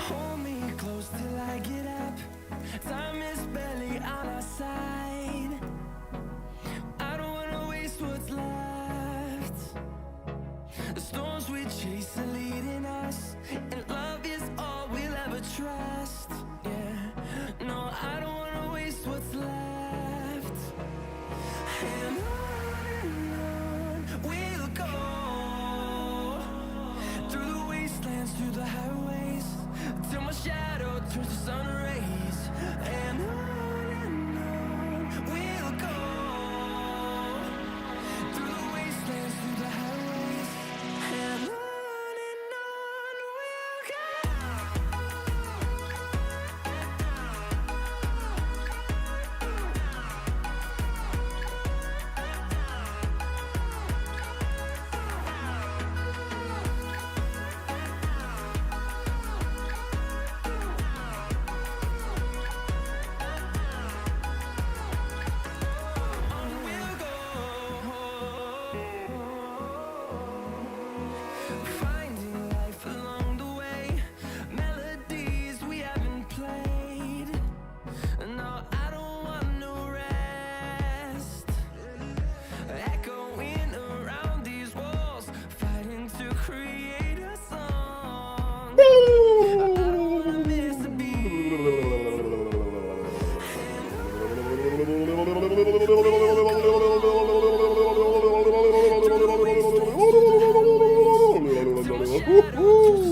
Hold me close till I get up. Time is barely on our side. I don't wanna waste what's left. The storms we chase are leading us, and love is all we'll ever trust. Yeah, no, I don't wanna waste what's left. And on we'll go, through the wastelands, through the highways, till my shadow turns to sun rays. And on we'll go, through the wastelands, through the highways, and on we'll go. Finding life along the way, melodies we haven't played. No, I don't want no rest. Echoing around these walls, fighting to create a song. I don't wanna miss a beat.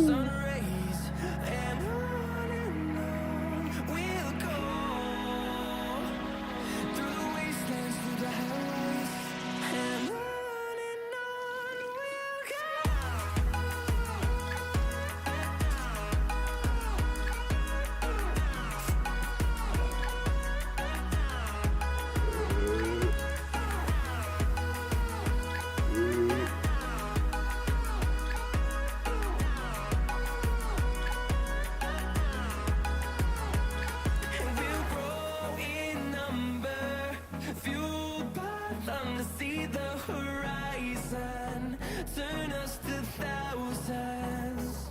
Sun rays, and on we'll go, through the wastelands, through the highways, and on we'll go. And we'll grow in number, fueled by them to see the horizon, turn us to thousands.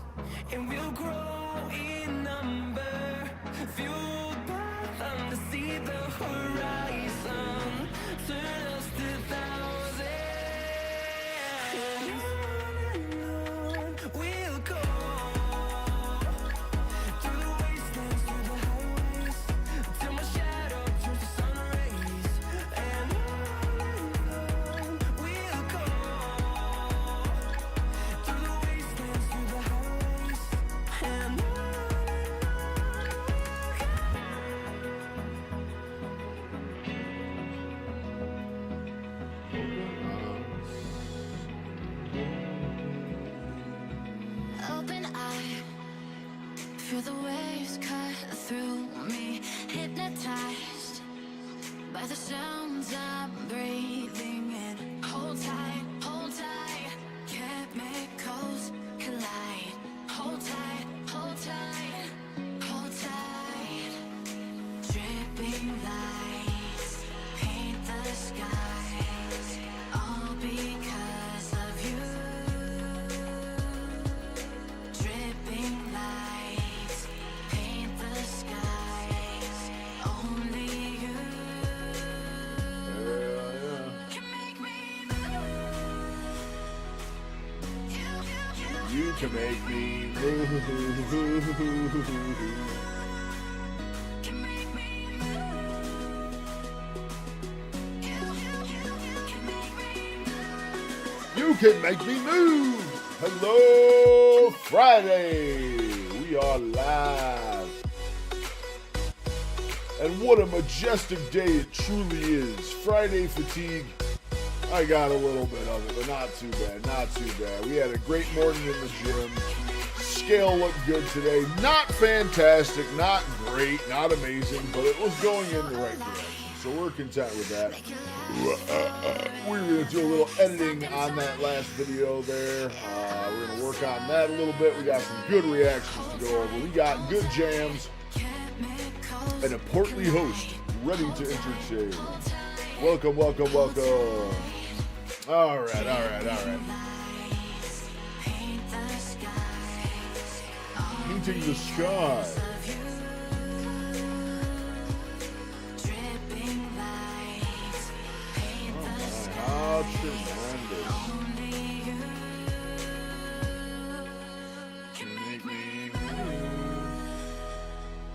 And we'll grow in number, fueled by them to see the horizon, turn us to thousands. And on we'll go, through the wastelands, through the highways, till my shadow turns to sun rays. And on we'll go, through the wastelands, through the highways, and on. Open eye, feel the waves cut through me, hypnotized by the sounds I'm breathing in. Hold tight, chemicals collide. Hold tight, hold tight, hold tight. Dripping lights paint the skies, all because of you. Dripping lights paint the skies, only you can make me move. You can make me move. Can make me move. You can make me move. You can make me move. Hello, Friday. We are live. And what a majestic day it truly is. Friday fatigue. I got a little bit of it, but not too bad. Not too bad. We had a great morning in the gym. Scale looked good today. Not fantastic, not great, not amazing, but it was going in the right direction. So we're content with that. We're going to do a little editing on that last video there. We're going to work on that a little bit. We got some good reactions to go over. We got good jams and a portly host ready to entertain. Welcome, welcome, welcome. All right. Painting the sky. How tremendous.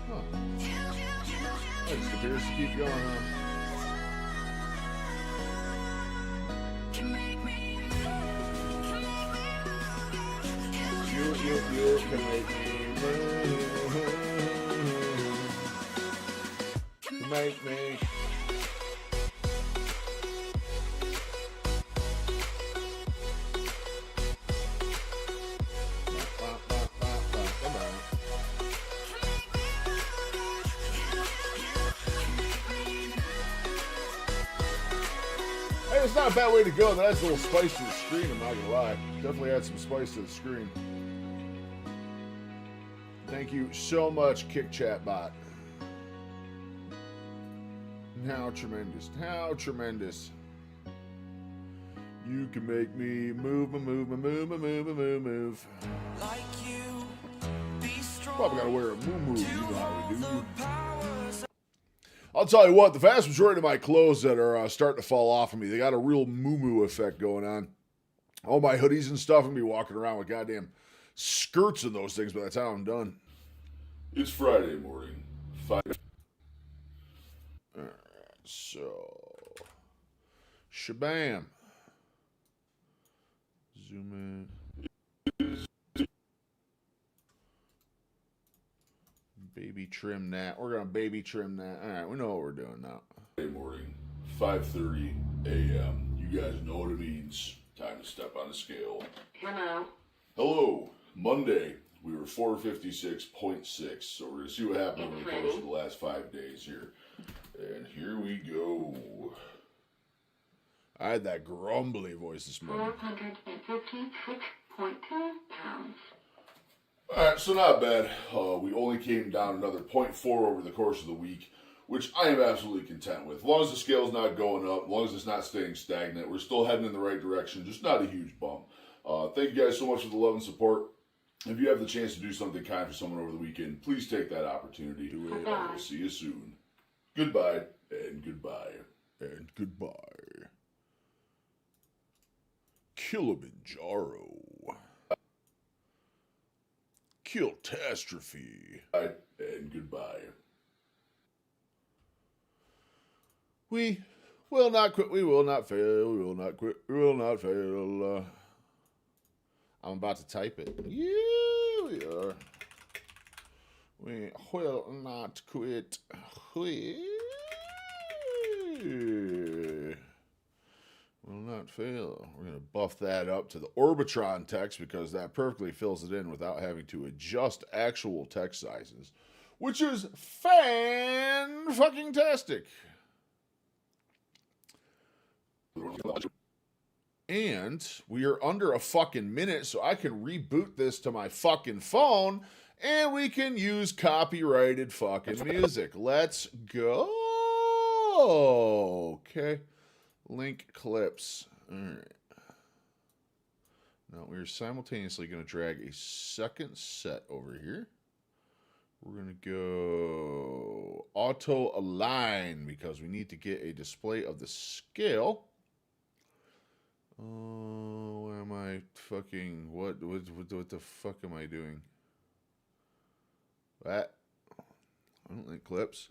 Huh. It appears to keep going, huh? You can make me move. Make me. Hey, it's not a bad way to go. That adds a little spice to the screen, I'm not gonna lie. Definitely adds some spice to the screen. Thank you so much, Kick Chat Bot. How tremendous. How tremendous. You can make me move. Like you, be strong. Probably gotta wear a moo-moo, you know how we do. I'll tell you what, the vast majority of my clothes that are starting to fall off of me, they got a real moo-moo effect going on. All my hoodies and stuff, I'm gonna be walking around with goddamn skirts and those things by the time I'm done. It's Friday morning. Alright, so shabam. Zoom in. Baby trim that. We're gonna baby trim that. Alright, we know what we're doing now. Friday morning, 5:30 a.m. You guys know what it means. Time to step on the scale. Hello. Monday. We were 456.6, so we're going to see what happened over the course of the last 5 days here. And here we go. I had that grumbly voice this morning. 456.2 pounds. Alright, so not bad. We only came down another 0.4 over the course of the week, which I am absolutely content with. As long as the scale's not going up, as long as it's not staying stagnant, we're still heading in the right direction, just not a huge bump. Thank you guys so much for the love and support. If you have the chance to do something kind for someone over the weekend, please take that opportunity. Do it. I will see you soon. Goodbye, and goodbye, and goodbye. Kilimanjaro. Kiltastrophe. And goodbye. We will not quit. We will not fail. We will not quit. We will not fail. I'm about to type it. Yeah, we are. We will not quit. We will not fail. We're going to buff that up to the Orbitron text because that perfectly fills it in without having to adjust actual text sizes, which is fan-fucking-tastic. And we are under a fucking minute, so I can reboot this to my fucking phone, and we can use copyrighted fucking music. Let's go. Okay. Link clips. All right. Now we're simultaneously going to drag a second set over here. We're going to go auto align because we need to get a display of the scale. Oh, where am I fucking, what the fuck am I doing? That, I don't like clips.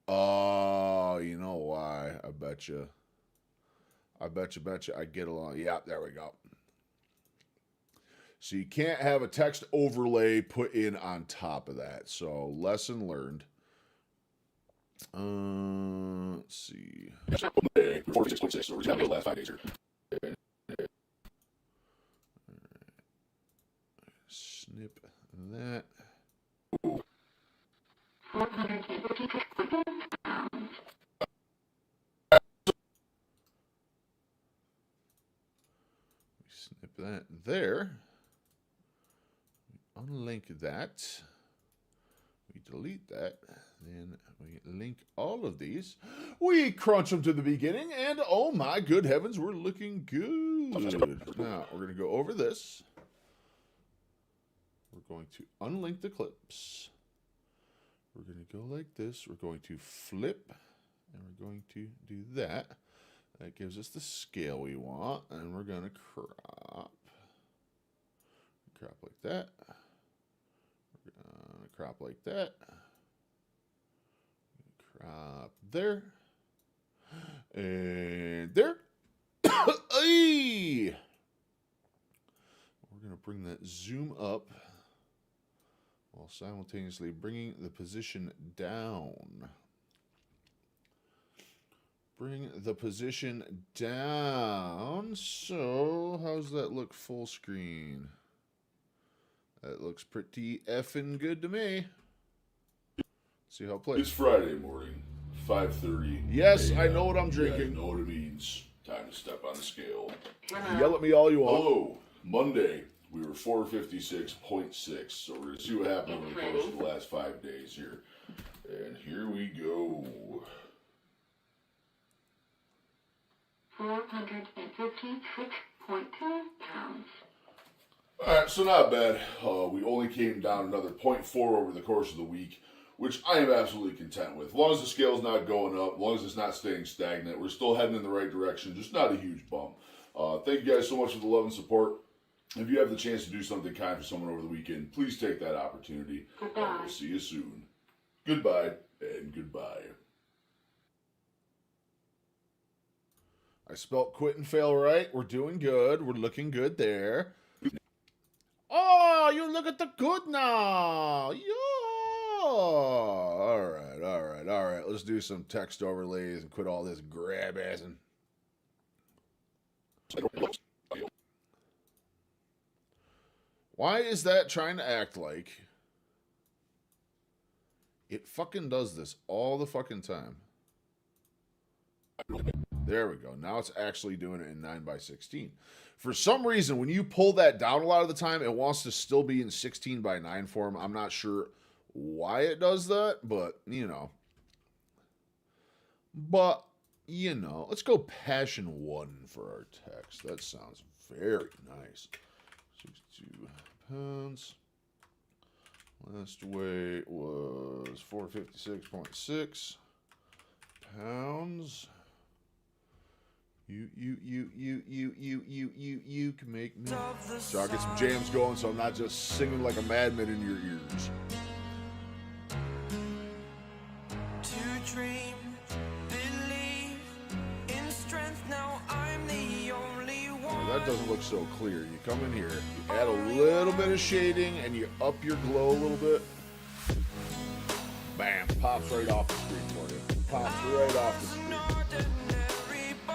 Oh, you know why, I bet you. I bet you I get along. Yeah, there we go. So you can't have a text overlay put in on top of that. So lesson learned. Let's see. 46.6, so we're just going to the last 5 days here. Snip that. 456.2 pounds. Snip that there. Unlink that. We delete that. Then we link all of these. We crunch them to the beginning, and oh my good heavens, we're looking good. Now, we're going to go over this. We're going to unlink the clips. We're going to go like this. We're going to flip, and we're going to do that. That gives us the scale we want, and we're going to crop. Crop like that. We're going to crop like that. Crop there. And there. We're going to bring that zoom up while simultaneously bringing the position down. Bring the position down. So, how's that look full screen? That looks pretty effing good to me. See how it plays. It's Friday morning, 5:30. Yes, a.m. I know what I'm You drinking. guys know what it means. Time to step on the scale. Yell at me all you want. Hello. Monday, we were 456.6. So we're going to see what happened over the course of the last 5 days here. And here we go. 456.2 pounds. All right, so not bad. We only came down another 0.4 over the course of the week, which I am absolutely content with. As long as the scale's not going up, as long as it's not staying stagnant, we're still heading in the right direction, just not a huge bump. Thank you guys so much for the love and support. If you have the chance to do something kind for someone over the weekend, please take that opportunity. Goodbye. We'll see you soon. Goodbye and goodbye. I spelt quit and fail right. We're doing good. We're looking good there. Oh, you look at the good now. Yeah. All right. Let's do some text overlays and quit all this grab assing. Why is that trying to act like it fucking does this all the fucking time? There we go. Now it's actually doing it in 9:16. For some reason, when you pull that down a lot of the time, it wants to still be in 16:9 form. I'm not sure why it does that, but, you know. Let's go passion 1 for our text. That sounds very nice. 62 pounds. Last weight was 456.6 pounds. You can make me. So I'll get some jams going so I'm not just singing like a madman in your ears. To dream, believe in strength. Now I'm the only one. That doesn't look so clear. You come in here, you add a little bit of shading, and you up your glow a little bit. Bam, pops right off the screen for you. Pops right off the screen. Ordinary boy.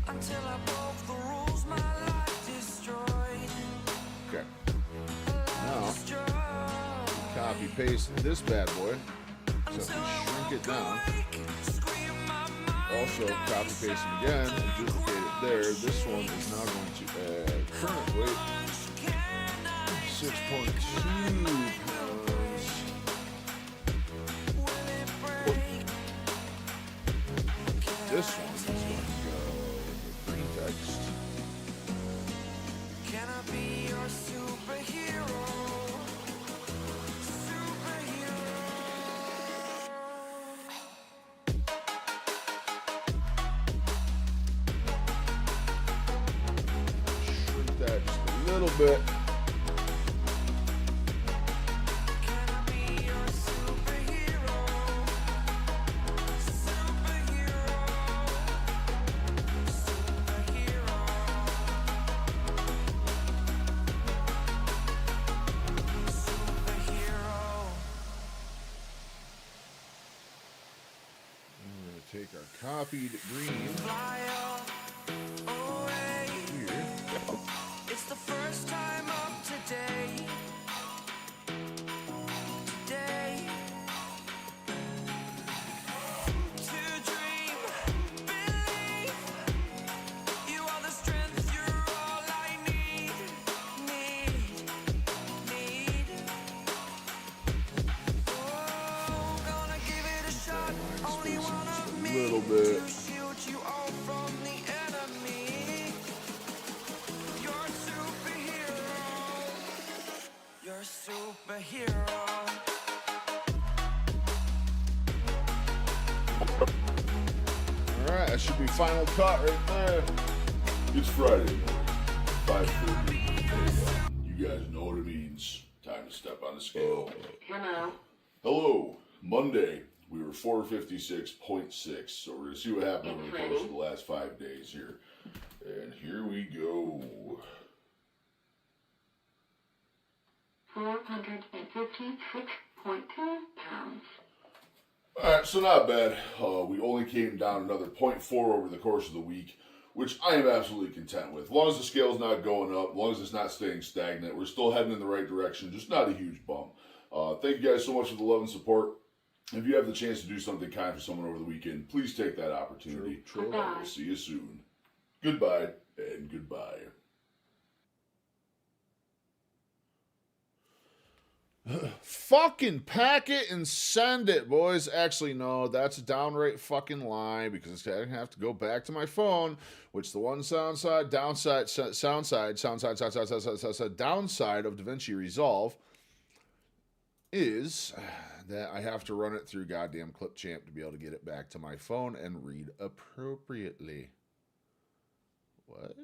Until I broke the rules, my life destroyed. Okay. Now, copy paste this bad boy. So if we shrink it down. Also, copy paste them again and duplicate it there. This one is now going to add current weight 6.2 pounds. This one is going to go with green text. Can I be your superhero? Shrink that just a little bit. Can I be your superhero? Superhero. take our copied green Fly away. here. It's the first time of today. Today. To dream, believe. You are the strength, you're all I need. Oh, gonna give it a shot. Only one of me little bit. to shield you all from the enemy. You're a superhero. You're a superhero. All right, that should be final cut right there. It's Friday, 5:30 a.m. You guys know what it means. Time to step on the scale. Hello. Hello. Monday, we were 456.6, so we're going to see what happened over the course of the last 5 days here. And here we go. 456.2 pounds. Alright, so not bad. We only came down another 0.4 over the course of the week, which I am absolutely content with. As long as the scale's not going up, as long as it's not staying stagnant, we're still heading in the right direction, just not a huge bump. Thank you guys so much for the love and support. If you have the chance to do something kind for someone over the weekend, please take that opportunity. True. We'll see you soon. Goodbye and goodbye. Fucking pack it and send it, boys. Actually, no, that's a downright fucking lie because I have to go back to my phone, which the one downside of DaVinci Resolve is that I have to run it through goddamn Clipchamp to be able to get it back to my phone and read appropriately. What?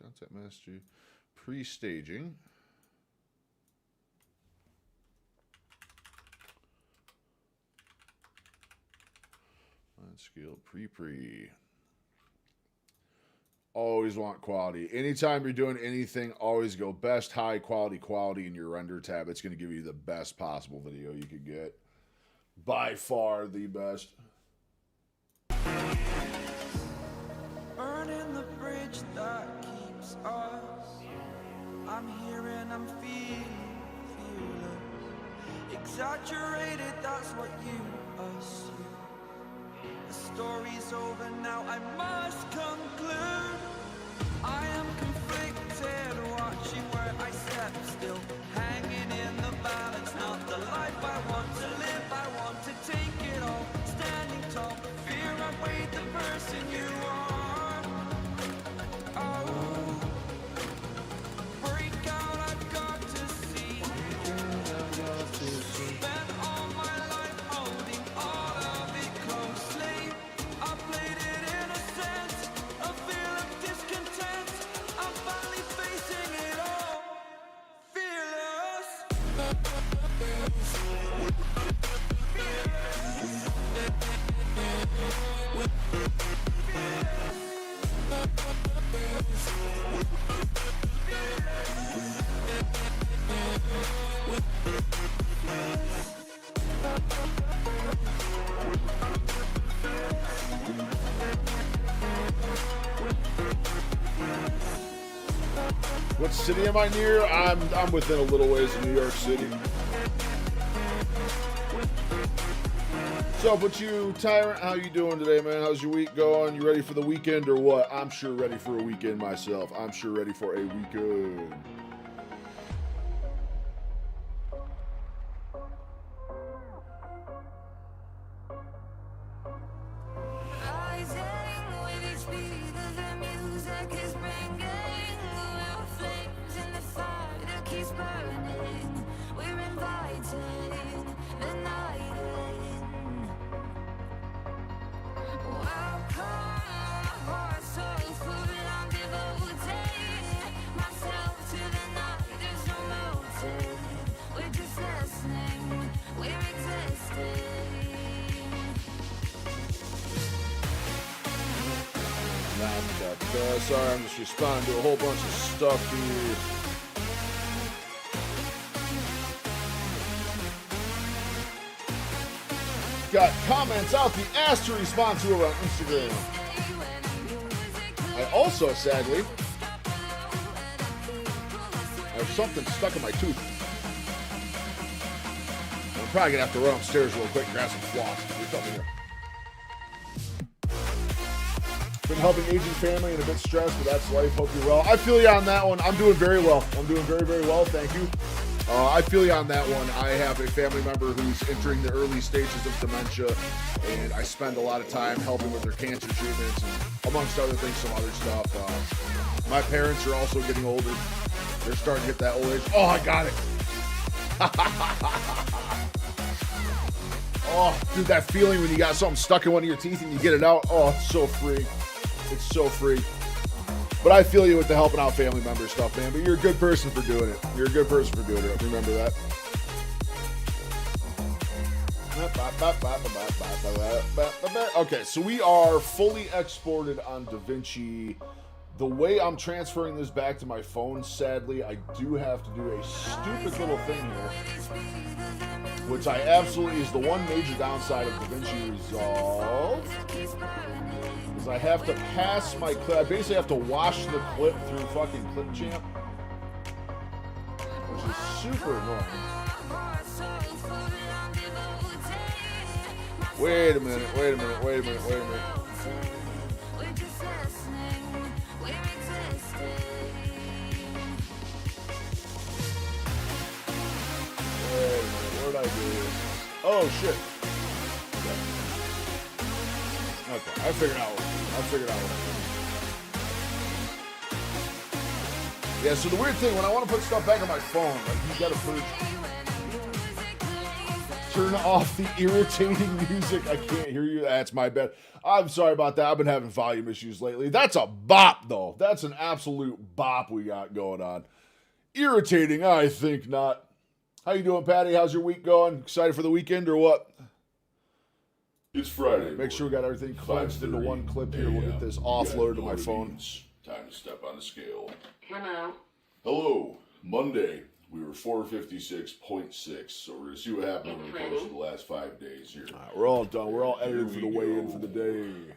Content mastery. Pre-staging. Scale pre. Always want quality. Anytime you're doing anything, always go best high quality in your render tab. It's going to give you the best possible video you could get. By far the best. Burning the bridge that keeps us. I'm here and I'm feeling fearless. Exaggerated, that's what you assume. The story's over now, I must conclude. I am conflicted, watching where I step still. Hanging in the balance, not the life I want to live. I want to take it all, standing tall. Fear I weighed the person you are. Oh, break out, I've got to see. Spent all my life holding all of it closely. I played it in a sense, a feel of discontent. I'm finally facing it all, fearless. What city am I near? I'm within a little ways of New York City. So, but you, Tyrant, how you doing today, man? How's your week going? You ready for the weekend or what? I'm sure ready for a weekend myself. I'm sure ready for a weekend. Rising with each beat of the music is bringing real flames in the fire that keeps burning. We're inviting the night in. Welcome, heart so full, I'm devoting myself to the night. There's no motive. We're just listening. We're existing. Sorry, I'm just responding to a whole bunch of stuff here. got comments out the ass to respond to her on Instagram. I also, sadly, have something stuck in my tooth. I'm probably going to have to run upstairs real quick and grab some floss. There's something here. Been helping aging family and a bit stressed, but that's life. Hope you're well. I feel you on that one. I'm doing very well. I'm doing very, very well. Thank you. I feel you on that one. I have a family member who's entering the early stages of dementia, and I spend a lot of time helping with their cancer treatments and, amongst other things, some other stuff. My parents are also getting older. They're starting to hit that old age. Oh, I got it. Oh, dude, that feeling when you got something stuck in one of your teeth and you get it out. Oh, it's so free. It's so free. But I feel you with the helping out family member stuff, man. But you're a good person for doing it. You're a good person for doing it. Remember that. Okay, so we are fully exported on DaVinci. The way I'm transferring this back to my phone, sadly, I do have to do a stupid little thing here, which I absolutely is the one major downside of DaVinci Resolve. Is I have to pass my clip. I basically have to wash the clip through fucking ClipChamp, which is super annoying. Wait a minute. Where'd I do? Oh shit. Okay, I figured out what I did. Yeah, so the weird thing, when I want to put stuff back on my phone, like you gotta turn off the irritating music. I can't hear you. That's my bad. I'm sorry about that. I've been having volume issues lately. That's a bop, though. That's an absolute bop we got going on. Irritating, I think not. How you doing, Patty? How's your week going? Excited for the weekend or what? It's Friday. Make sure we got everything cleansed into one clip here. We'll get this offloaded to my phone. Time to step on the scale. Hello. Hello. Monday, we were 456.6, so we're going to see what happened over the course of the last 5 days here. All right, we're all done. We're all edited for the weigh-in for the day.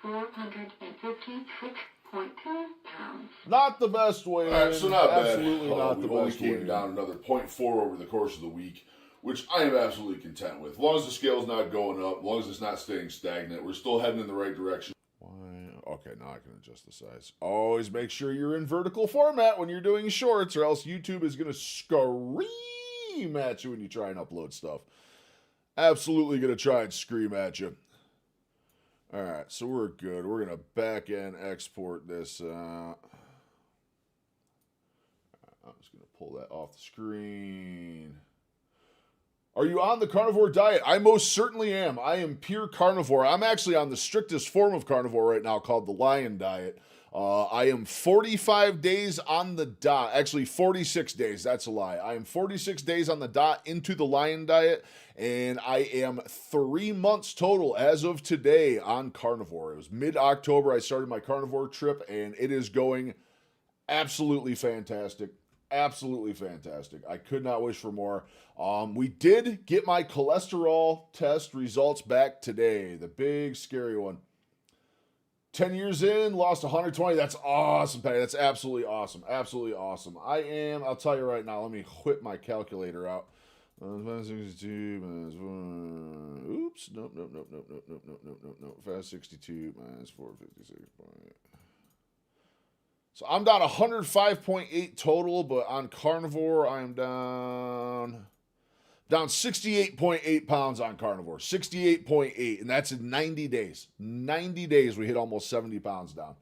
456.2 pounds. Not the best weigh-in. All right, so not bad. Absolutely not the we only best came weigh-in. down another 0.4 over the course of the week, which I am absolutely content with. As long as the scale's not going up, as long as it's not staying stagnant, we're still heading in the right direction. Okay, now I can adjust the size. Always make sure you're in vertical format when you're doing shorts, or else YouTube is going to scream at you when you try and upload stuff. Absolutely going to try and scream at you. All right, so we're good. We're going to back end export this. I'm just going to pull that off the screen. Are you on the carnivore diet? I most certainly am. I am pure carnivore. I'm actually on the strictest form of carnivore right now called the lion diet. I am 45 days on the dot. Actually, 46 days. That's a lie. I am 46 days on the dot into the lion diet, and I am 3 months total as of today on carnivore. It was mid-October I started my carnivore trip, and it is going absolutely fantastic. Absolutely fantastic. I could not wish for more. We did get my cholesterol test results back today. The big, scary one. 10 years in, lost 120. That's awesome, Patty. That's absolutely awesome. Absolutely awesome. I'll tell you right now, let me whip my calculator out. 562 minus 1. Oops. Nope. 562 minus 456. So I'm down 105.8 total, but on carnivore, I am down 68.8 pounds on carnivore. 68.8, and that's in 90 days. 90 days, we hit almost 70 pounds down.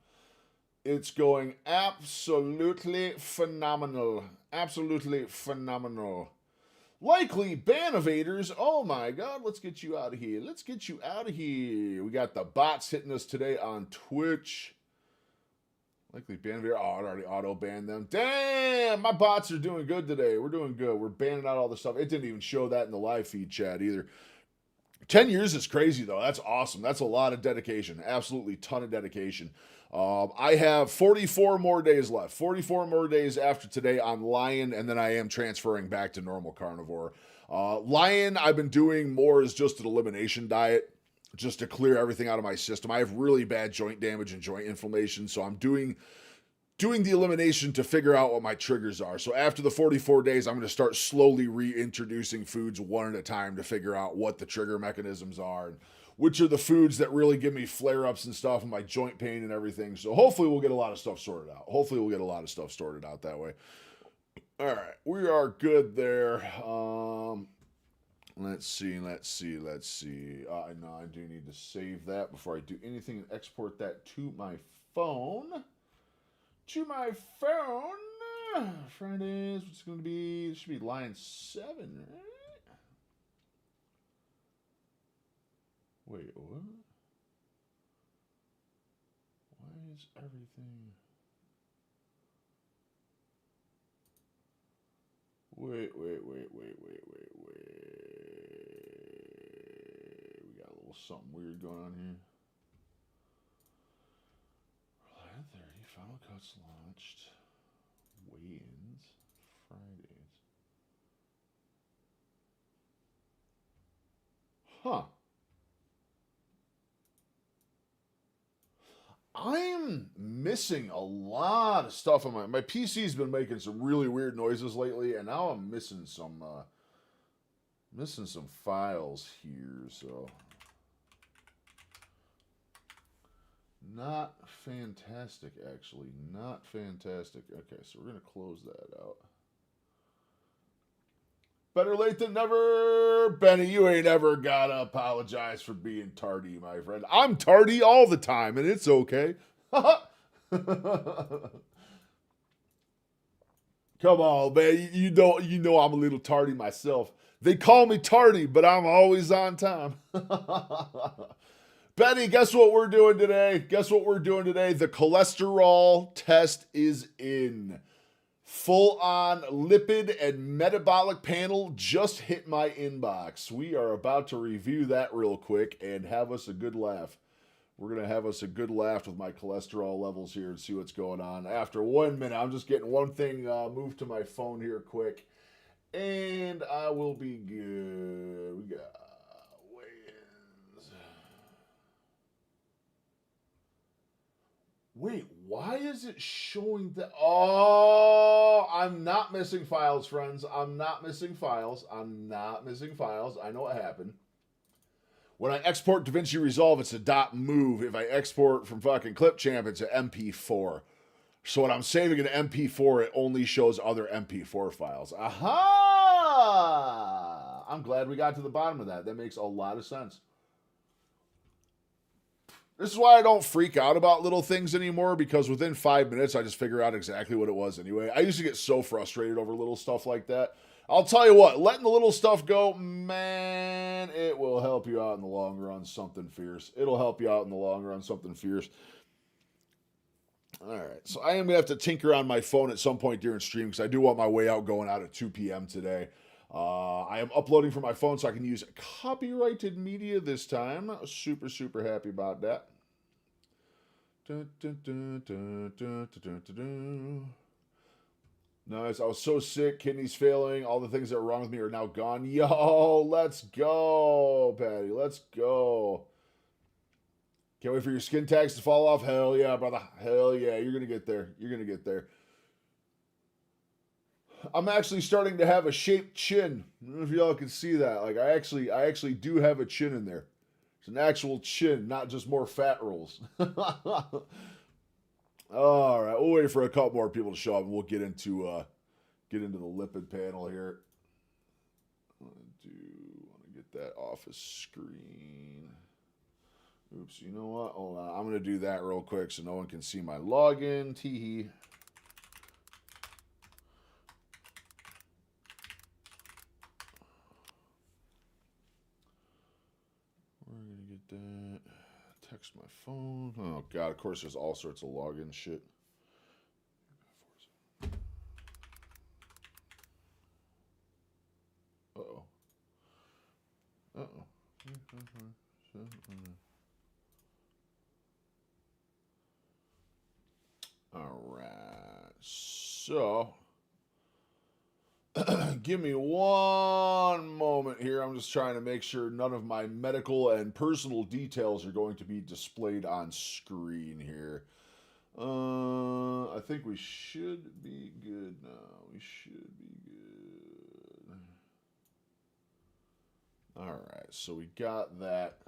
It's going absolutely phenomenal. Absolutely phenomenal. Likely ban evaders. Oh my God, let's get you out of here. Let's get you out of here. We got the bots hitting us today on Twitch. Likely ban evader. Oh, it already auto-banned them. Damn, my bots are doing good today. We're doing good. We're banning out all the stuff. It didn't even show that in the live feed chat either. 10 years is crazy, though. That's awesome. That's a lot of dedication. Absolutely ton of dedication. I have 44 more days left. 44 more days after today on Lion, and then I am transferring back to normal carnivore. Lion, I've been doing more as just an elimination diet, just to clear everything out of my system. I have really bad joint damage and joint inflammation, so I'm doing the elimination to figure out what my triggers are. So after the 44 days, I'm going to start slowly reintroducing foods one at a time to figure out what the trigger mechanisms are and which are the foods that really give me flare-ups and stuff and my joint pain and everything. So hopefully we'll get a lot of stuff sorted out. That way. All right, we are good there. Let's see. No, I do need to save that before I do anything and export that to my phone. Fridays, what's going to be? It should be line 7, right? Wait, what? Why is everything... Wait. We got a little something weird going on here. 11:30, final cuts launched. Weigh-ins, Fridays. Huh. I'm missing a lot of stuff on my PC's been making some really weird noises lately, and now I'm missing some files here, so not fantastic, actually. Not fantastic. Okay, so we're gonna close that out. Better late than never. Benny, you ain't ever gotta apologize for being tardy, my friend. I'm tardy all the time, and it's okay. Come on, man. You know I'm a little tardy myself. They call me tardy, but I'm always on time. Benny, guess what we're doing today? The cholesterol test is in. Full-on lipid and metabolic panel just hit my inbox. We are about to review that real quick and have us a good laugh. We're going to have us a good laugh with my cholesterol levels here and see what's going on. After 1 minute, I'm just getting one thing moved to my phone here quick, and I will be good. We got weigh-ins. Wait, why is it showing that? Oh, I'm not missing files, friends. I'm not missing files. I know what happened. When I export DaVinci Resolve, it's a .move. If I export from fucking Clipchamp, it's an MP4. So when I'm saving an MP4, it only shows other MP4 files. Aha! I'm glad we got to the bottom of that. That makes a lot of sense. This is why I don't freak out about little things anymore, because within 5 minutes, I just figure out exactly what it was anyway. I used to get so frustrated over little stuff like that. I'll tell you what, letting the little stuff go, man, it will help you out in the long run, something fierce. All right, so I am going to have to tinker on my phone at some point during stream, because I do want my way out going out at 2 p.m. today. I am uploading from my phone so I can use copyrighted media this time. Super, super happy about that. Nice. I was so sick, kidneys failing, all the things that were wrong with me are now gone. Yo, let's go, Patty. Let's go. Can't wait for your skin tags to fall off. Hell yeah, brother. Hell yeah. You're going to get there. I'm actually starting to have a shaped chin. I don't know if y'all can see that. Like I actually do have a chin in there. It's an actual chin, not just more fat rolls. All right, we'll wait for a couple more people to show up, and we'll get into the lipid panel here. I want to get that off a screen. Oops, you know what? Hold on, I'm gonna do that real quick so no one can see my login. Teehee. That. Text my phone. Oh god, of course there's all sorts of login shit. Uh-oh. All right. So, give me one moment here. I'm just trying to make sure none of my medical and personal details are going to be displayed on screen here. I think we should be good now. We should be good. All right, so we got that.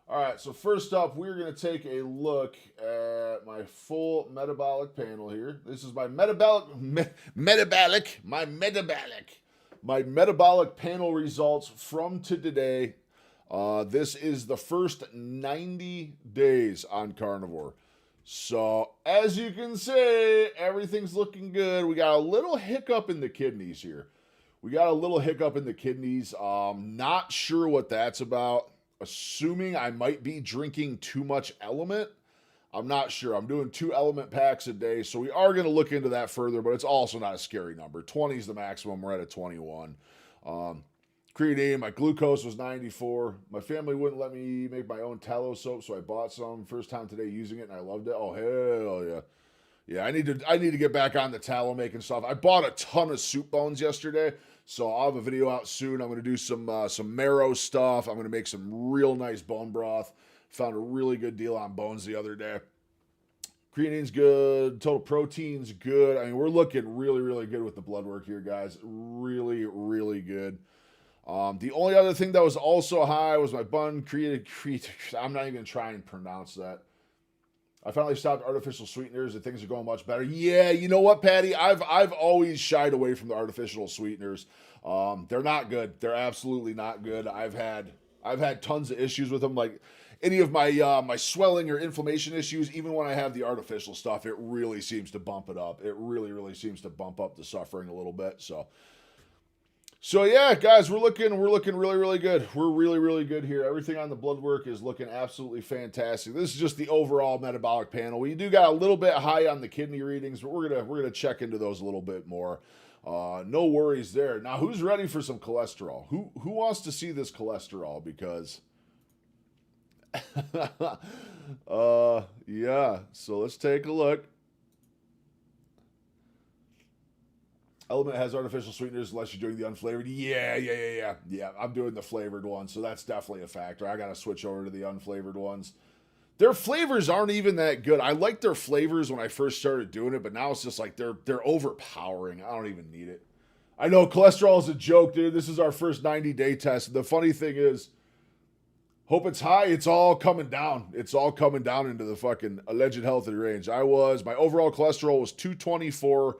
All right, so first up, we're going to take a look at my full metabolic panel here. This is my metabolic panel results from to today. This is the first 90 days on carnivore. So, as you can see, everything's looking good. We got a little hiccup in the kidneys here. Not sure what that's about. Assuming I might be drinking too much Element. I'm not sure. I'm doing 2 Element packs a day, so we are going to look into that further, but it's also not a scary number. 20 is the maximum. We're at a 21. Creatine, my glucose was 94. My family wouldn't let me make my own tallow soap, so I bought some. First time today using it, and I loved it. Oh, hell yeah. Yeah, I need to get back on the tallow making stuff. I bought a ton of soup bones yesterday, so I'll have a video out soon. I'm going to do some marrow stuff. I'm going to make some real nice bone broth. Found a really good deal on bones the other day. Creatine's good. Total protein's good. I mean, we're looking really, really good with the blood work here, guys. Really, really good. The only other thing that was also high was my bun created. I'm not even going to try and pronounce that. I finally stopped artificial sweeteners and things are going much better. Yeah, you know what, Patty? I've always shied away from the artificial sweeteners. They're not good. They're absolutely not good. I've had tons of issues with them. Like any of my my swelling or inflammation issues, even when I have the artificial stuff, it really seems to bump it up. It really, really seems to bump up the suffering a little bit. So yeah, guys, we're looking really, really good. We're really, really good here. Everything on the blood work is looking absolutely fantastic. This is just the overall metabolic panel. We do got a little bit high on the kidney readings, but we're gonna check into those a little bit more. No worries there. Now, who's ready for some cholesterol? Who wants to see this cholesterol? Because yeah. So let's take a look. Element has artificial sweeteners unless you're doing the unflavored. Yeah. I'm doing the flavored ones, so that's definitely a factor. I got to switch over to the unflavored ones. Their flavors aren't even that good. I liked their flavors when I first started doing it, but now it's just like they're overpowering. I don't even need it. I know cholesterol is a joke, dude. This is our first 90-day test. The funny thing is, hope it's high. It's all coming down. It's all coming down into the fucking alleged healthy range. My overall cholesterol was 224.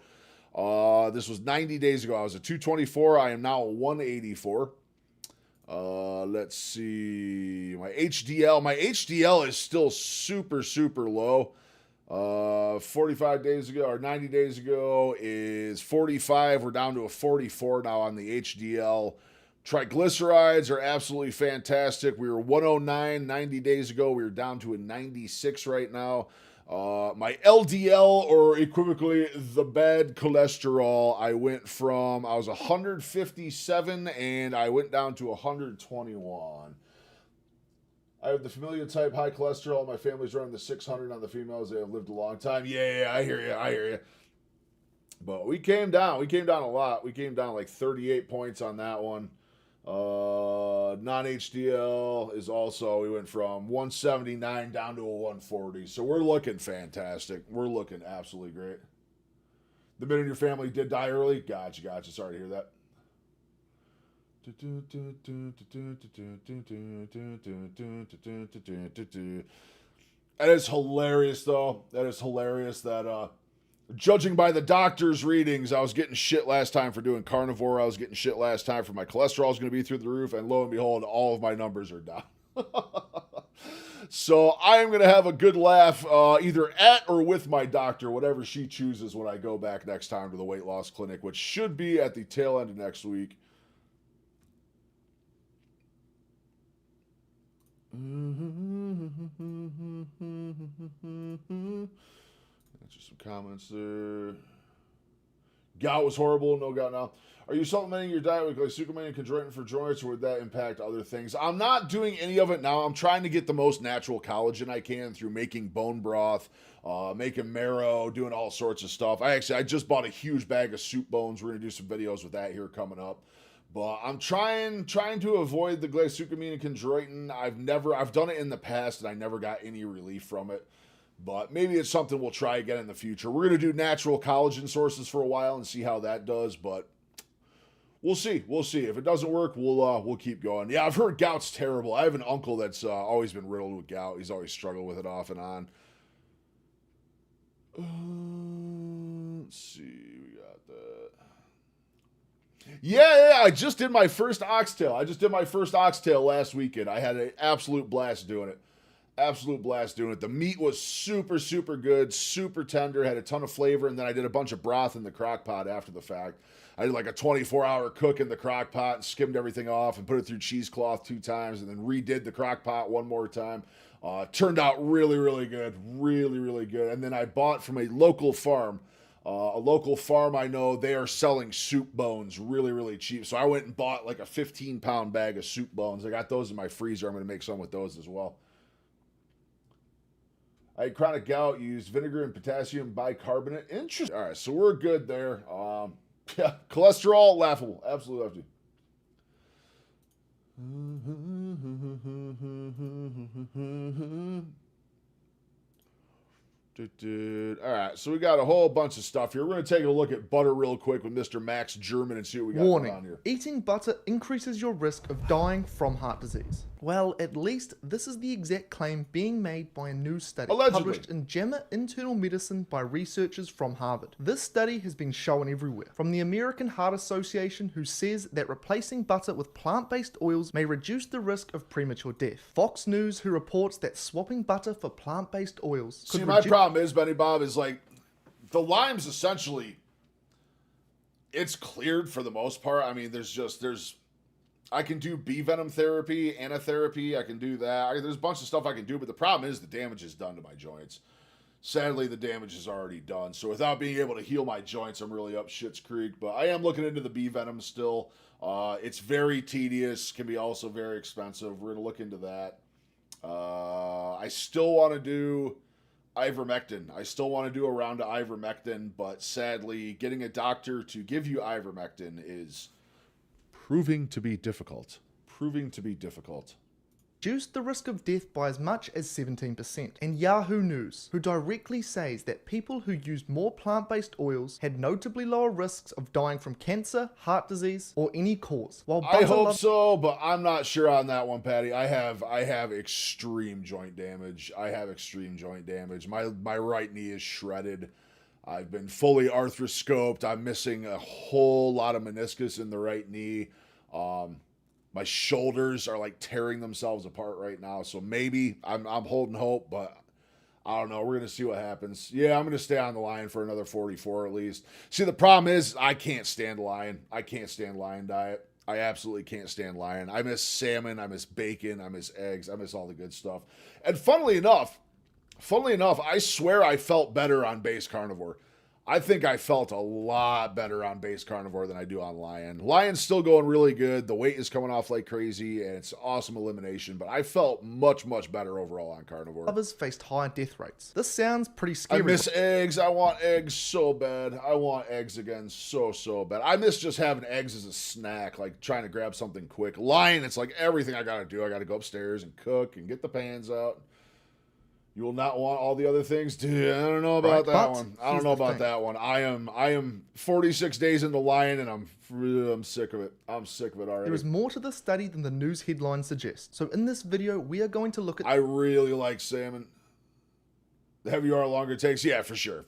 This was 90 days ago. I was at 224. I am now 184. Let's see. My HDL is still super, super low. 45 days ago or 90 days ago is 45. We're down to a 44 now on the HDL. Triglycerides are absolutely fantastic. We were 109 90 days ago. We were down to a 96 right now. My LDL, or equivocally the bad cholesterol, I was 157 and I went down to 121. I have the familial type high cholesterol. My family's running the 600 on the females. They have lived a long time. Yeah, I hear you. But we came down a lot. We came down like 38 points on that one. Non-HDL is also, we went from 179 down to a 140. So we're looking fantastic. We're looking absolutely great. The minute your family did die early, gotcha. Sorry to hear that. That is hilarious, though. That is hilarious that, judging by the doctor's readings, I was getting shit last time for doing carnivore. I was getting shit last time for my cholesterol is going to be through the roof. And lo and behold, all of my numbers are down. So I am going to have a good laugh either at or with my doctor, whatever she chooses when I go back next time to the weight loss clinic, which should be at the tail end of next week. Just some comments there. Gout was horrible. No gout now. Are you supplementing your diet with glycosylceramide and chondroitin for joints, or would that impact other things? I'm not doing any of it now. I'm trying to get the most natural collagen I can through making bone broth, making marrow, doing all sorts of stuff. I just bought a huge bag of soup bones. We're gonna do some videos with that here coming up. But I'm trying to avoid the glycosylceramide and chondroitin. I've done it in the past and I never got any relief from it. But maybe it's something we'll try again in the future. We're gonna do natural collagen sources for a while and see how that does, but we'll see. We'll see. If it doesn't work, we'll keep going. Yeah, I've heard gout's terrible. I have an uncle that's always been riddled with gout. He's always struggled with it off and on. Let's see. We got that. Yeah. I just did my first oxtail. Last weekend. I had an absolute blast doing it. The meat was super, super good, super tender, had a ton of flavor, and then I did a bunch of broth in the crock pot after the fact. I did like a 24-hour cook in the crock pot and skimmed everything off and put it through cheesecloth 2 times and then redid the crock pot 1 more time. Turned out really, really good. Really, really good. And then I bought from a local farm. I know, they are selling soup bones really, really cheap. So I went and bought like a 15-pound bag of soup bones. I got those in my freezer. I'm going to make some with those as well. I had chronic gout, used vinegar and potassium bicarbonate. Interesting. All right, so we're good there. Yeah, cholesterol, laughable. Absolutely laughable. All right, so we got a whole bunch of stuff here. We're going to take a look at butter real quick with Mr. Max German and see what we got going on here. Eating butter increases your risk of dying from heart disease. Well, at least this is the exact claim being made by a new study published in JAMA Internal Medicine by researchers from Harvard. This study has been shown everywhere, from the American Heart Association, who says that replacing butter with plant-based oils may reduce the risk of premature death. Fox News, who reports that swapping butter for plant-based oils could my problem is, Benny Bob, is like the lime's essentially, it's cleared for the most part. I mean, I can do bee venom therapy, anatherapy. I can do that. There's a bunch of stuff I can do, but the problem is the damage is done to my joints. Sadly, the damage is already done. So without being able to heal my joints, I'm really up shit's creek. But I am looking into the bee venom still. It's very tedious, can be also very expensive. We're going to look into that. I still want to do ivermectin. I still want to do a round of ivermectin, but sadly, getting a doctor to give you ivermectin is proving to be difficult. Reduced the risk of death by as much as 17%. And Yahoo News, who directly says that people who used more plant-based oils had notably lower risks of dying from cancer, heart disease, or any cause. While I hope so, but I'm not sure on that one, Patty. I have extreme joint damage. My right knee is shredded. I've been fully arthroscoped. I'm missing a whole lot of meniscus in the right knee. My shoulders are like tearing themselves apart right now. So maybe I'm holding hope, but I don't know. We're going to see what happens. Yeah, I'm going to stay on the line for another 44 at least. See, the problem is I can't stand lion. I can't stand lion diet. I absolutely can't stand lion. I miss salmon. I miss bacon. I miss eggs. I miss all the good stuff. And funnily enough, I swear I felt better on base carnivore. I think I felt a lot better on base carnivore than I do on lion. Lion's still going really good. The weight is coming off like crazy, and it's awesome elimination, but I felt much, much better overall on carnivore. Others faced higher death rates. This sounds pretty scary. I miss eggs. I want eggs so bad. I want eggs again so bad. I miss just having eggs as a snack, like trying to grab something quick. Lion, it's like everything I got to do. I got to go upstairs and cook and get the pans out. You will not want all the other things. Dude, I don't know about that one. I don't know about that one. I am 46 days into lion, and I'm sick of it. I'm sick of it already. There is more to this study than the news headlines suggest. So in this video, we are going to look at... I really like salmon. The heavier you are, the longer it takes. Yeah, for sure.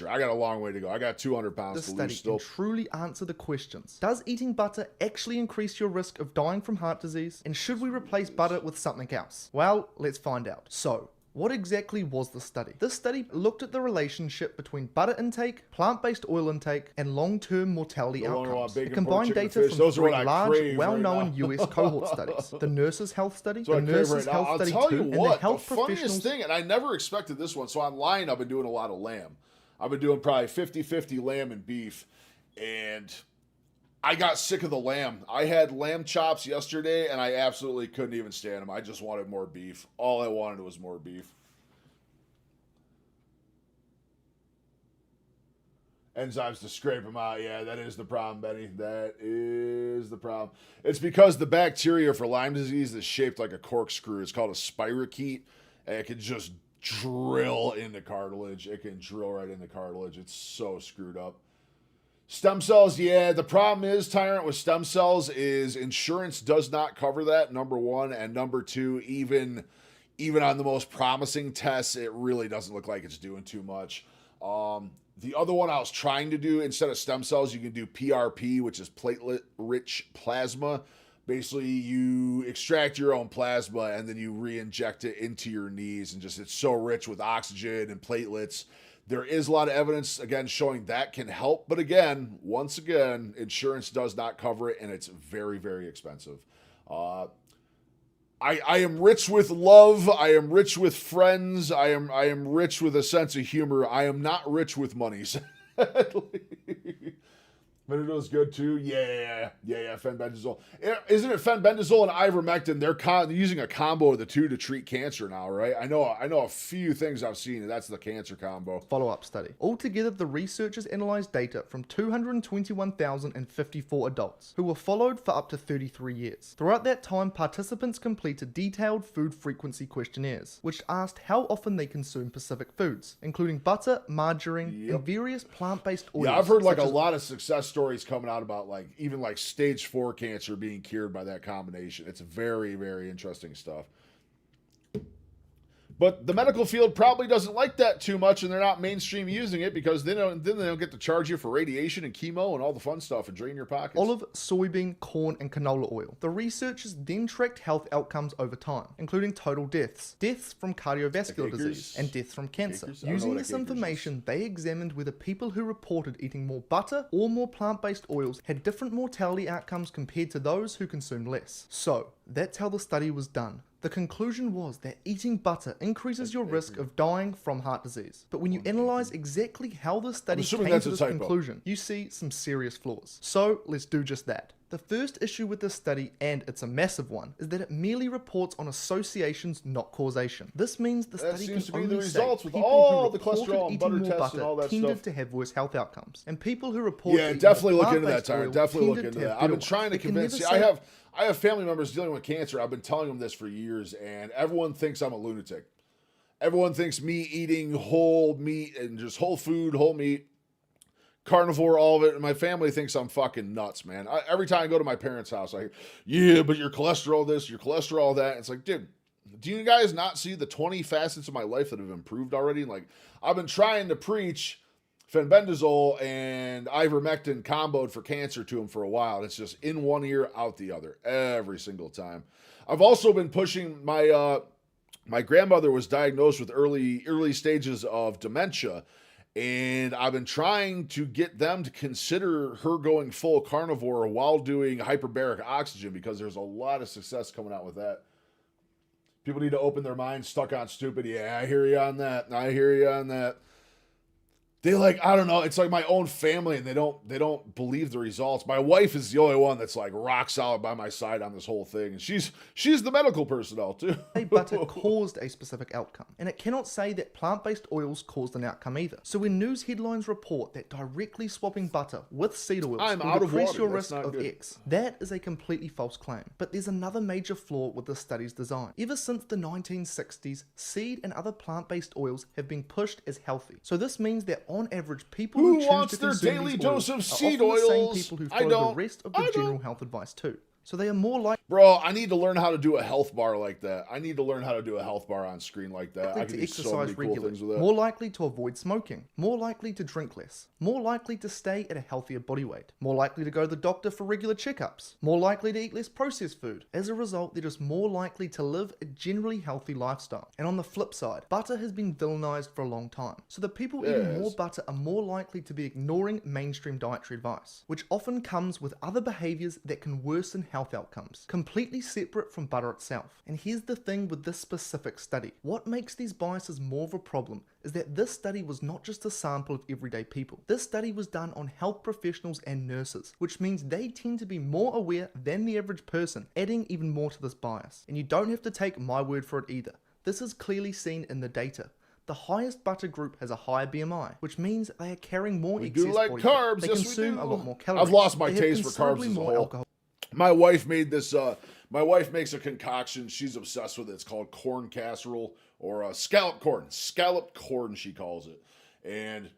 I got a long way to go. I got 200 pounds to lose still. This study can truly answer the questions. Does eating butter actually increase your risk of dying from heart disease? And should we replace butter with something else? Well, let's find out. So, what exactly was the study? This study looked at the relationship between butter intake, plant-based oil intake, and long-term mortality outcomes. It combined data from 3 large, well-known US cohort studies. The Nurses' Health Study, the Nurses' Health Study 2, and the Health Professionals... thing, and I never expected this one, so online I've been doing a lot of lamb. I've been doing probably 50-50 lamb and beef. and I got sick of the lamb. I had lamb chops yesterday, and I absolutely couldn't even stand them. I just wanted more beef. All I wanted was more beef. Enzymes to scrape them out. Yeah, that is the problem, Benny. That is the problem. It's because the bacteria for Lyme disease is shaped like a corkscrew. It's called a spirochete, and it can just drill into cartilage. It can drill right into cartilage. It's so screwed up. Stem cells, yeah. The problem is, Tyrant, with stem cells is insurance does not cover that, number one. And number two, even on the most promising tests, it really doesn't look like it's doing too much. The other one I was trying to do, instead of stem cells, you can do PRP, which is platelet-rich plasma. Basically, you extract your own plasma and then you re-inject it into your knees, and just it's so rich with oxygen and platelets. There is a lot of evidence, again, showing that can help. But again, once again, insurance does not cover it, and it's very, very expensive. I am rich with love. I am rich with friends. I am rich with a sense of humor. I am not rich with money. Benadryl is good too. Yeah. Fenbendazole. Isn't it fenbendazole and ivermectin? They're using a combo of the two to treat cancer now, right? I know a few things I've seen, and that's the cancer combo. Follow-up study. Altogether, the researchers analyzed data from 221,054 adults who were followed for up to 33 years. Throughout that time, participants completed detailed food frequency questionnaires, which asked how often they consume specific foods, including butter, margarine, and various plant-based oils. Yeah, I've heard like a lot of success stories coming out about like even like stage 4 cancer being cured by that combination. It's very, very interesting stuff. But the medical field probably doesn't like that too much, and they're not mainstream using it because then they don't get to charge you for radiation and chemo and all the fun stuff and drain your pockets. Olive, soybean, corn, and canola oil. The researchers then tracked health outcomes over time, including total deaths, deaths from cardiovascular disease, and deaths from cancer. Using this information, they examined whether people who reported eating more butter or more plant-based oils had different mortality outcomes compared to those who consumed less. So, that's how the study was done. The conclusion was that eating butter increases your risk of dying from heart disease. But when you analyze exactly how the study came to this conclusion, you see some serious flaws. So let's do just that. The first issue with this study, and it's a massive one, is that it merely reports on associations, not causation. This means the study can only say people who reported eating more butter tended to have worse health outcomes, and people who reported eating definitely more look into that, plant-based Tyler. oil Definitely look tended into to that. have I've been better trying to ones. convince you. I have family members dealing with cancer. I've been telling them this for years, and everyone thinks I'm a lunatic. Everyone thinks me eating whole meat and just whole food, whole meat, carnivore, all of it, and my family thinks I'm fucking nuts, man. Every time I go to my parents' house, I hear, yeah, but your cholesterol this, your cholesterol that. It's like, dude, do you guys not see the 20 facets of my life that have improved already? Like, I've been trying to preach fenbendazole and ivermectin comboed for cancer to them for a while. It's just in one ear, out the other, every single time. I've also been pushing my grandmother was diagnosed with early stages of dementia, and I've been trying to get them to consider her going full carnivore while doing hyperbaric oxygen, because there's a lot of success coming out with that. People need to open their minds. Stuck on stupid. Yeah, I hear you on that. They I don't know, it's like my own family, and they don't believe the results. My wife is the only one that's like rock solid by my side on this whole thing, and she's the medical personnel too. Butter caused a specific outcome, and it cannot say that plant-based oils caused an outcome either. So when news headlines report that directly swapping butter with seed oils will decrease your risk of X, that is a completely false claim. But there's another major flaw with the study's design. Ever since the 1960s, seed and other plant-based oils have been pushed as healthy. So this means that on average, people who choose to consume daily these dose oils of are seed often the same oils? people who follow the rest of the general health advice too. So they are more likely Bro, I need to learn how to do a health bar like that. I need to learn how to do a health bar on screen like that. I can to do exercise so many cool regularly, things with that. more likely to avoid smoking, more likely to drink less, more likely to stay at a healthier body weight, more likely to go to the doctor for regular checkups, more likely to eat less processed food. As a result, they're just more likely to live a generally healthy lifestyle. And on the flip side, butter has been villainized for a long time. So the people eating more butter are more likely to be ignoring mainstream dietary advice, which often comes with other behaviors that can worsen health health outcomes, completely separate from butter itself. And here's the thing with this specific study. What makes these biases more of a problem is that this study was not just a sample of everyday people. This study was done on health professionals and nurses, which means they tend to be more aware than the average person, adding even more to this bias. And you don't have to take my word for it either. This is clearly seen in the data. The highest butter group has a higher BMI, which means they are carrying more excess do like body carbs, fat. They yes consume we do. a lot more calories. I've lost my They have taste for carbs considerably as a more whole. alcohol. My wife made this, my wife makes a concoction. She's obsessed with it. It's called corn casserole or scalloped corn. Scalloped corn, she calls it. And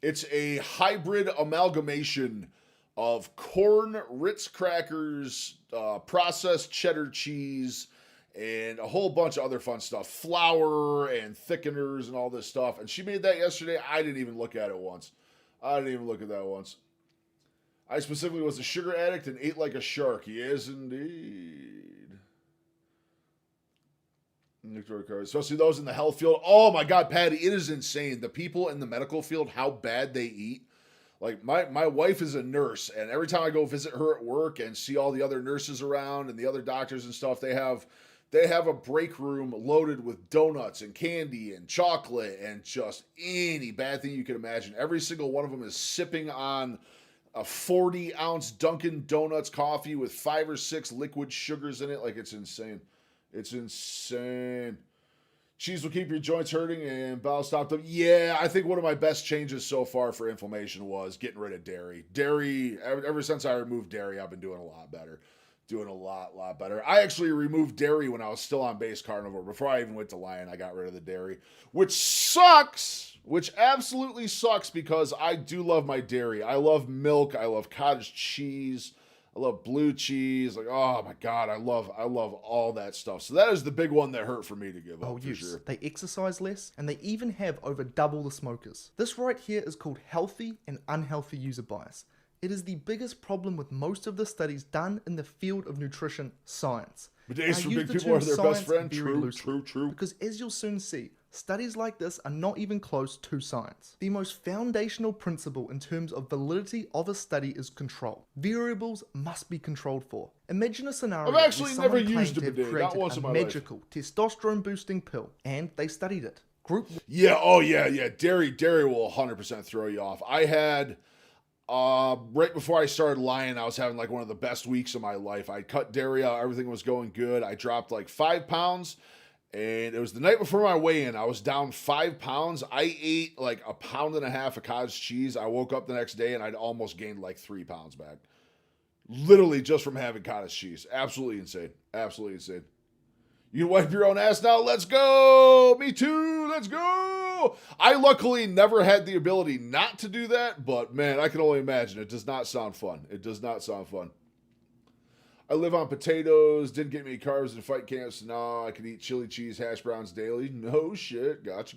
it's a hybrid amalgamation of corn, Ritz crackers, processed cheddar cheese, and a whole bunch of other fun stuff. Flour and thickeners and all this stuff. And she made that yesterday. I didn't even look at it once. I didn't even look at that once. I specifically was a sugar addict and ate like a shark. Yes, indeed. Especially those in the health field. Oh my God, Patty, it is insane. The people in the medical field, how bad they eat. Like my wife is a nurse, and every time I go visit her at work and see all the other nurses around and the other doctors and stuff, they have a break room loaded with donuts and candy and chocolate and just any bad thing you can imagine. Every single one of them is sipping on a 40-ounce Dunkin' Donuts coffee with 5 or 6 liquid sugars in it. Like, it's insane. It's insane. Cheese will keep your joints hurting and bowel stopped up. Yeah, I think one of my best changes so far for inflammation was getting rid of dairy. Dairy, ever since I removed dairy, I've been doing a lot better. Doing a lot better. I actually removed dairy when I was still on base carnivore. Before I even went to Lion, I got rid of the dairy, which sucks, which absolutely sucks because I do love my dairy. I love milk. I love cottage cheese. I love blue cheese. Like, oh my God, I love all that stuff. So that is the big one that hurt for me to give up. Oh for yes, sure. they exercise less, and they even have over double the smokers. This right here is called healthy and unhealthy user bias. It is the biggest problem with most of the studies done in the field of nutrition science. But days And for I use big the people are term their best science friend. very True, loosely, true. because as you'll soon see, studies like this are not even close to science. The most foundational principle in terms of validity of a study is control. Variables must be controlled for. Imagine a scenario I've actually where someone never used claimed a to have bidet, not created once in a my life. magical testosterone boosting pill, and they studied it. Group Yeah, oh yeah. Dairy will 100% throw you off. I had right before I started Lion, I was having like one of the best weeks of my life. I cut dairy out, everything was going good. I dropped like 5 pounds, and it was the night before my weigh-in. I was down 5 pounds. I ate like 1.5 pounds of cottage cheese. I woke up the next day and I'd almost gained like 3 pounds back. Literally just from having cottage cheese. Absolutely insane. Absolutely insane. You wipe your own ass now? Let's go! Me too! Let's go! I luckily never had the ability not to do that, but man, I can only imagine. It does not sound fun. It does not sound fun. I live on potatoes, didn't get me carbs in fight camps. No, I could eat chili cheese, hash browns daily. No shit. Gotcha.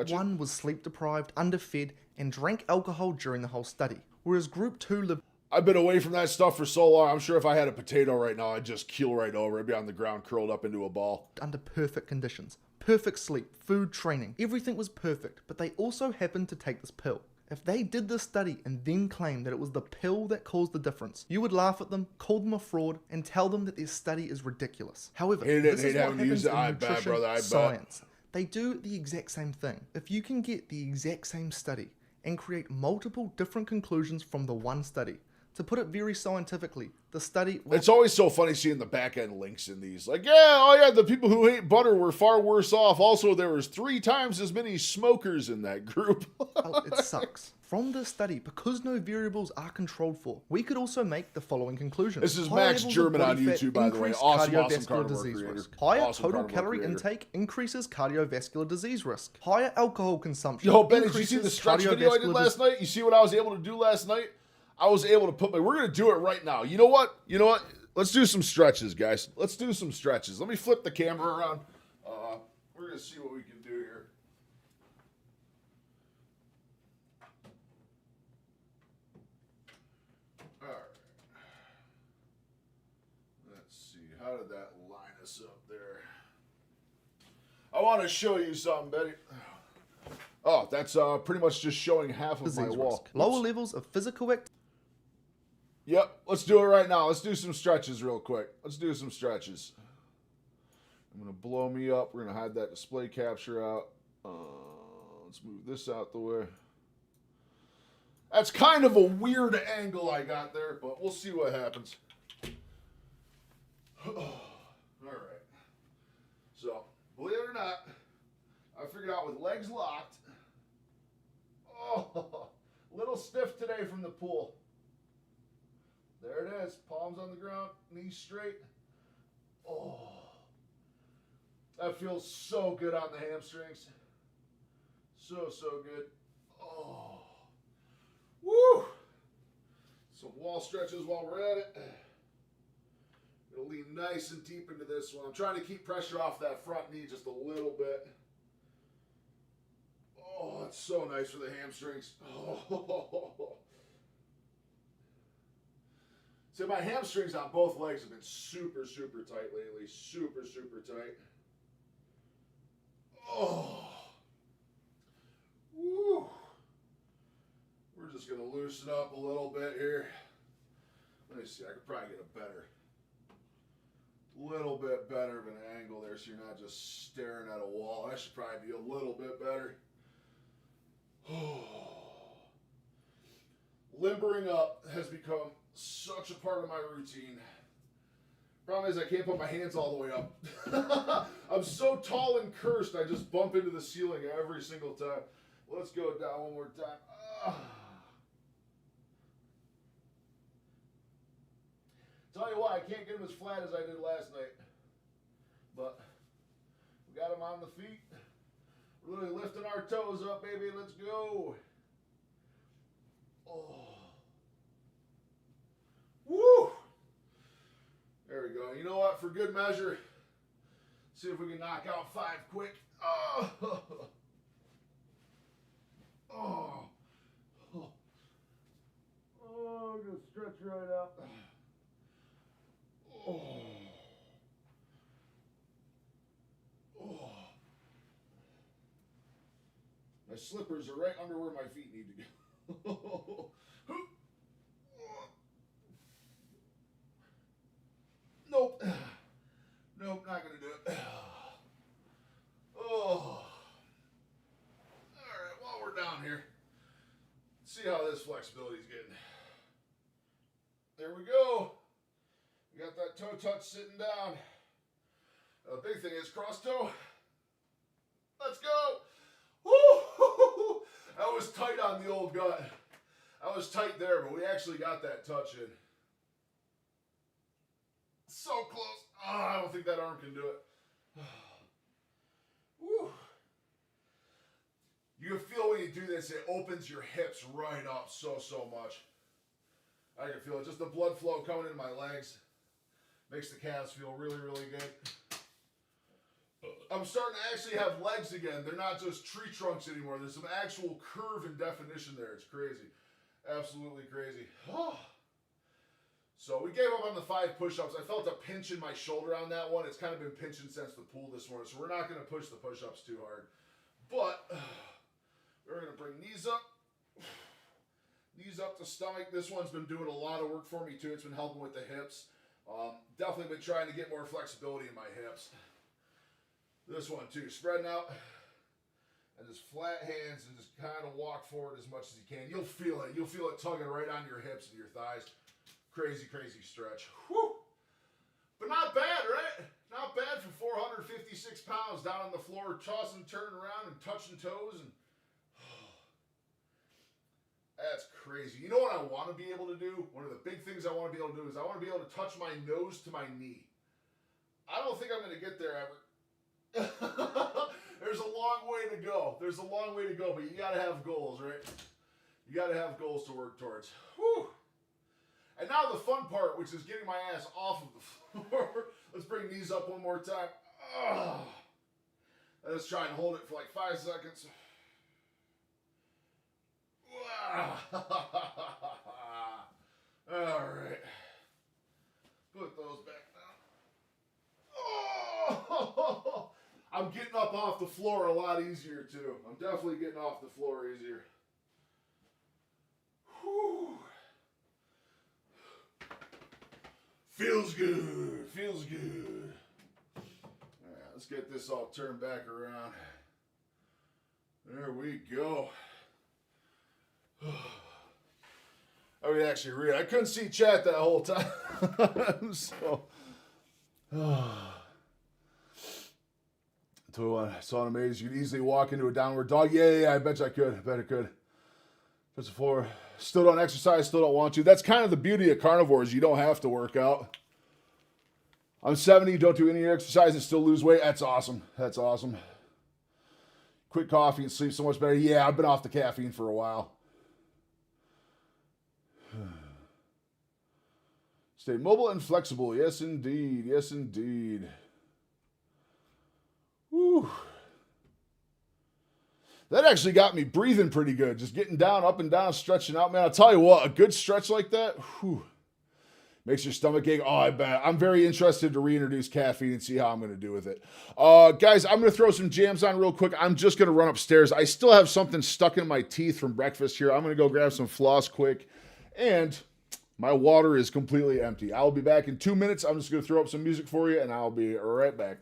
one was sleep deprived, underfed, and drank alcohol during the whole study, whereas group 2 lived I've been away from that stuff for so long. I'm sure if I had a potato right now, I'd just keel right over. I'd be on the ground curled up into a ball. under perfect conditions. Perfect sleep, food, training. Everything was perfect, but they also happened to take this pill. If they did this study and then claimed that it was the pill that caused the difference, you would laugh at them, call them a fraud, and tell them that their study is ridiculous. However, this is what having happens used it. in I bet, nutrition brother, I bet. science. They do the exact same thing. If you can get the exact same study and create multiple different conclusions from the one study, to put it very scientifically, the study... It's always so funny seeing the back end links in these. Like, yeah, the people who ate butter were far worse off. Also, there was 3 times as many smokers in that group. Oh, it sucks. From this study, because no variables are controlled for, we could also make the following conclusion. This is High Max levels of German body on fat YouTube, by the way. increase Awesome cardiovascular carnivore disease creator. risk. Higher Awesome total carnivore calorie creator. intake increases cardiovascular disease risk. Higher alcohol consumption Yo, Ben, did you see the increases stretch video I did cardiovascular last night? You see what I was able to do last night? I was able to put we're going to do it right now. You know what? Let's do some stretches, guys. Let's do some stretches. Let me flip the camera around. We're going to see what we can do here. All right. Let's see. How did that line us up there? I want to show you something, Betty. Oh, that's pretty much just showing half of my disease wall. risk. Lower levels of physical activity. Yep, let's do it right now. Let's do some stretches real quick. Let's do some stretches. I'm going to blow me up. We're going to hide that display capture out. Let's move this out the way. That's kind of a weird angle I got there, but we'll see what happens. All right. So, believe it or not, I figured out with legs locked. Oh, a little stiff today from the pool. There it is. Palms on the ground, knees straight. Oh, that feels so good on the hamstrings. So good. Oh. Woo! Some wall stretches while we're at it. Gonna lean nice and deep into this one. I'm trying to keep pressure off that front knee just a little bit. Oh, it's so nice for the hamstrings. Oh. See, my hamstrings on both legs have been super tight lately. Super tight. Oh. Woo. We're just going to loosen up a little bit here. Let me see. I could probably get a little bit better of an angle there so you're not just staring at a wall. That should probably be a little bit better. Limbering up has become such a part of my routine. Problem is I can't put my hands all the way up. I'm so tall and cursed I just bump into the ceiling every single time. Let's go down one more time. Tell you what, I can't get them as flat as I did last night. But we got them on the feet. We're really lifting our toes up, baby. Let's go. Oh. Woo! There we go. You know what? For good measure, see if we can knock out 5 quick. Oh. Oh. Oh, I'm going to stretch right out. Oh. Oh. My slippers are right under where my feet need to go. Nope. Nope, not going to do it. Oh. Alright, while we're down here, let's see how this flexibility is getting. There we go. We got that toe touch sitting down. The big thing is cross toe. Let's go. Woo! That was tight on the old gut. I was tight there, but we actually got that touch in. So close. Oh, I don't think that arm can do it. Woo. You can feel when you do this, it opens your hips right up so much. I can feel it. Just the blood flow coming into my legs. Makes the calves feel really good. I'm starting to actually have legs again. They're not just tree trunks anymore. There's some actual curve and definition there. It's crazy. Absolutely crazy. So we gave up on the 5 push-ups. I felt a pinch in my shoulder on that one. It's kind of been pinching since the pool this morning. So we're not going to push the push-ups too hard. But we're going to bring knees up. Knees up to stomach. This one's been doing a lot of work for me too. It's been helping with the hips. Definitely been trying to get more flexibility in my hips. This one too, spreading out and just flat hands and just kind of walk forward as much as you can. You'll feel it. You'll feel it tugging right on your hips and your thighs. Crazy stretch. Whew. But not bad, right? Not bad for 456 pounds down on the floor, tossing, turning around and touching toes. And that's crazy. You know what I want to be able to do? One of the big things I want to be able to do is I want to be able to touch my nose to my knee. I don't think I'm going to get there ever. There's a long way to go. There's a long way to go, but you got to have goals, right? You got to have goals to work towards. Whew. And now the fun part, which is getting my ass off of the floor. Let's bring knees up one more time. Let's try and hold it for like 5 seconds. All right. Put those back down. Oh! I'm getting up off the floor a lot easier too. I'm definitely getting off the floor easier. Whew. Feels good. Feels good. All right, let's get this all turned back around. There we go. I mean, actually read. I couldn't see chat that whole time. So, 21. Saw an amazing. You could easily walk into a downward dog. Yeah. I bet I could. I bet I could. That's a 4. Still don't exercise. Still don't want to. That's kind of the beauty of carnivores. You don't have to work out. I'm 70. Don't do any exercise and still lose weight. That's awesome. That's awesome. Quit coffee and sleep so much better. Yeah, I've been off the caffeine for a while. Stay mobile and flexible. Yes, indeed. Yes, indeed. Woo. That actually got me breathing pretty good. Just getting down, up and down, stretching out. Man, I'll tell you what, a good stretch like that, whew, makes your stomach ache. Oh, I bet. I'm very interested to reintroduce caffeine and see how I'm going to do with it. Guys, I'm going to throw some jams on real quick. I'm just going to run upstairs. I still have something stuck in my teeth from breakfast here. I'm going to go grab some floss quick. And my water is completely empty. I'll be back in 2 minutes. I'm just going to throw up some music for you, and I'll be right back.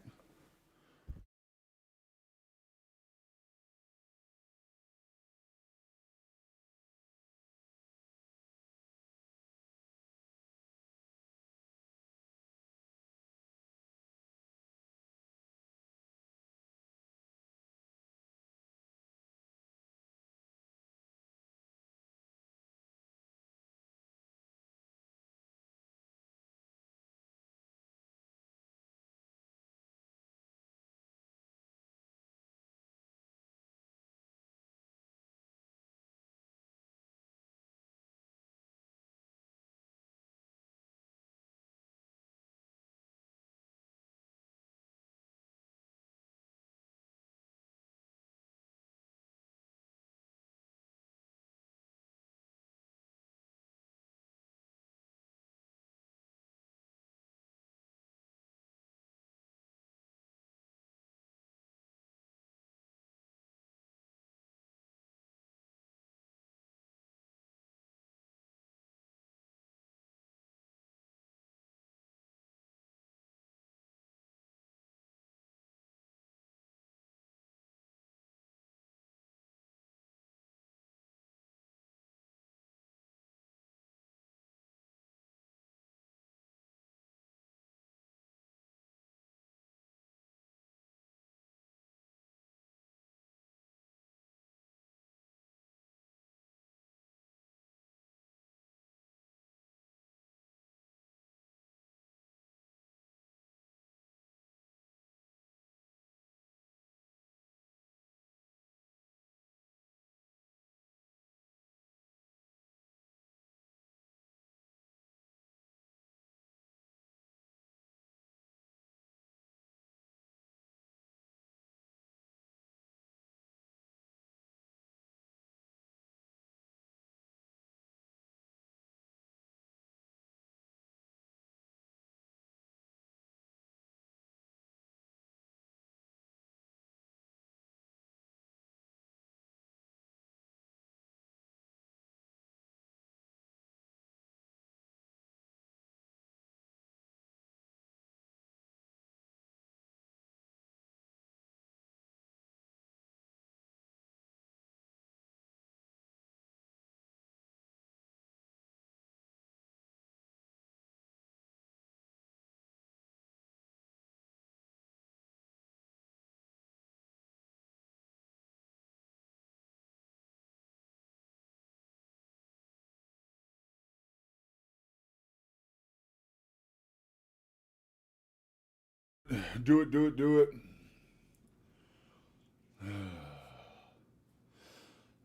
Do it.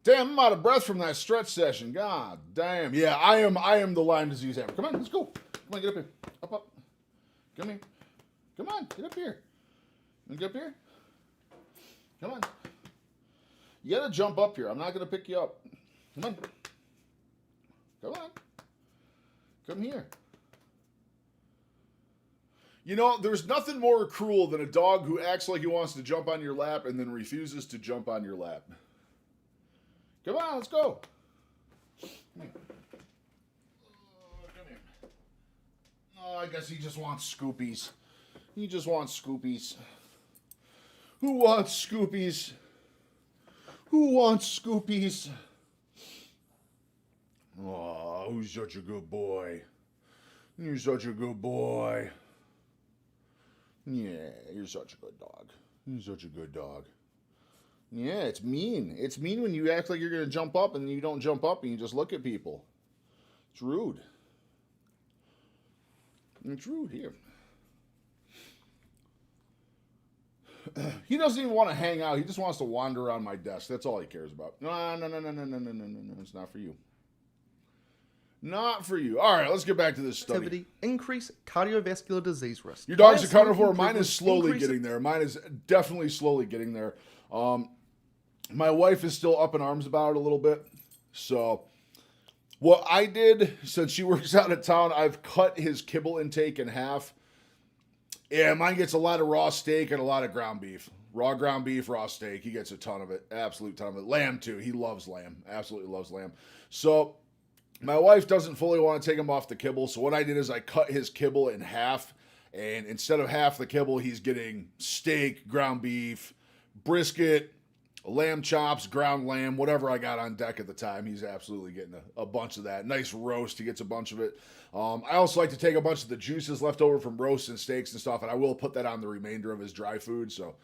Damn, I'm out of breath from that stretch session. God damn. Yeah, I am the Lyme disease hammer. Come on, let's go. Come on, get up here. Up. Come here. Come on, get up here. You get up here? Come on. You gotta jump up here. I'm not gonna pick you up. Come on. Come on. Come here. You know, there's nothing more cruel than a dog who acts like he wants to jump on your lap and then refuses to jump on your lap. Come on, let's go. Come here. Come here. Oh, I guess he just wants Scoopies. He just wants Scoopies. Who wants Scoopies? Who wants Scoopies? Oh, who's such a good boy? You're such a good boy. Yeah, you're such a good dog. You're such a good dog. Yeah, it's mean. It's mean when you act like you're going to jump up and you don't jump up and you just look at people. It's rude. It's rude here. He doesn't even want to hang out. He just wants to wander around my desk. That's all he cares about. No. It's not for you. Not for you. All right, let's get back to this study. Activity increase cardiovascular disease risk. Your dog's a Higher carnivore. smoking Mine is privilege slowly increase- getting there. Mine is definitely slowly getting there. My wife is still up in arms about it a little bit. So what I did, since she works out of town, I've cut his kibble intake in half. Yeah, mine gets a lot of raw steak and a lot of ground beef. Raw ground beef, raw steak. He gets a ton of it. Absolute ton of it. Lamb, too. He loves lamb. Absolutely loves lamb. So my wife doesn't fully want to take him off the kibble. So what I did is I cut his kibble in half. And instead of half the kibble, he's getting steak, ground beef, brisket, lamb chops, ground lamb, whatever I got on deck at the time. He's absolutely getting a bunch of that. Nice roast. He gets a bunch of it. I also like to take a bunch of the juices left over from roasts and steaks and stuff, and I will put that on the remainder of his dry food. So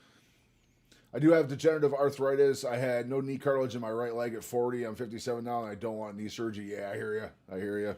I do have degenerative arthritis. I had no knee cartilage in my right leg at 40. I'm 57 now, and I don't want knee surgery. Yeah, I hear you. I hear you.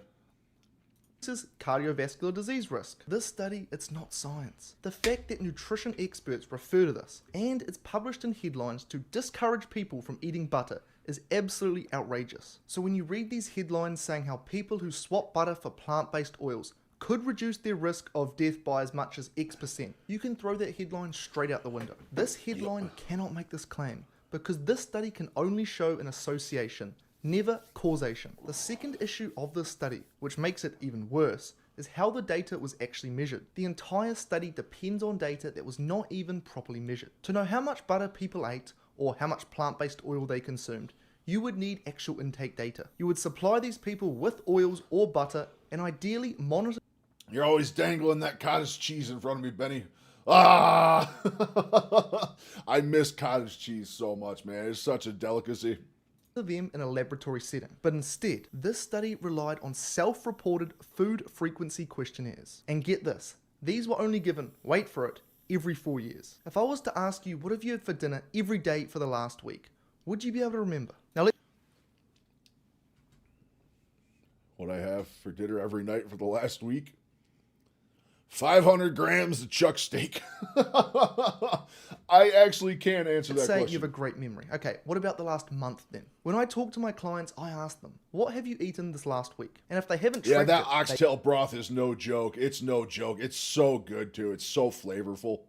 Increases cardiovascular disease risk. This study, it's not science. The fact that nutrition experts refer to this, and it's published in headlines to discourage people from eating butter, is absolutely outrageous. So when you read these headlines saying how people who swap butter for plant-based oils could reduce their risk of death by as much as X%, you can throw that headline straight out the window. This headline cannot make this claim, because this study can only show an association, never causation. The second issue of this study, which makes it even worse, is how the data was actually measured. The entire study depends on data that was not even properly measured. To know how much butter people ate, or how much plant-based oil they consumed, you would need actual intake data. You would supply these people with oils or butter, and ideally monitor. You're always dangling that cottage cheese in front of me, Benny. Ah! I miss cottage cheese so much, man. It's such a delicacy. Them in a laboratory setting, but instead, this study relied on self-reported food frequency questionnaires. And get this, these were only given, wait for it, every 4 years. If I was to ask you, what have you had for dinner every day for the last week, would you be able to remember? Now, What I have for dinner every night for the last week? 500 grams of chuck steak. I actually can't answer that let's say question. you have a great memory. Okay, what about the last month then? When I talk to my clients, I ask them, what have you eaten this last week? And if they haven't Yeah, tracked that it, oxtail broth is no joke. It's no joke. It's so good, too. It's so flavorful.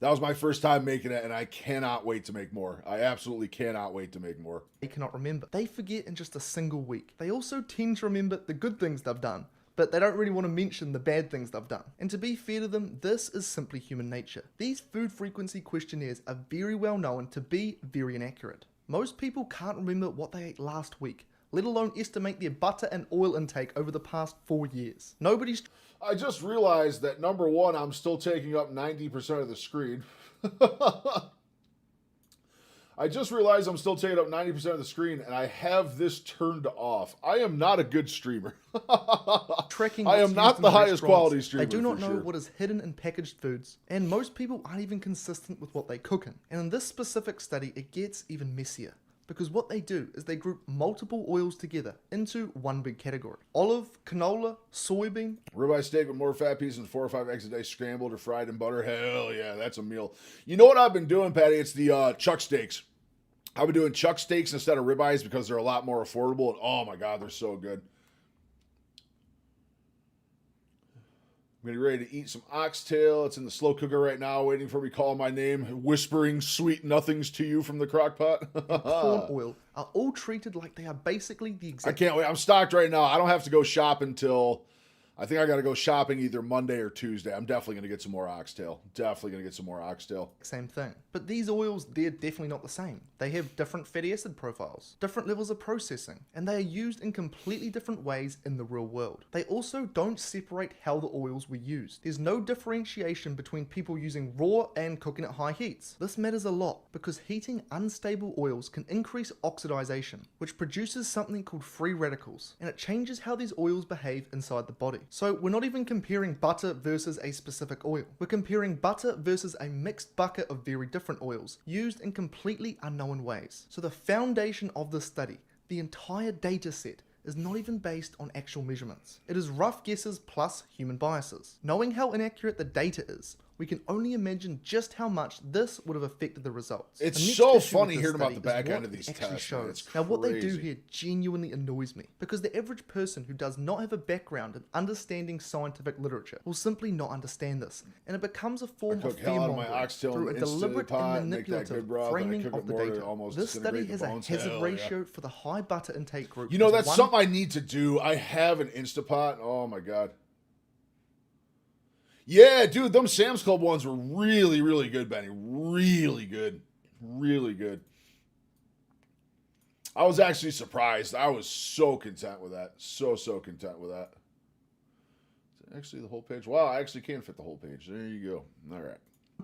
That was my first time making it, and I cannot wait to make more. I absolutely cannot wait to make more. they cannot remember. They forget in just a single week. They also tend to remember the good things they've done, but they don't really want to mention the bad things they've done. And to be fair to them, this is simply human nature. These food frequency questionnaires are very well known to be very inaccurate. Most people can't remember what they ate last week, let alone estimate their butter and oil intake over the past 4 years. Nobody's I just realized that, number one, I'm still taking up 90% of the screen. I just realized I'm still taking up 90% of the screen, and I have this turned off. I am not a good streamer. tracking I what's am not used in the highest restaurants. quality streamer. They do not for know sure. what is hidden in packaged foods, and most people aren't even consistent with what they cook in. And in this specific study, it gets even messier, because what they do is they group multiple oils together into one big category. Olive, canola, soybean. Ribeye steak with more fat pieces and 4 or 5 eggs a day, scrambled or fried in butter. Hell yeah, that's a meal. You know what I've been doing, Patty? It's the chuck steaks. I've been doing chuck steaks instead of ribeyes because they're a lot more affordable. And oh my God, they're so good. I'm getting ready to eat some oxtail. It's in the slow cooker right now, waiting for me to call my name, whispering sweet nothings to you from the crock pot. Corn oil are all treated like they are basically the I exact can't wait. I'm stocked right now. I don't have to go shop until I think I got to go shopping either Monday or Tuesday. I'm definitely going to get some more oxtail. Same thing. But these oils, they're definitely not the same. They have different fatty acid profiles, different levels of processing, and they are used in completely different ways in the real world. They also don't separate how the oils were used. There's no differentiation between people using raw and cooking at high heats. This matters a lot because heating unstable oils can increase oxidization, which produces something called free radicals, and it changes how these oils behave inside the body. So we're not even comparing butter versus a specific oil. We're comparing butter versus a mixed bucket of very different oils, used in completely unknown ways. So the foundation of this study, the entire data set, is not even based on actual measurements. It is rough guesses plus human biases. Knowing how inaccurate the data is, we can only imagine just how much this would have affected the results. It's The next so issue funny with this hearing about study the back is end what of these it actually tests, man. shows. It's Now, what they do crazy. here genuinely annoys me because the average person who does not have a background in understanding scientific literature will simply not understand this, and it becomes a form of cook hell out of my fear-mongering oxtail through a in the Instant deliberate Pot and and make that good manipulative broth, and I framing cook it of the more to data. almost This study disintegrate the has a bones. hazard Hell yeah. ratio for the high butter intake group. You know, as that's 1 something I need to do. I have an Instapot. Oh my God. Yeah, dude, them Sam's Club ones were really, really good, Benny. Really good. Really good. I was actually surprised. I was so content with that. So content with that. Is it actually the whole page? Wow, I actually can fit the whole page. There you go. All right.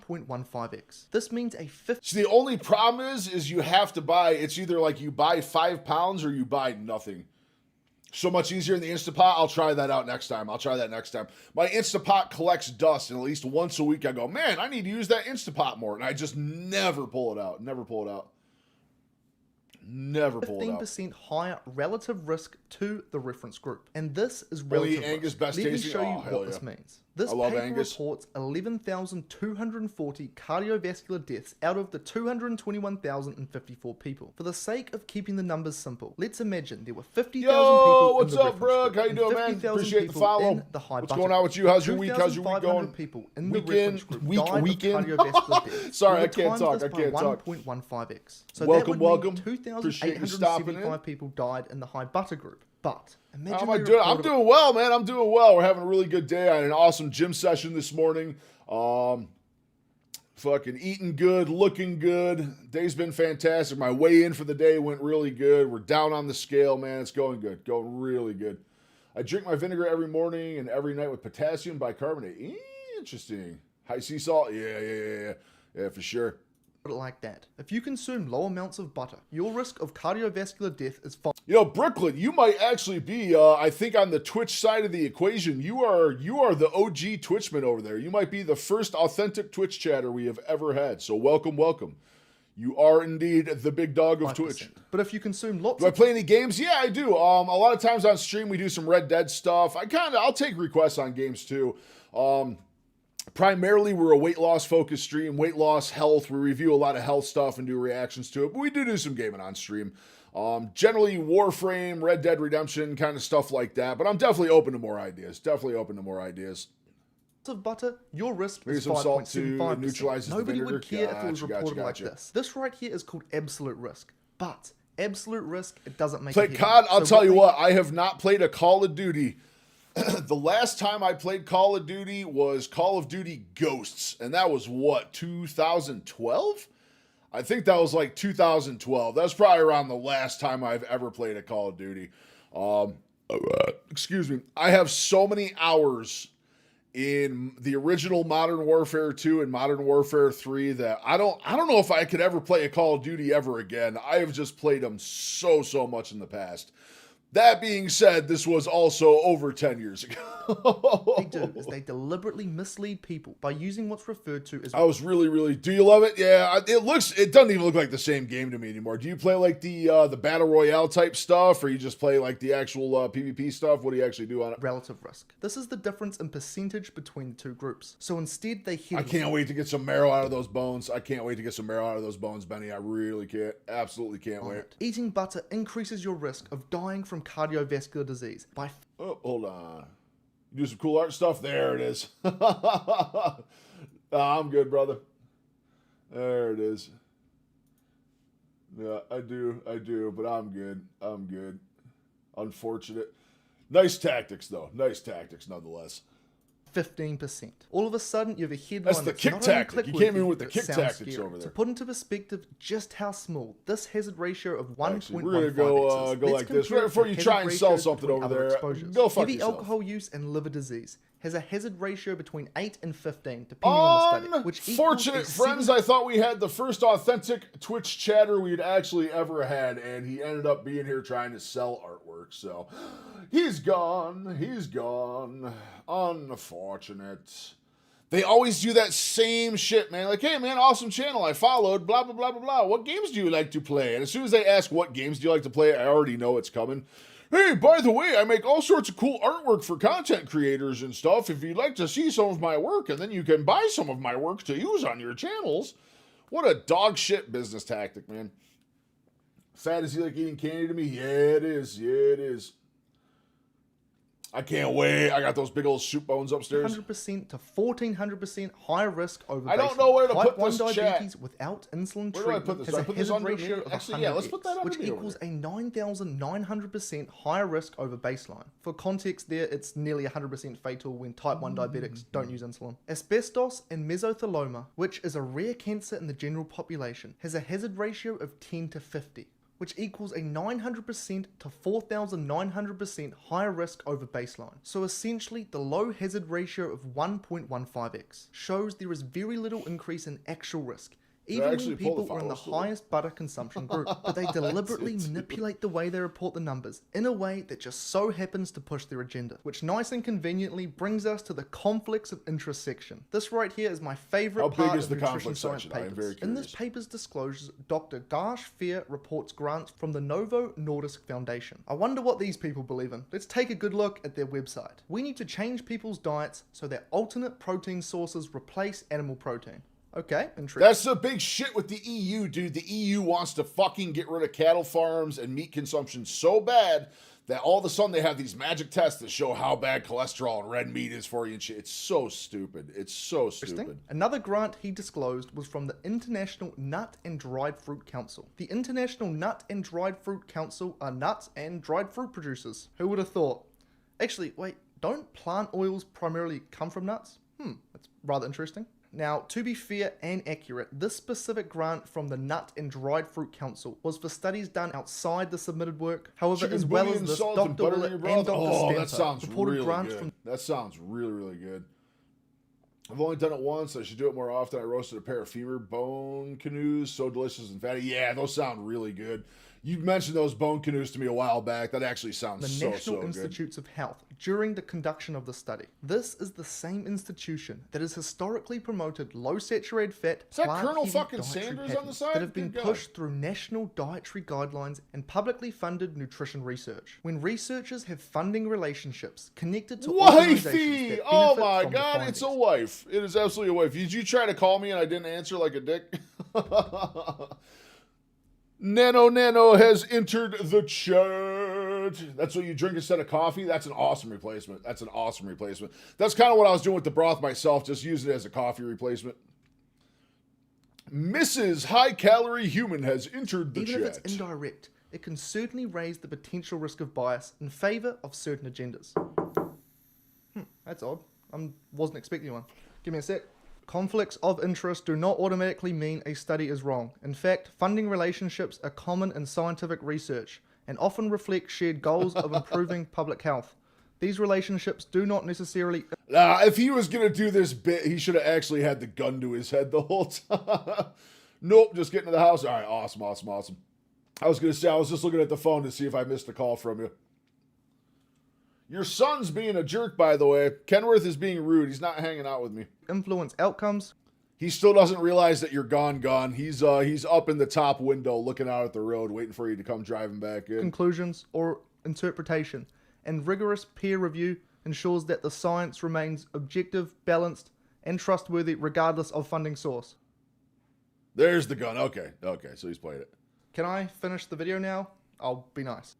0.15x. This means a 50 So the only problem is you have to buy, it's either like you buy 5 pounds or you buy nothing. So much easier in the Instapot. I'll try that out next time. My Instapot collects dust, and at least once a week I go, man, I need to use that Instapot more. And I just never pull it out. Never pull it out. 15% higher relative risk to the reference group. And this is Only relative Angus risk. best Let me tasting? show you Oh, hell what this yeah. means. This I love paper Angus. reports 11,240 cardiovascular deaths out of the 221,054 people. For the sake of keeping the numbers simple, let's imagine there were 50,000 people what's in the up, reference Brooke? group How you and doing, man? 50,000 Appreciate the people follow. in the high What's butter going on group. with you? How's your week? How's your week 2,500 going? people in the Weekend- reference group week- died weekend? of cardiovascular death. Sorry, We I can't times talk. this I by can't talk. 1.15x. So Welcome, that would welcome. mean Appreciate you stopping in. 2,875 people died in the high butter group. But imagine How am I they doing? I'm reported- doing well, man. I'm doing well. We're having a really good day. I had an awesome gym session this morning. Fucking eating good, looking good. Day's been fantastic. My weigh in for the day went really good. We're down on the scale, man. It's going good. Going really good. I drink my vinegar every morning and every night with potassium bicarbonate. Interesting. High sea salt? Yeah, for sure. it like that. If you consume low amounts of butter, your risk of cardiovascular death is 5. You know, Brooklyn, you might actually be, I think, on the Twitch side of the equation. You are the OG Twitchman over there. You might be the first authentic Twitch chatter we have ever had. So welcome. You are indeed the big dog of Twitch. But if you consume lots Do I of play any games? Yeah, I do. A lot of times on stream we do some Red Dead stuff. I'll take requests on games too. Primarily, we're a weight loss focused stream, weight loss, health. We review a lot of health stuff and do reactions to it, but we do some gaming on stream. Generally, Warframe, Red Dead Redemption, kind of stuff like that. But I'm definitely open to more ideas. of butter, your risk Maybe is some salt too, 5.75%. it neutralizes the Nobody vinegar. would care if it was Gotcha, reported gotcha. like this. This right here is called absolute risk. But absolute risk, it doesn't make Play it COD, I'll So tell you they- what, I have not played a Call of Duty. The last time I played Call of Duty was Call of Duty Ghosts, and that was what, 2012? I think that was like 2012. That's probably around the last time I've ever played a Call of Duty. Excuse me. I have so many hours in the original Modern Warfare 2 and Modern Warfare 3 that I don't know if I could ever play a Call of Duty ever again. I have just played them so much in the past. That being said, this was also over 10 years ago. They do is they deliberately mislead people by using what's referred to as I was really. Do you love it? Yeah, it doesn't even look like the same game to me anymore. Do you play like the battle royale type stuff, or you just play like the actual PvP stuff? What do you actually do on it? relative risk. This is the difference in percentage between the two groups. So instead, they hit. I can't wait to get some marrow out of those bones. Benny. I really can't. Absolutely can't wait. Eating butter increases your risk of dying from cardiovascular disease by Oh, hold on. You do some cool art stuff. There it is. I'm good, brother. There it is. Yeah, I do, but I'm good. Unfortunate. Nice tactics, though. Nice tactics, nonetheless. 15%. All of a sudden, you have a headline That's the kick not only tactic. You clickworthy, came in with the but kick sounds tactics scary. over there. To put into perspective just how small this hazard ratio of 1.15 Actually, we're gonna go is, go let's like this compare right it before to you hazard try and sell ratios something between over other there. exposures. Go fuck Heavy yourself. alcohol use and liver disease has a hazard ratio between 8 and 15, depending on the study. Which equals Unfortunate a friends, I thought we had the first authentic Twitch chatter we'd actually ever had, and he ended up being here trying to sell artwork. So he's gone. He's gone. Unfortunate. They always do that same shit, man. Like, hey, man, awesome channel. I followed, blah, blah, blah, blah, blah. What games do you like to play? And as soon as they ask what games do you like to play, I already know it's coming. Hey, by the way, I make all sorts of cool artwork for content creators and stuff. If you'd like to see some of my work, and then you can buy some of my work to use on your channels. What a dog shit business tactic, man. Fat is he like eating candy to me? Yeah, it is. Yeah, it is. I can't wait. I got those big old soup bones upstairs. 100% to 1400% higher risk over I don't baseline. know where to Type put 1 this diabetes chat. without insulin Where do I treatment put this? has Do I a put this hazard under ratio me? of Actually, yeah, let's put that 100x, under which me over equals there. a 9,900% higher risk over baseline. For context there, it's nearly 100% fatal when type 1 diabetics don't use insulin. Asbestos and mesothelioma, which is a rare cancer in the general population, has a hazard ratio of 10 to 50. Which equals a 900% to 4,900% higher risk over baseline. So essentially, the low hazard ratio of 1.15x shows there is very little increase in actual risk, even actually when pull the people are in the follow stool? highest butter consumption group. But they deliberately It's- manipulate the way they report the numbers in a way that just so happens to push their agenda. Which nice and conveniently brings us to the conflicts of interest section. This right here is my favorite How big part is of the nutrition conflict science section? I am papers. very In this curious. paper's disclosures, Dr. Garsh Fair reports grants from the Novo Nordisk Foundation. I wonder what these people believe in. Let's take a good look at their website. We need to change people's diets so that alternate protein sources replace animal protein. Okay, interesting. That's the big shit with the EU, dude. The EU wants to fucking get rid of cattle farms and meat consumption so bad that all of a sudden they have these magic tests that show how bad cholesterol and red meat is for you and shit. It's so stupid. It's so stupid. Another grant he disclosed was from the International Nut and Dried Fruit Council. The International Nut and Dried Fruit Council are nuts and dried fruit producers. Who would have thought? Actually, wait, don't plant oils primarily come from nuts? That's rather interesting. Now, to be fair and accurate, this specific grant from the Nut and Dried Fruit Council was for studies done outside the submitted work. However, Chicken as well booty as and this, salt and Dr. butter in Willett your and broth. Dr. Oh, Stanton that sounds reported really grants good. from That sounds really, really good. I've only done it once. I should do it more often. I roasted a pair of femur bone canoes. So delicious and fatty. Yeah, those sound really good. You mentioned those bone canoes to me a while back. That actually sounds the so National good. Institutes of Health during the conduction of the study. This is the same institution that has historically promoted low saturated fat, Is that plant Colonel heavy fucking dietary Sanders on the patterns side? that have been Good God. pushed through national dietary guidelines and publicly funded nutrition research. When researchers have funding relationships connected to organizations Wifey! that Oh benefit my from the god, it's a findings. wife. It is absolutely a wife. Did you try to call me and I didn't answer like a dick? Nano has entered the chat. That's what you drink instead of coffee? That's an awesome replacement. That's an awesome replacement. That's kind of what I was doing with the broth myself, just using it as a coffee replacement. Mrs. High Calorie Human has entered the Even chat. if it's indirect, it can certainly raise the potential risk of bias in favor of certain agendas. That's odd. I wasn't expecting one. Give me a sec. Conflicts of interest do not automatically mean a study is wrong. In fact, funding relationships are common in scientific research and often reflect shared goals of improving public health. These relationships do not necessarily... If he was going to do this bit, he should have actually had the gun to his head the whole time. Nope, just get into the house. All right, awesome. I was going to say, I was just looking at the phone to see if I missed a call from you. Your son's being a jerk, by the way. Kenworth is being rude. He's not hanging out with me. influence outcomes. He still doesn't realize that you're gone. He's up in the top window looking out at the road, waiting for you to come driving back in. Conclusions or interpretation, and rigorous peer review ensures that the science remains objective, balanced, and trustworthy regardless of funding source. There's the gun. Okay, so he's played it. Can I finish the video now? I'll be nice.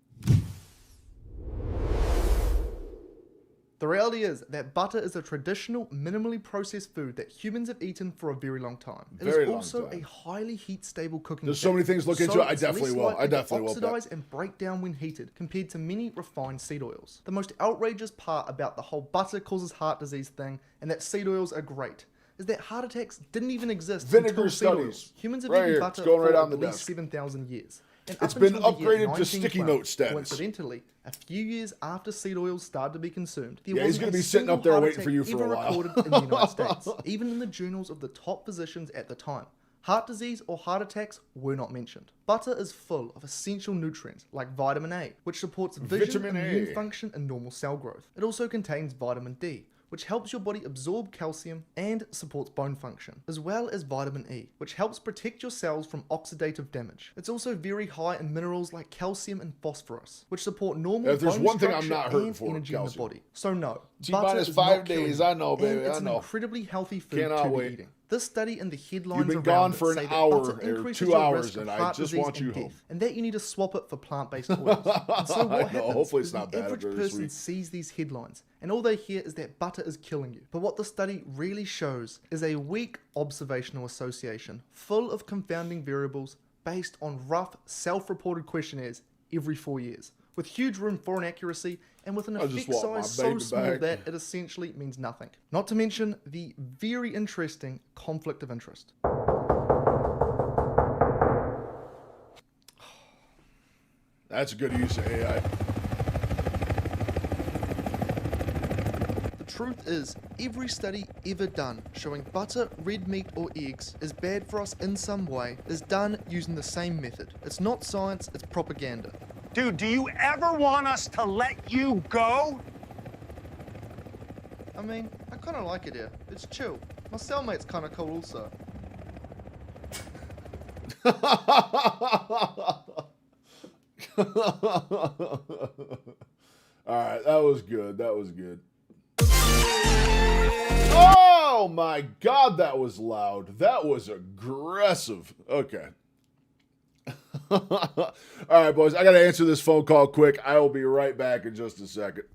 The reality is that butter is a traditional, minimally processed food that humans have eaten for a very long time. It Very is long also time. a highly heat-stable cooking There's so many things to look into. I it's definitely less will. likely I to definitely will, oxidize and break down when heated, compared to many refined seed oils. The most outrageous part about the whole butter causes heart disease thing, and that seed oils are great, is that heart attacks didn't even exist Vinegar until seed studies. oils. Humans have Right eaten here. butter It's going right for on at the least desk. 7,000 years. And It's up been until the year upgraded to sticky 1912, note status. Coincidentally, a few years after seed oils started to be consumed, there Yeah, he's wasn't gonna a be sitting up single there heart waiting for attack you for ever a while. recorded in the United States, even in the journals of the top physicians at the time. Heart disease or heart attacks were not mentioned. Butter is full of essential nutrients like vitamin A, which supports vision, Vitamin A. immune function, and normal cell growth. It also contains vitamin D, which helps your body absorb calcium and supports bone function, as well as vitamin E, which helps protect your cells from oxidative damage. It's also very high in minerals like calcium and phosphorus, which support normal If there's bone one thing I'm structure not hurting and for, energy in the calcium. body. So no, T-minus butter is 5 not killing days, you, I know, baby, and it's I an know. incredibly healthy food Cannot to wait. be eating. This study and the headlines You've been around gone it for an say that hour butter or increases 2 your hours, risk of and I heart just disease want and you home. death, and that you need to swap it for plant-based oils. And so I what know, happens hopefully it's is not the bad, average very person sweet. sees these headlines, and all they hear is that butter is killing you. But what the study really shows is a weak observational association full of confounding variables based on rough, self-reported questionnaires every 4 years, with huge room for inaccuracy and with an I just effect want my size so baby small back. that it essentially means nothing. Not to mention the very interesting conflict of interest. That's a good use of AI. The truth is, every study ever done showing butter, red meat, or eggs is bad for us in some way is done using the same method. It's not science, it's propaganda. Dude, do you ever want us to let you go? I mean, I kinda like it here. It's chill. My cellmate's kinda cool also. Alright, that was good. That was good. Oh my god, that was loud. That was aggressive. Okay. Alright, boys, I gotta answer this phone call quick. I will be right back in just a second.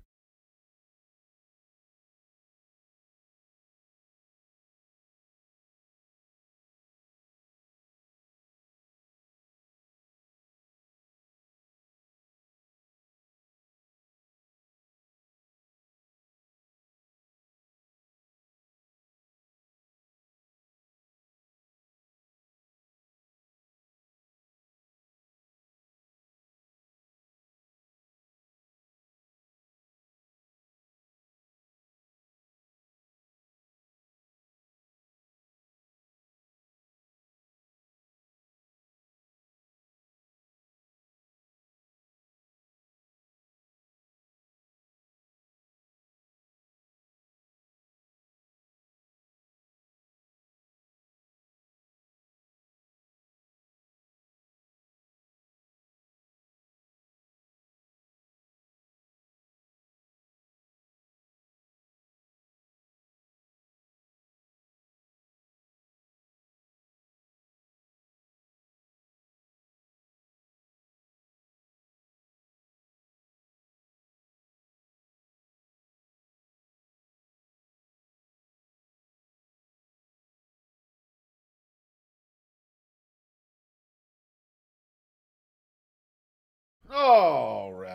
All right.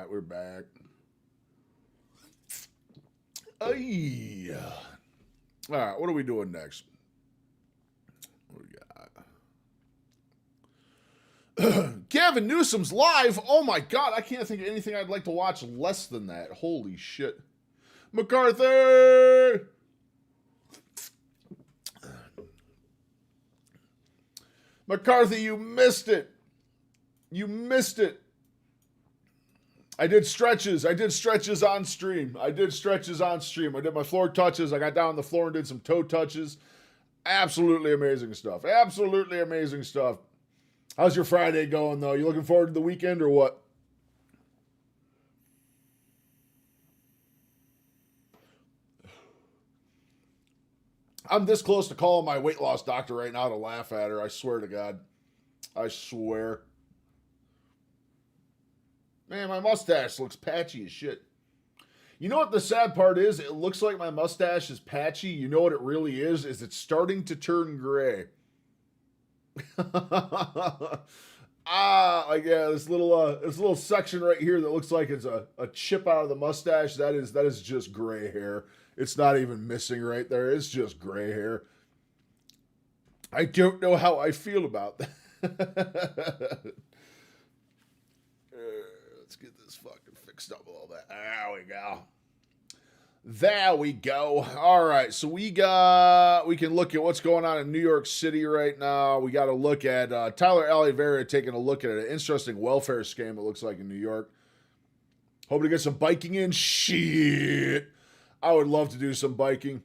We're back. Ay. All right, what are we doing next? What do we got? Gavin Newsom's live. Oh my god, I can't think of anything I'd like to watch less than that. Holy shit. McCarthy! McCarthy, you missed it. You missed it. I did stretches on stream. I did my floor touches. I got down on the floor and did some toe touches. Absolutely amazing stuff. Absolutely amazing stuff. How's your Friday going, though? You looking forward to the weekend or what? I'm this close to calling my weight loss doctor right now to laugh at her. I swear to God. I swear. Man, my mustache looks patchy as shit. You know what the sad part is? It looks like my mustache is patchy. You know what it really is? Is it's starting to turn gray. Like yeah, this little section right here that looks like it's a chip out of the mustache. That is just gray hair. It's not even missing right there. It's just gray hair. I don't know how I feel about that. Let's get this fucking fixed up a little bit. There we go. There we go. All right, so we can look at what's going on in New York City right now. We got to look at Tyler Oliveira taking a look at an interesting welfare scam, it looks like, in New York. Hoping to get some biking in. Shit. I would love to do some biking.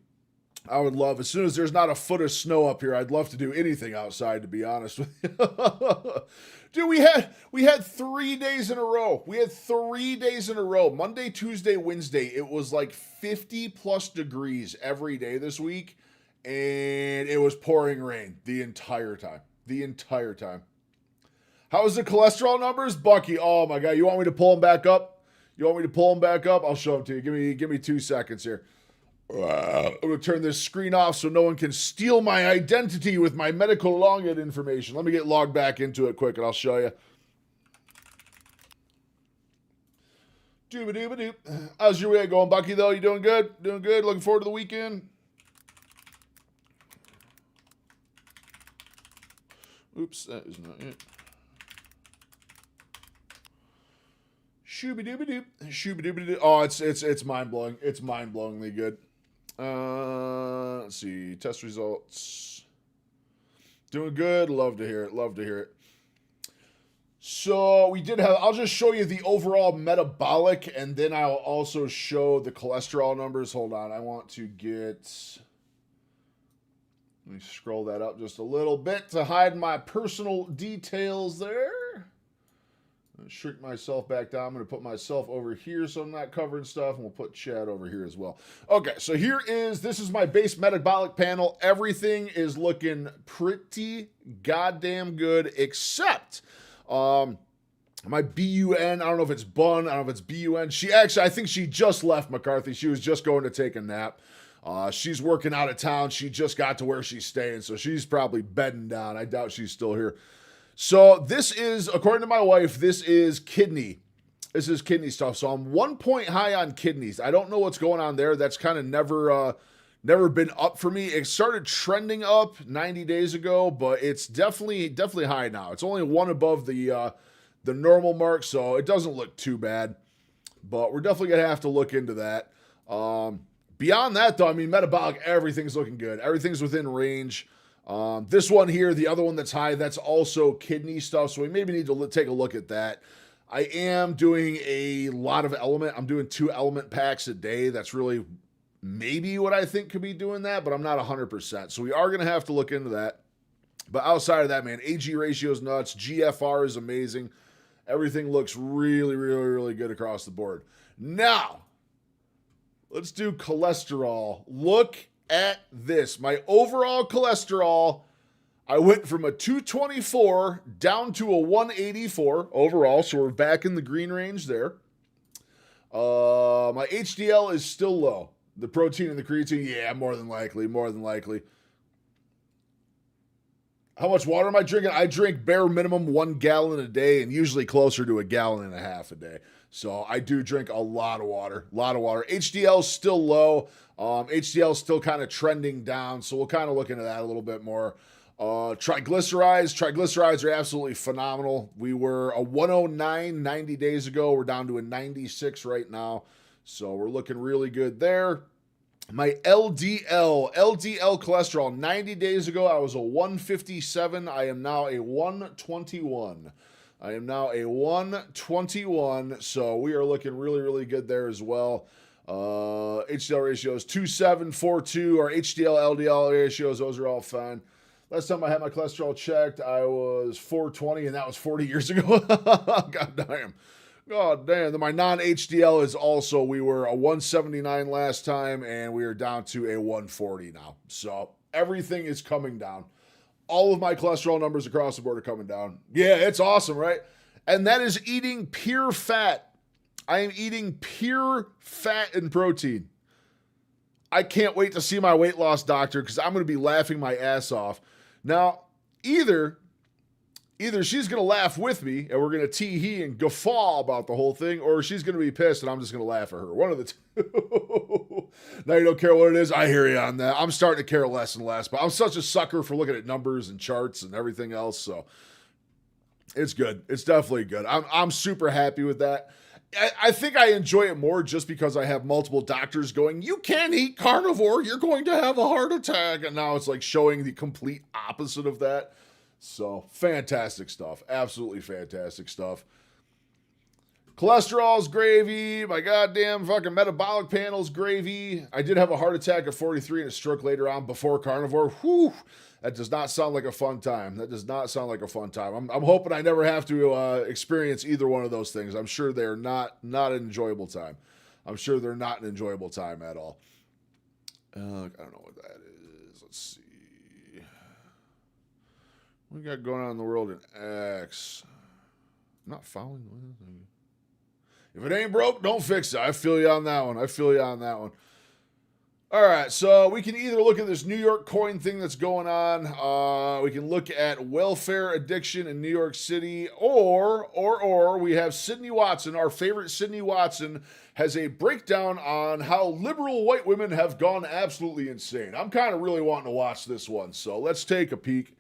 I would love, as soon as there's not a foot of snow up here, I'd love to do anything outside, to be honest with you. Dude, we had 3 days in a row. We had 3 days in a row. Monday, Tuesday, Wednesday. It was like 50 plus degrees every day this week. And it was pouring rain the entire time. The entire time. How's the cholesterol numbers? Bucky, oh my God. You want me to pull them back up? I'll show them to you. Give me 2 seconds here. I'm going to turn this screen off so no one can steal my identity with my medical login information. Let me get logged back into it quick and I'll show you. Dooba-dooba-doop. How's your week going, Bucky, though? You doing good? Doing good? Looking forward to the weekend? Oops, that is not it. Shooby-dooby-doop. Shooby-dooby-doop. Oh, it's mind-blowing. It's mind-blowingly good. Let's see. Test results. Doing good. Love to hear it. So we did have, I'll just show you the overall metabolic and then I'll also show the cholesterol numbers. Hold on. I want to get, let me scroll that up just a little bit to hide my personal details there. Shrink myself back down. I'm going to put myself over here so I'm not covering stuff, and we'll put Chad over here as well. Okay, so this is my base metabolic panel. Everything is looking pretty goddamn good except my BUN. I don't know if it's Bun. I don't know if it's BUN. I think she just left McCarthy. She was just going to take a nap. She's working out of town. She just got to where she's staying, so she's probably bedding down. I doubt she's still here. So this is, according to my wife, this is kidney. This is kidney stuff. So I'm 1 point high on kidneys. I don't know what's going on there. That's kind of never been up for me. It started trending up 90 days ago, but it's definitely high now. It's only one above the normal mark, so it doesn't look too bad. But we're definitely gonna have to look into that. Beyond that, though, I mean, metabolic, everything's looking good. Everything's within range. This one here, the other one that's high, that's also kidney stuff, so we maybe need to take a look at that. I am doing a lot of element. I'm doing 2 element packs a day. That's really maybe what I think could be doing that, but I'm not 100%. So we are going to have to look into that. But outside of that, man, AG ratio is nuts. GFR is amazing. Everything looks really, really, really good across the board. Now, let's do cholesterol. Look at this. My overall cholesterol, I went from a 224 down to a 184 overall, so we're back in the green range there. My HDL is still low. The protein and the creatine, yeah, more than likely. How much water am I drinking? I drink bare minimum 1 gallon a day and usually closer to 1.5 gallons a day. So I do drink a lot of water. HDL is still low. HDL is still kind of trending down, so we'll kind of look into that a little bit more. Triglycerides are absolutely phenomenal. We were a 109 90 days ago. We're down to a 96 right now, so we're looking really good there. My LDL cholesterol, 90 days ago, I was a 157. I am now a 121. So we are looking really, really good there as well. HDL ratios 2.742. Our HDL, LDL ratios, those are all fine. Last time I had my cholesterol checked, I was 420, and that was 40 years ago. God damn. Then my non-HDL is also, we were a 179 last time, and we are down to a 140 now. So everything is coming down. All of my cholesterol numbers across the board are coming down. Yeah, it's awesome, right? And that is eating pure fat. I am eating pure fat and protein. I can't wait to see my weight loss doctor because I'm going to be laughing my ass off. Now, either she's going to laugh with me and we're going to tee-hee and guffaw about the whole thing, or she's going to be pissed and I'm just going to laugh at her. One of the two. Now you don't care what it is. I hear you on that. I'm starting to care less and less, but I'm such a sucker for looking at numbers and charts and everything else. So it's good. It's definitely good. I'm super happy with that. I think I enjoy it more just because I have multiple doctors going, you can't eat carnivore, you're going to have a heart attack. And now it's like showing the complete opposite of that. So fantastic stuff. Absolutely fantastic stuff. Cholesterol's gravy. My goddamn fucking metabolic panel's gravy. I did have a heart attack at 43 and a stroke later on before carnivore. Whew. That does not sound like a fun time. That does not sound like a fun time. I'm hoping I never have to experience either one of those things. I'm sure they're not an enjoyable time. I'm sure they're not an enjoyable time at all. I don't know what that is. Let's see. What we got going on in the world in X? I'm not following. If it ain't broke, don't fix it. I feel you on that one. All right, so we can either look at this New York coin thing that's going on. We can look at welfare addiction in New York City, or we have Sydney Watson. Our favorite Sydney Watson has a breakdown on how liberal white women have gone absolutely insane. I'm kind of really wanting to watch this one, so let's take a peek.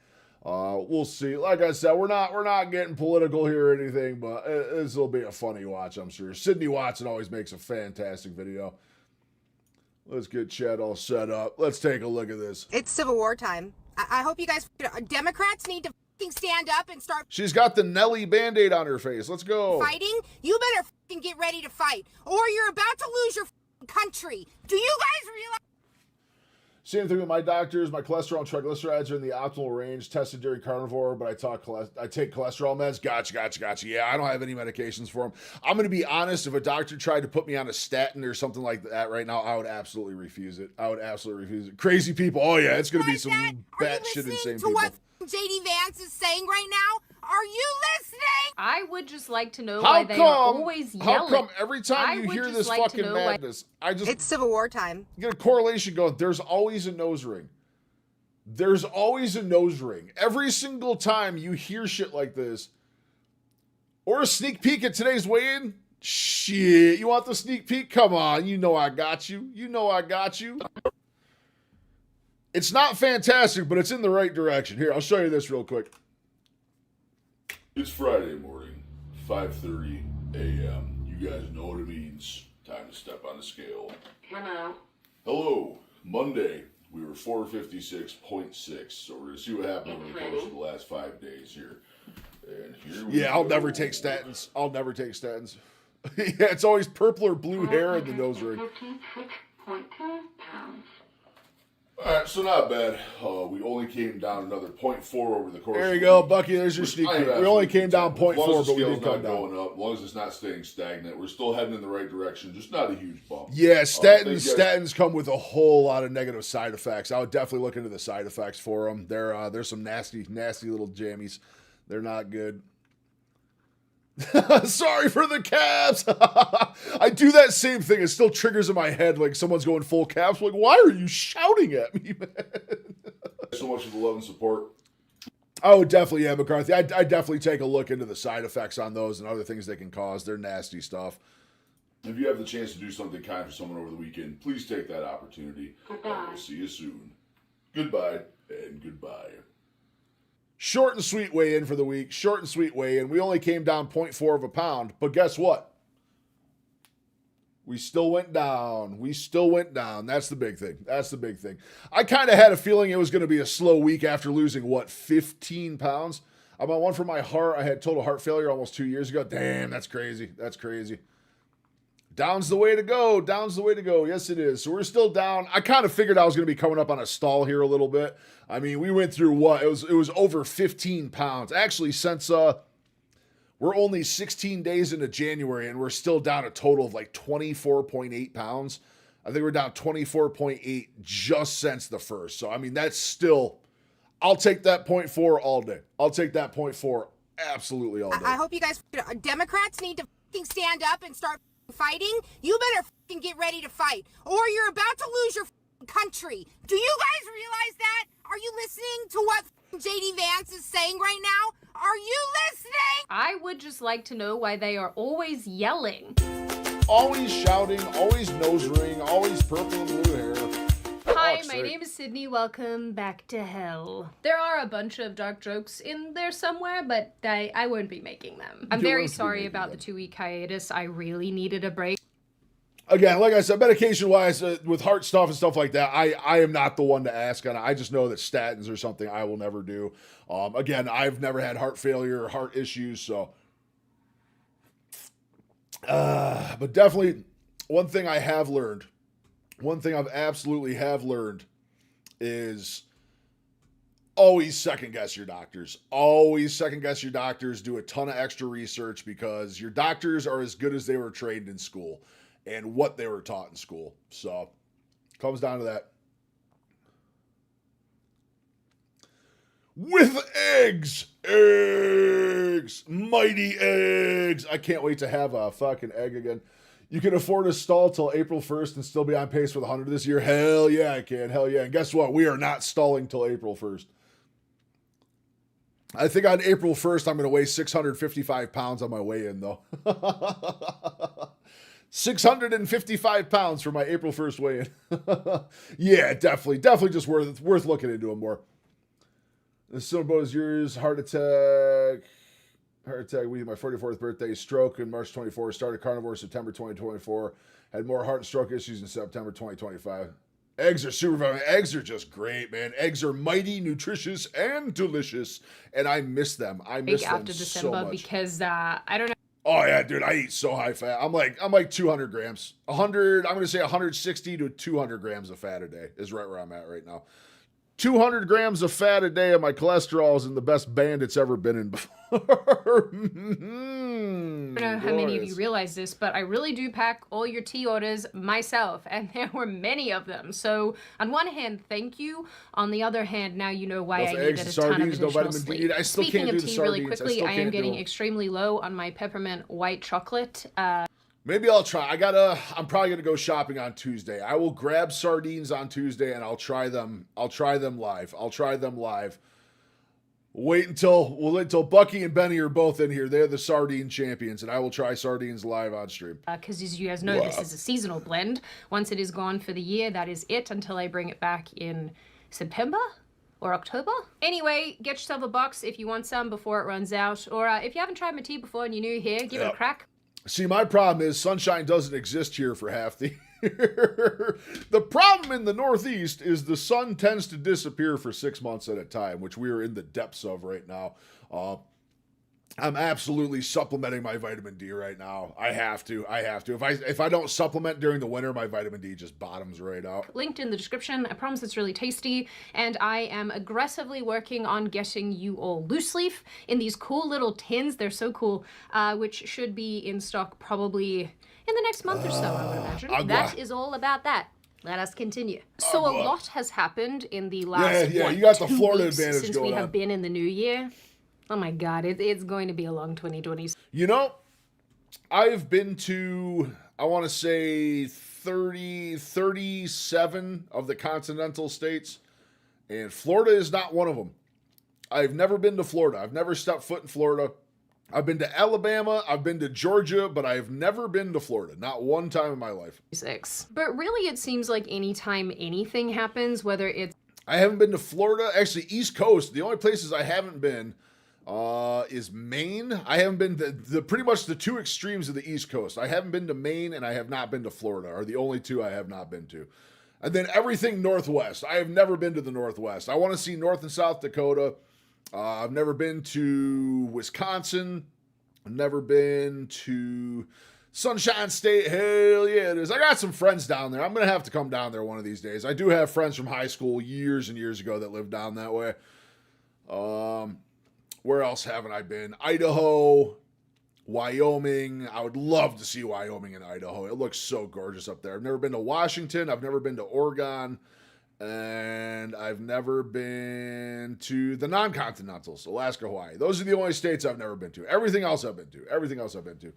We'll see. Like I said, we're not getting political here or anything, but this will be a funny watch, I'm sure. Sydney Watson always makes a fantastic video. Let's get Chad all set up. Let's take a look at this. It's Civil War time. I hope you guys, Democrats need to fucking stand up and start She's got the Nelly Band-Aid on her face. Let's go. fighting. You better fucking get ready to fight, or you're about to lose your country. Do you guys realize? Same thing with my doctors. My cholesterol and triglycerides are in the optimal range. Tested dairy carnivore, but I take cholesterol meds. Gotcha. Yeah, I don't have any medications for them. I'm going to be honest. If a doctor tried to put me on a statin or something like that right now, I would absolutely refuse it. Crazy people. Oh, yeah, it's going to be some batshit insane people. What JD Vance is saying right now? Are you listening? I would just like to know why they are always yelling. How come every time you hear this fucking madness, It's Civil War time. Get a correlation going. There's always a nose ring. There's always a nose ring. Every single time you hear shit like this, or a sneak peek at today's weigh-in, shit, you want the sneak peek? Come on, you know I got you. It's not fantastic, but it's in the right direction. Here, I'll show you this real quick. It's Friday morning, 5:30 a.m. You guys know what it means. Time to step on the scale. Hello. Monday, we were 456.6, so we're going to see what happened over the course of the last 5 days here. And here we go. I'll never take statins. Yeah, it's always purple or blue hair in the nose ring. 56.2 pounds. All right, so not bad. We only came down another 0.4 over the course. There of you the go, week. Bucky. There's your sneak peek. We only came down 0.4, but we did come down. Going up, as long as it's not staying stagnant, we're still heading in the right direction. Just not a huge bump. Yeah, statins come with a whole lot of negative side effects. I would definitely look into the side effects for them. There's some nasty little jammies. They're not good. Sorry for the caps. I do that same thing. It still triggers in my head like someone's going full caps. Like, why are you shouting at me, man? So much for the love and support. Oh, definitely, yeah, McCarthy. I definitely take a look into the side effects on those and other things they can cause. They're nasty stuff. If you have the chance to do something kind for someone over the weekend, please take that opportunity. Goodbye. We'll see you soon. Goodbye and goodbye. Short and sweet weigh-in for the week. Short and sweet weigh-in. We only came down 0.4 of a pound, but guess what? We still went down. That's the big thing. I kind of had a feeling it was going to be a slow week after losing, 15 pounds? I'm on one for my heart. I had total heart failure almost 2 years ago. Damn, that's crazy. Down's the way to go. Yes, it is. So we're still down. I kind of figured I was going to be coming up on a stall here a little bit. I mean, we went through it was over 15 pounds. Actually, since we're only 16 days into January and we're still down a total of like 24.8 pounds. I think we're down 24.8 just since the first. So, I mean, that's still, I'll take that 0.4 all day. I'll take that 0.4 absolutely all day. I hope you guys, Democrats need to fucking stand up and start fighting, you better get ready to fight, or you're about to lose your country. Do you guys realize that? Are you listening to what JD Vance is saying right now? Are you listening? I would just like to know why they are always yelling. Always shouting, always nose ring, always purple and blue hair. Hi, my name is Sydney. Welcome back to hell. There are a bunch of dark jokes in there somewhere, but I won't be making them. I'm very sorry about the 2-week hiatus. I really needed a break. Again, like I said, medication-wise, with heart stuff and stuff like that, I am not the one to ask on it. I just know that statins are something I will never do. Again, I've never had heart failure or heart issues, so. But definitely, one thing I have learned, one thing I've absolutely have learned is always second guess your doctors. Always second guess your doctors. Do a ton of extra research because your doctors are as good as they were trained in school and what they were taught in school. So, comes down to that. With eggs, mighty eggs. I can't wait to have a fucking egg again. You can afford to stall till April 1st and still be on pace for the 100 this year. Hell yeah, I can. Hell yeah. And guess what? We are not stalling till April 1st. I think on April 1st, I'm going to weigh 655 pounds on my weigh-in, though. 655 pounds for my April 1st weigh-in. Yeah, definitely just worth looking into them more. The similar boat as yours, heart attack week, my 44th birthday, stroke in March 24, started carnivore September 2024, had more heart and stroke issues in September 2025. Eggs are super fun. Eggs are just great, man. Eggs are mighty, nutritious, and delicious, and I miss them. I miss them after December so much. Because I don't know. Oh yeah, dude, I eat so high fat. I'm like 200 grams. 100, I'm going to say 160 to 200 grams of fat a day is right where I'm at right now. 200 grams of fat a day, and my cholesterol is in the best band it's ever been in before. I don't know how many of you realize this, but I really do pack all your tea orders myself, and there were many of them. So, on one hand, thank you. On the other hand, now you know why I needed a ton of additional sleep. Speaking of tea, really quickly, I am getting extremely low on my peppermint white chocolate. Maybe I'll try. I'm probably gonna go shopping on Tuesday. I will grab sardines on Tuesday and I'll try them live. We'll wait until Bucky and Benny are both in here. They're the sardine champions, and I will try sardines live on stream. Because as you guys know, this is a seasonal blend. Once it is gone for the year, that is it until I bring it back in September or October. Anyway, get yourself a box if you want some before it runs out. Or if you haven't tried my tea before and you're new here, give it a crack. See, my problem is sunshine doesn't exist here for half the year. The problem in the Northeast is the sun tends to disappear for 6 months at a time, which we are in the depths of right now. I'm absolutely supplementing my vitamin D right now. I have to. If I don't supplement during the winter, my vitamin D just bottoms right out. Linked in the description. I promise it's really tasty. And I am aggressively working on getting you all loose leaf in these cool little tins. They're so cool, which should be in stock probably in the next month or so, I would imagine. That is all about that. Let us continue. So a lot has happened in the last you got the 2 Florida weeks advantage since going we have on. been in the new year. Oh my God, it's going to be a long 2020. You know, I've been to, I want to say 37 of the continental states, and Florida is not one of them. I've never been to Florida. I've never stepped foot in Florida. I've been to Alabama, I've been to Georgia, but I've never been to Florida. Not one time in my life. But really, it seems like anytime anything happens, whether it's... I haven't been to Florida. Actually, East Coast, the only places I haven't been is Maine. I haven't been to pretty much the two extremes of the East Coast. I haven't been to Maine, and I have not been to Florida, are the only two I have not been to. And then everything Northwest. I have never been to the Northwest. I want to see North and South Dakota. I've never been to Wisconsin. I've never been to Sunshine State. Hell yeah, it is. I got some friends down there. I'm going to have to come down there one of these days. I do have friends from high school years and years ago that lived down that way. Where else haven't I been? Idaho, Wyoming. I would love to see Wyoming and Idaho. It looks so gorgeous up there. I've never been to Washington. I've never been to Oregon. And I've never been to the non-continentals, Alaska, Hawaii. Those are the only states I've never been to. Everything else I've been to.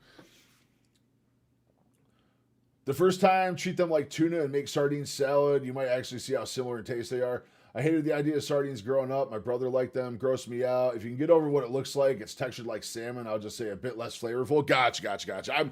The first time, treat them like tuna and make sardine salad. You might actually see how similar in taste they are. I hated the idea of sardines growing up. My brother liked them. Grossed me out. If you can get over what it looks like, it's textured like salmon. I'll just say a bit less flavorful. Gotcha.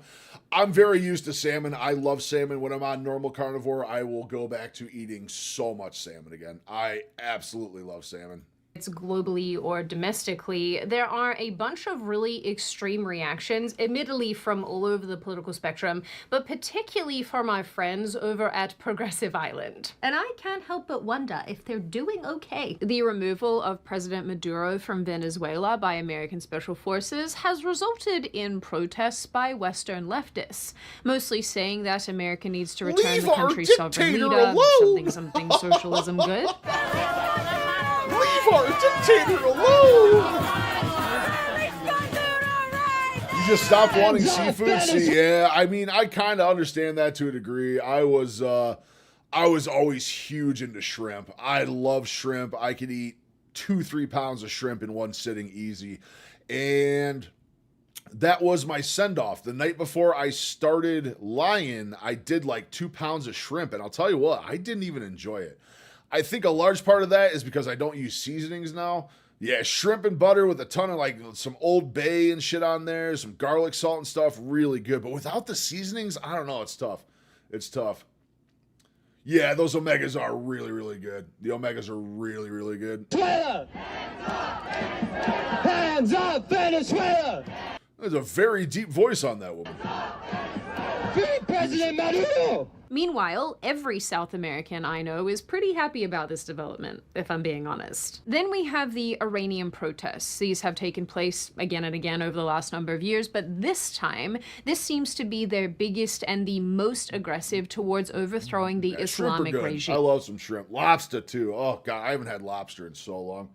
I'm very used to salmon. I love salmon. When I'm on normal carnivore, I will go back to eating so much salmon again. I absolutely love salmon. It's globally or domestically, there are a bunch of really extreme reactions, admittedly from all over the political spectrum, but particularly for my friends over at Progressive Island. And I can't help but wonder if they're doing okay. The removal of President Maduro from Venezuela by American Special Forces has resulted in protests by Western leftists, mostly saying that America needs to return Leave the our country's sovereign dictator leader, alone! something socialism good. Leave our dictator alone! You just stopped wanting seafood? See, yeah, I mean, I kind of understand that to a degree. I was always huge into shrimp. I love shrimp. I could eat 2-3 pounds of shrimp in one sitting easy. And that was my send-off. The night before I started Lion, I did like 2 pounds of shrimp. And I'll tell you what, I didn't even enjoy it. I think a large part of that is because I don't use seasonings now. Yeah, shrimp and butter with a ton of like some Old Bay and shit on there, some garlic salt and stuff, really good. But without the seasonings, I don't know, it's tough. It's tough. Yeah, those omegas are really, really good. The omegas are really, really good. Venezuela! Hands up, Venezuela! There's a very deep voice on that woman. Free President Maduro! Meanwhile, every South American I know is pretty happy about this development, if I'm being honest. Then we have the Iranian protests. These have taken place again and again over the last number of years, but this time, this seems to be their biggest and the most aggressive towards overthrowing the Islamic Shrimp are good. regime. I love some shrimp. Lobster, too. Oh, God, I haven't had lobster in so long.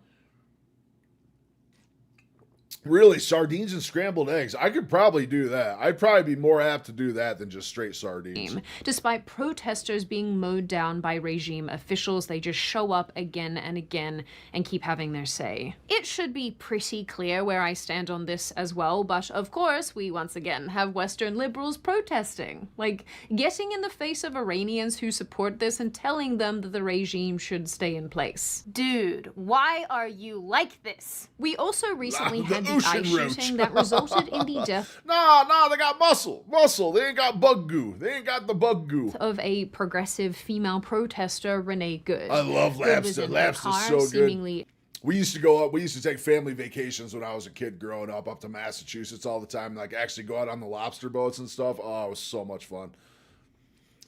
Really, sardines and scrambled eggs. I could probably do that. I'd probably be more apt to do that than just straight sardines. Despite protesters being mowed down by regime officials, they just show up again and again and keep having their say. It should be pretty clear where I stand on this as well, but of course, we once again have Western liberals protesting. Like, getting in the face of Iranians who support this and telling them that the regime should stay in place. Dude, why are you like this? We also recently had the ice shooting that resulted in the death Nah, they got muscle. They ain't got bug goo. They ain't got the bug goo. of a progressive female protester, Renee Good. I love Good was lobster. in her Lobster's car, so good. seemingly We used to take family vacations when I was a kid growing up to Massachusetts all the time. Like actually go out on the lobster boats and stuff. Oh, it was so much fun.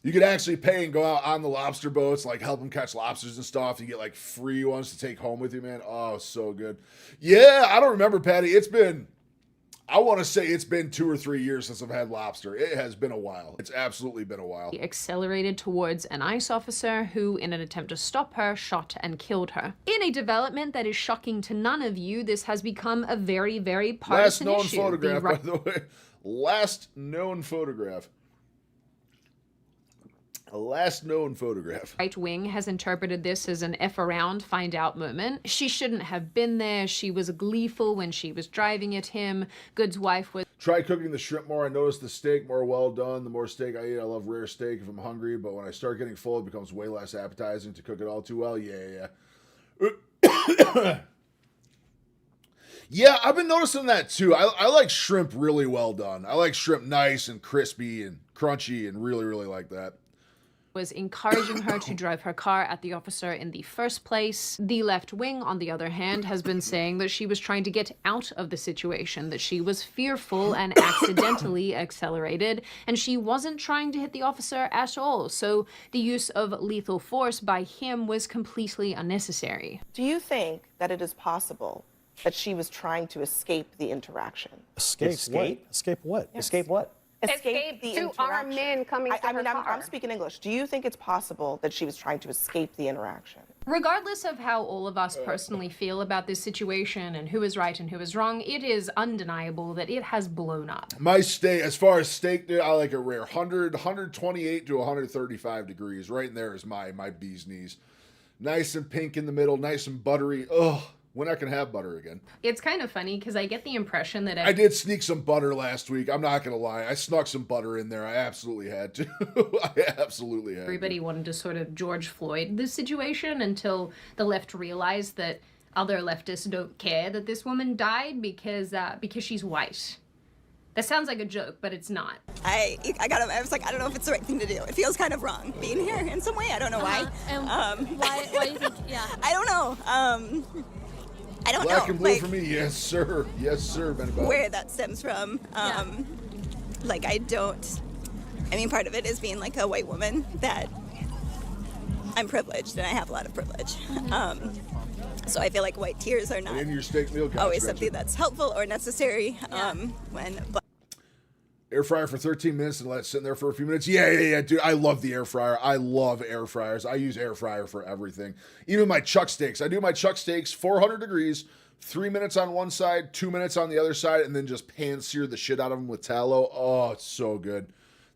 You could actually pay and go out on the lobster boats, like help them catch lobsters and stuff. You get like free ones to take home with you, man. Oh, so good. Yeah, I don't remember, Patty. I want to say it's been 2 or 3 years since I've had lobster. It has been a while. It's absolutely been a while. accelerated towards an ICE officer who, in an attempt to stop her, shot and killed her. In a development that is shocking to none of you, this has become a very, very Last partisan known issue. photograph, by the way. Last known photograph. A last known photograph. Right wing has interpreted this as an F around, find out moment. She shouldn't have been there. She was gleeful when she was driving at him. Good's wife was Try cooking the shrimp more. I notice the steak more well done. The more steak I eat, I love rare steak if I'm hungry. But when I start getting full, it becomes way less appetizing to cook it all too well. Yeah. Yeah, I've been noticing that too. I like shrimp really well done. I like shrimp nice and crispy and crunchy and really, really like that. encouraging her to drive her car at the officer in the first place. The left wing, on the other hand, has been saying that she was trying to get out of the situation, that she was fearful and accidentally accelerated, and she wasn't trying to hit the officer at all. So the use of lethal force by him was completely unnecessary. Do you think that it is possible that she was trying to escape the interaction? Escape? Escape what? Yes. Escape what? Escape the to interaction. our men coming to her car. I'm speaking English. Do you think it's possible that she was trying to escape the interaction? Regardless of how all of us personally feel about this situation and who is right and who is wrong, it is undeniable that it has blown up. My steak, as far as steak, I like it rare. 128 to 135 degrees. Right in there is my bee's knees. Nice and pink in the middle, nice and buttery. Ugh. when I can have butter again. It's kind of funny because I get the impression that I did sneak some butter last week. I'm not going to lie. I snuck some butter in there. I absolutely had to. I absolutely had everybody wanted to sort of George Floyd this situation until the left realized that other leftists don't care that this woman died because she's white. That sounds like a joke, but it's not. I was like, I don't know if it's the right thing to do. It feels kind of wrong being here in some way. I don't know why. And why do you think, yeah. I don't know. I don't know. Black and blue for me, yes sir. Yes sir, Benabelle. Where that stems from. Like I mean, part of it is being like a white woman that I'm privileged and I have a lot of privilege. So I feel like white tears are not in your steak meal always something that's helpful or necessary when air fryer for 13 minutes and let it sit in there for a few minutes. Yeah, dude. I love the air fryer. I love air fryers. I use air fryer for everything. Even my chuck steaks. I do my chuck steaks 400 degrees, 3 minutes on one side, 2 minutes on the other side, and then just pan sear the shit out of them with tallow. Oh, it's so good.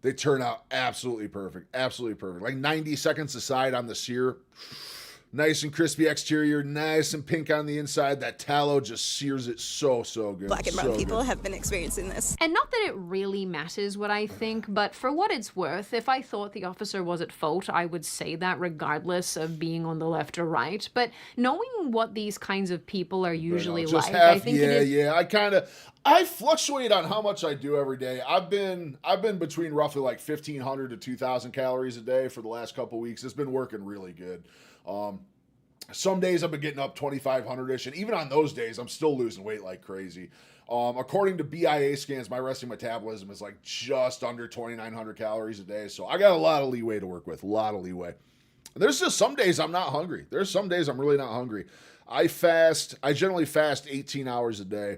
They turn out absolutely perfect. Absolutely perfect. Like 90 seconds aside on the sear. Nice and crispy exterior, nice and pink on the inside. That tallow just sears it so good. Black and brown people have been experiencing this. And not that it really matters what I think, but for what it's worth, if I thought the officer was at fault, I would say that regardless of being on the left or right. But knowing what these kinds of people are usually like, I think it is... I fluctuate on how much I do every day. I've been between roughly like 1,500 to 2,000 calories a day for the last couple weeks. It's been working really good. Some days I've been getting up 2,500-ish, and even on those days, I'm still losing weight like crazy. According to BIA scans, my resting metabolism is like just under 2,900 calories a day, so I got a lot of leeway to work with, a lot of leeway. There's just some days I'm not hungry. There's some days I'm really not hungry. I generally fast 18 hours a day,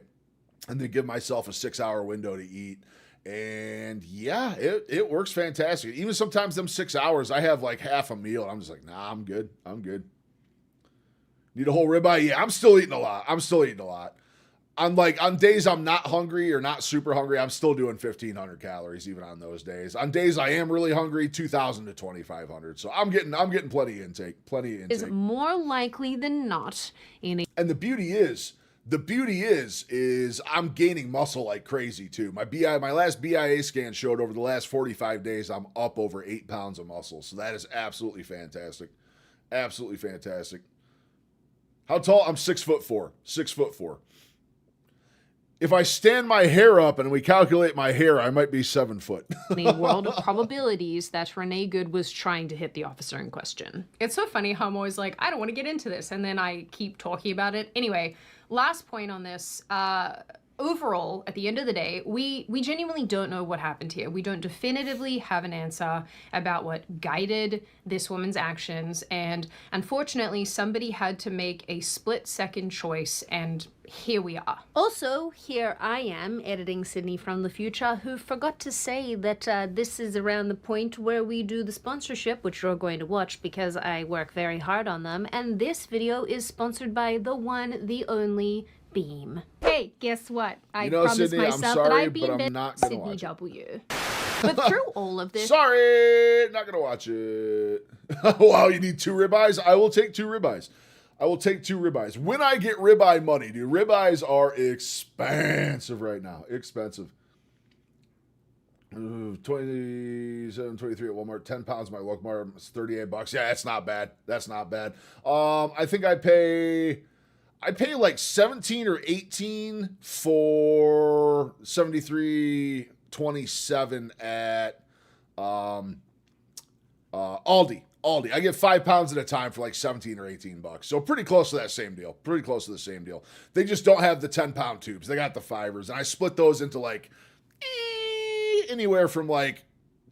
and then give myself a 6-hour window to eat. And yeah, it works fantastic. Even sometimes them 6 hours, I have like half a meal. And I'm just like, nah, I'm good. Need a whole ribeye? Yeah, I'm still eating a lot. On days I'm not hungry or not super hungry, I'm still doing 1,500 calories even on those days. On days I am really hungry, 2,000 to 2,500. So I'm getting plenty of intake. Is more likely than not in a... And the beauty is I'm gaining muscle like crazy too. My last BIA scan showed over the last 45 days, I'm up over 8 pounds of muscle. So that is absolutely fantastic. Absolutely fantastic. How tall? I'm 6'4". 6'4". If I stand my hair up and we calculate my hair, I might be 7 foot. The world of probabilities that Renee Good was trying to hit the officer in question. It's so funny how I'm always like, I don't want to get into this, and then I keep talking about it. Anyway, last point on this. Overall, at the end of the day, we genuinely don't know what happened here. We don't definitively have an answer about what guided this woman's actions, and unfortunately, somebody had to make a split-second choice, and here we are. Also, here I am, editing Sydney from the future, who forgot to say that this is around the point where we do the sponsorship, which you're going to watch because I work very hard on them, and this video is sponsored by the one, the only Beam. Hey, guess what? I promised Sydney, myself that I'd be in bed Sydney W. But through all of this... Sorry, not going to watch it. Wow, you need 2 ribeyes? I will take 2 ribeyes. When I get ribeye money, dude, ribeyes are expensive right now. Expensive. 27, 23 at Walmart, 10 pounds my local mart, it's $38. Yeah, that's not bad. I think I pay like 17 or 18 for 73.27 at Aldi. I get 5 pounds at a time for like 17 or 18 bucks. So pretty close to that same deal. They just don't have the 10-pound tubes. They got the 5ers. And I split those into like anywhere from like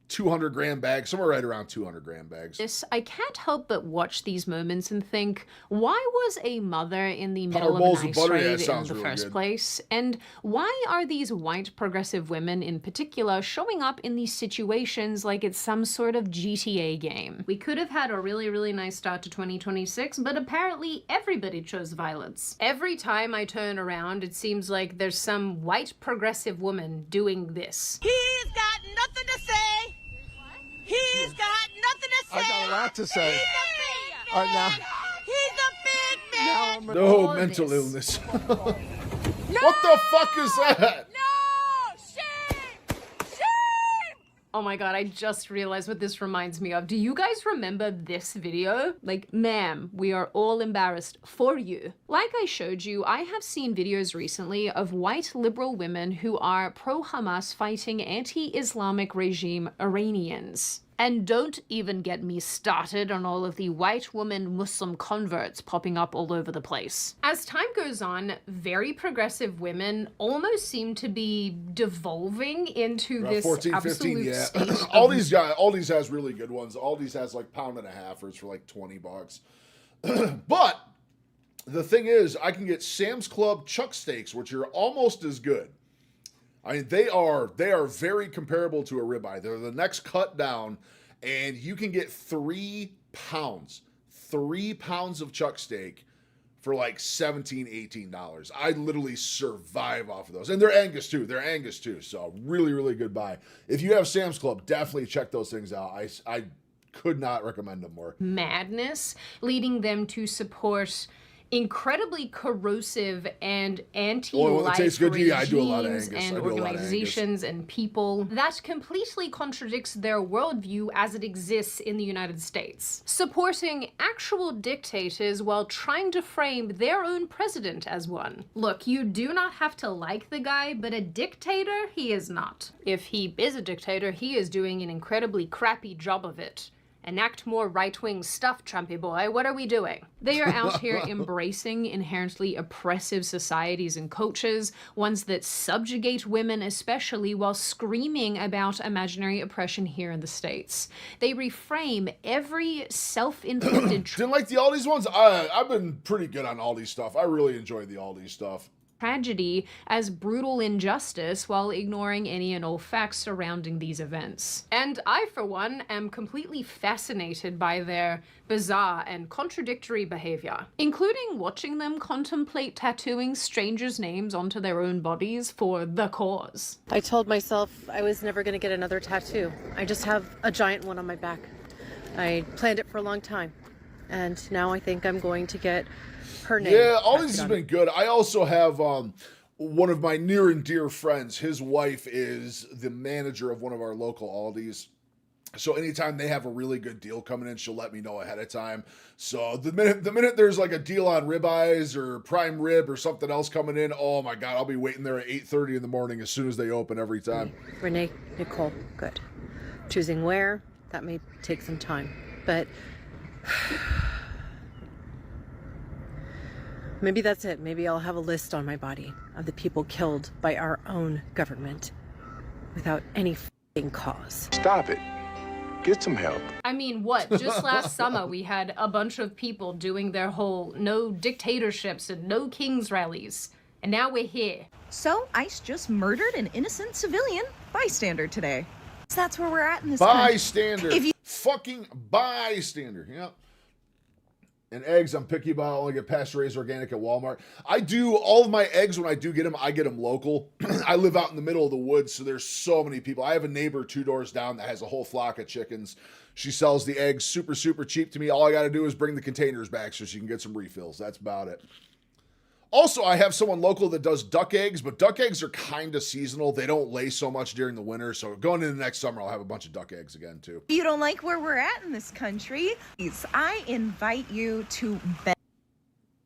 200-gram bags, somewhere right around 200-gram bags. I can't help but watch these moments and think, why was a mother in the middle of an ice raid in the first place? And why are these white progressive women in particular showing up in these situations like it's some sort of GTA game? We could have had a really, really nice start to 2026, but apparently everybody chose violence. Every time I turn around, it seems like there's some white progressive woman doing this. He's got nothing to say. He's got nothing to say. I got a lot to say. He's a big man. All right, now. He's a big No mental illness. What the fuck is that? Oh my god, I just realized what this reminds me of. Do you guys remember this video? Like, ma'am, we are all embarrassed for you. Like I showed you, I have seen videos recently of white liberal women who are pro-Hamas fighting anti-Islamic regime Iranians. And don't even get me started on all of the white woman Muslim converts popping up all over the place. As time goes on, very progressive women almost seem to be devolving into this 14, absolute 15, yeah. state of Aldi's has really good ones. Aldi's has like £1.50 for like $20. But the thing is, I can get Sam's Club chuck steaks, which are almost as good. I mean, they are very comparable to a ribeye. They're the next cut down, and you can get 3 pounds of chuck steak for like $17, $18. I literally survive off of those. And they're Angus too. So really, really good buy. If you have Sam's Club, definitely check those things out. I could not recommend them more. madness, leading them to support incredibly corrosive and anti-life regimes and organizations and people. That completely contradicts their worldview as it exists in the United States. Supporting actual dictators while trying to frame their own president as one. Look, you do not have to like the guy, but a dictator, he is not. If he is a dictator, he is doing an incredibly crappy job of it. Enact more right-wing stuff, Trumpy boy. What are we doing? They are out here embracing inherently oppressive societies and cultures, ones that subjugate women especially, while screaming about imaginary oppression here in the States. They reframe every self-inflicted Didn't like the Aldi's ones? I've been pretty good on Aldi's stuff. I really enjoyed the Aldi's stuff. tragedy as brutal injustice while ignoring any and all facts surrounding these events. And I, for one, am completely fascinated by their bizarre and contradictory behavior, including watching them contemplate tattooing strangers' names onto their own bodies for the cause. I told myself I was never going to get another tattoo. I just have a giant one on my back. I planned it for a long time, and now I think I'm going to get her name. Yeah, all this has been good. I also have one of my near and dear friends. His wife is the manager of one of our local Aldi's. So anytime they have a really good deal coming in, she'll let me know ahead of time. So the minute there's like a deal on ribeyes or prime rib or something else coming in, oh my God, I'll be waiting there at 8:30 in the morning as soon as they open every time. Renee, Nicole, good. Choosing where, that may take some time, but maybe that's it. Maybe I'll have a list on my body of the people killed by our own government without any f***ing cause. Stop it. Get some help. I mean, what? Just last summer, we had a bunch of people doing their whole no dictatorships and no kings rallies. And now we're here. So, ICE just murdered an innocent civilian bystander today. So that's where we're at in this country. Bystander. Fucking bystander. Yeah. And eggs, I'm picky about. I only get pasture-raised organic at Walmart. I do all of my eggs when I do get them. I get them local. I live out in the middle of the woods, so there's so many people. I have a neighbor 2 doors down that has a whole flock of chickens. She sells the eggs super, super cheap to me. All I got to do is bring the containers back so she can get some refills. That's about it. Also, I have someone local that does duck eggs, but duck eggs are kind of seasonal. They don't lay so much during the winter, so going into next summer, I'll have a bunch of duck eggs again, too. If you don't like where we're at in this country, I invite you to bed.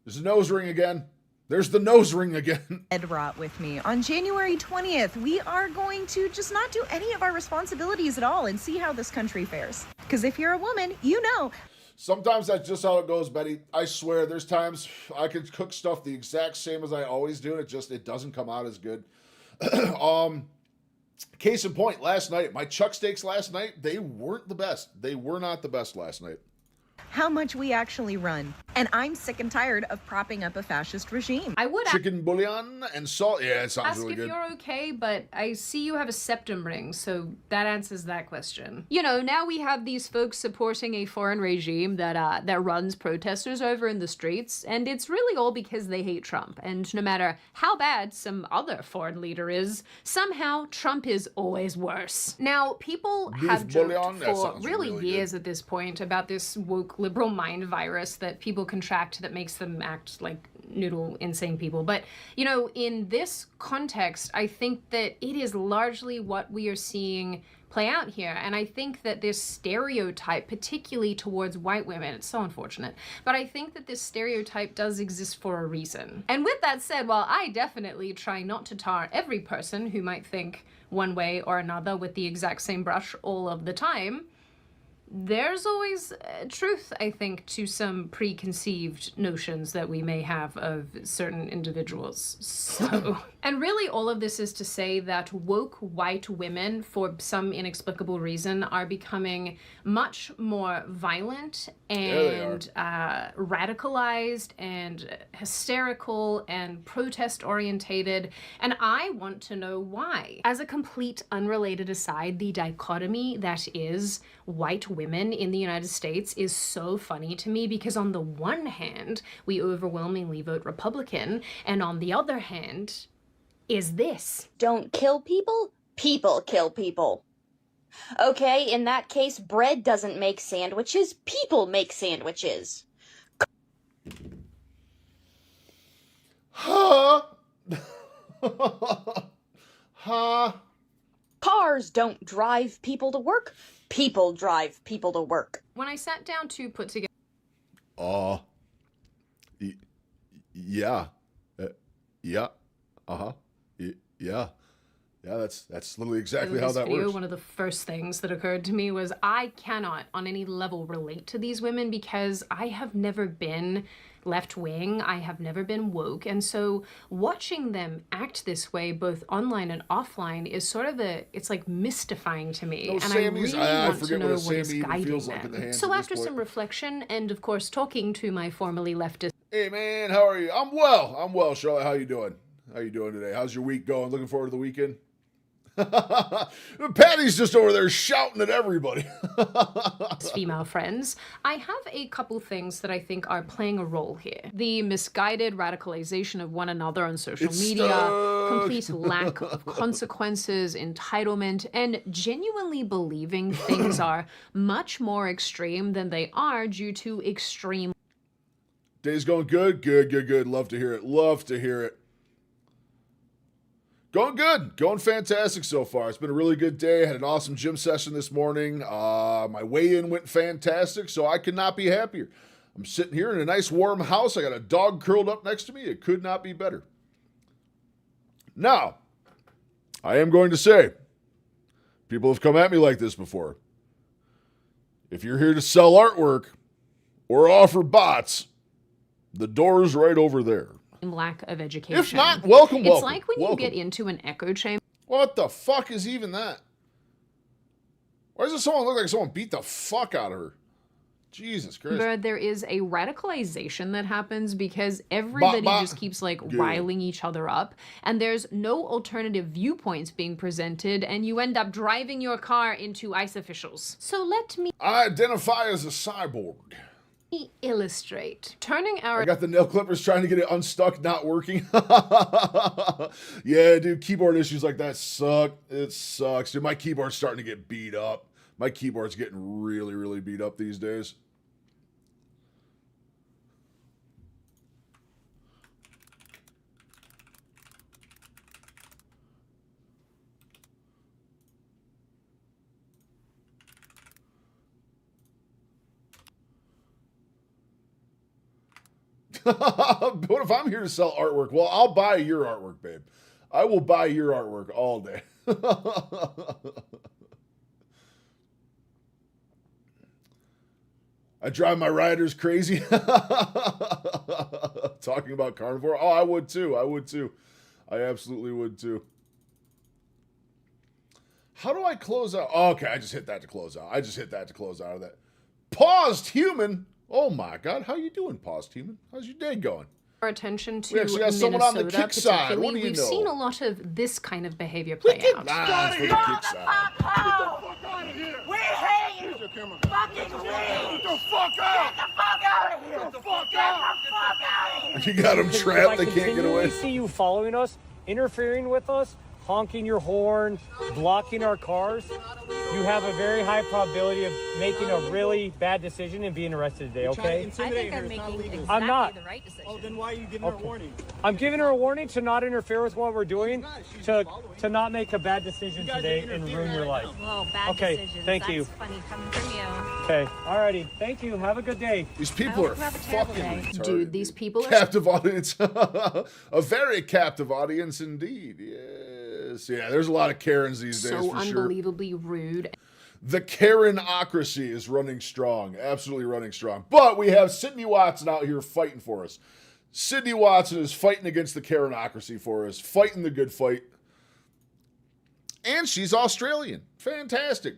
There's a nose ring again. There's the nose ring again. Bed rot with me. On January 20th, we are going to just not do any of our responsibilities at all and see how this country fares. Because if you're a woman, you know. Sometimes that's just how it goes, Betty. I swear, there's times I could cook stuff the exact same as I always do, and it doesn't come out as good. Case in point, last night, my chuck steaks last night, they weren't the best. They were not the best last night. How much we actually run. And I'm sick and tired of propping up a fascist regime. I would chicken bouillon and salt. Yeah, it sounds really good. Ask if you're okay, but I see you have a septum ring, so that answers that question. You know, now we have these folks supporting a foreign regime that runs protesters over in the streets, and it's really all because they hate Trump. And no matter how bad some other foreign leader is, somehow Trump is always worse. Now, people have joked for really years at this point about this woke liberal mind virus that people will contract that makes them act like noodle insane people. But, you know, in this context, I think that it is largely what we are seeing play out here. And I think that this stereotype, particularly towards white women, it's so unfortunate, but I think that this stereotype does exist for a reason. And with that said, while I definitely try not to tar every person who might think one way or another with the exact same brush all of the time, there's always truth, I think, to some preconceived notions that we may have of certain individuals. So, and really all of this is to say that woke white women, for some inexplicable reason, are becoming much more violent and radicalized and hysterical and protest-orientated, and I want to know why. As a complete unrelated aside, the dichotomy that is white women in the United States is so funny to me, because on the one hand, we overwhelmingly vote Republican, and on the other hand, is this. Don't kill people, people kill people. Okay, in that case, bread doesn't make sandwiches, people make sandwiches. Huh? Huh? Cars don't drive people to work, people drive people to work. When I sat down to put together yeah. Yeah. Uh-huh. Yeah. Yeah, that's literally exactly how that works. One of the first things that occurred to me was I cannot on any level relate to these women because I have never been left-wing, I have never been woke, and so watching them act this way both online and offline is sort of it's like mystifying to me, and I really want to know what is guiding them. So after some reflection and of course talking to my formerly leftist. Hey man, how are you? I'm well, Charlotte. How you doing? How you doing today? How's your week going? Looking forward to the weekend? Patty's just over there shouting at everybody. Female friends, I have a couple things that I think are playing a role here. The misguided radicalization of one another on social media, complete lack of consequences, entitlement, and genuinely believing things are much more extreme than they are due to extreme. Day's going good? Good. Love to hear it. Going good. Going fantastic so far. It's been a really good day. I had an awesome gym session this morning. My weigh-in went fantastic, so I could not be happier. I'm sitting here in a nice warm house. I got a dog curled up next to me. It could not be better. Now, I am going to say, people have come at me like this before. If you're here to sell artwork or offer bots, the door's right over there. Lack of education. If not, welcome. It's like when you get into an echo chamber. What the fuck is even that? Why does someone look like someone beat the fuck out of her? Jesus Christ. There is a radicalization that happens because everybody just keeps like riling each other up, and there's no alternative viewpoints being presented, and you end up driving your car into ICE officials. So let me identify as a cyborg. Illustrate. I got the nail clippers trying to get it unstuck, not working. Yeah, dude, keyboard issues like that suck. It sucks. Dude, my keyboard's starting to get beat up. My keyboard's getting really, really beat up these days. What if I'm here to sell artwork? Well, I'll buy your artwork, babe. I will buy your artwork all day. I drive my riders crazy. Talking about carnivore. Oh, I would too. I absolutely would too. How do I close out? Oh, okay, I just hit that to close out. Of that. Paused human. Oh my God, how you doing, Paused human? How's your day going? Our attention to we actually got someone on the kick side. What do you know? We've seen a lot of this kind of behavior play out. For the kick side. Get the fuck out of here! We hate you! Fucking Get the fuck out! Get the fuck out of here! Get the fuck out! You got them trapped. They can't get away. We see you following us, interfering with us, honking your horn, blocking our cars, you have a very high probability of making a really bad decision and being arrested today, okay? I think I'm making exactly I'm not. the right decision. Oh, then why are you giving her a warning? I'm giving her a warning to not interfere with what we're doing, to not make a bad decision today and ruin your life. Whoa, bad Okay, decisions. thank That's you. funny coming from you. Okay, alrighty. Thank you. Have a good day. These people are fucking retarded. Dude, these people are Captive audience. A very captive audience indeed. Yes. Yeah, there's a lot of Karens these days so for sure. unbelievably rude. The Karenocracy is running strong. Absolutely running strong. But we have Sydney Watson out here fighting for us. Sydney Watson is fighting against the Karenocracy for us. Fighting the good fight. And she's Australian. Fantastic.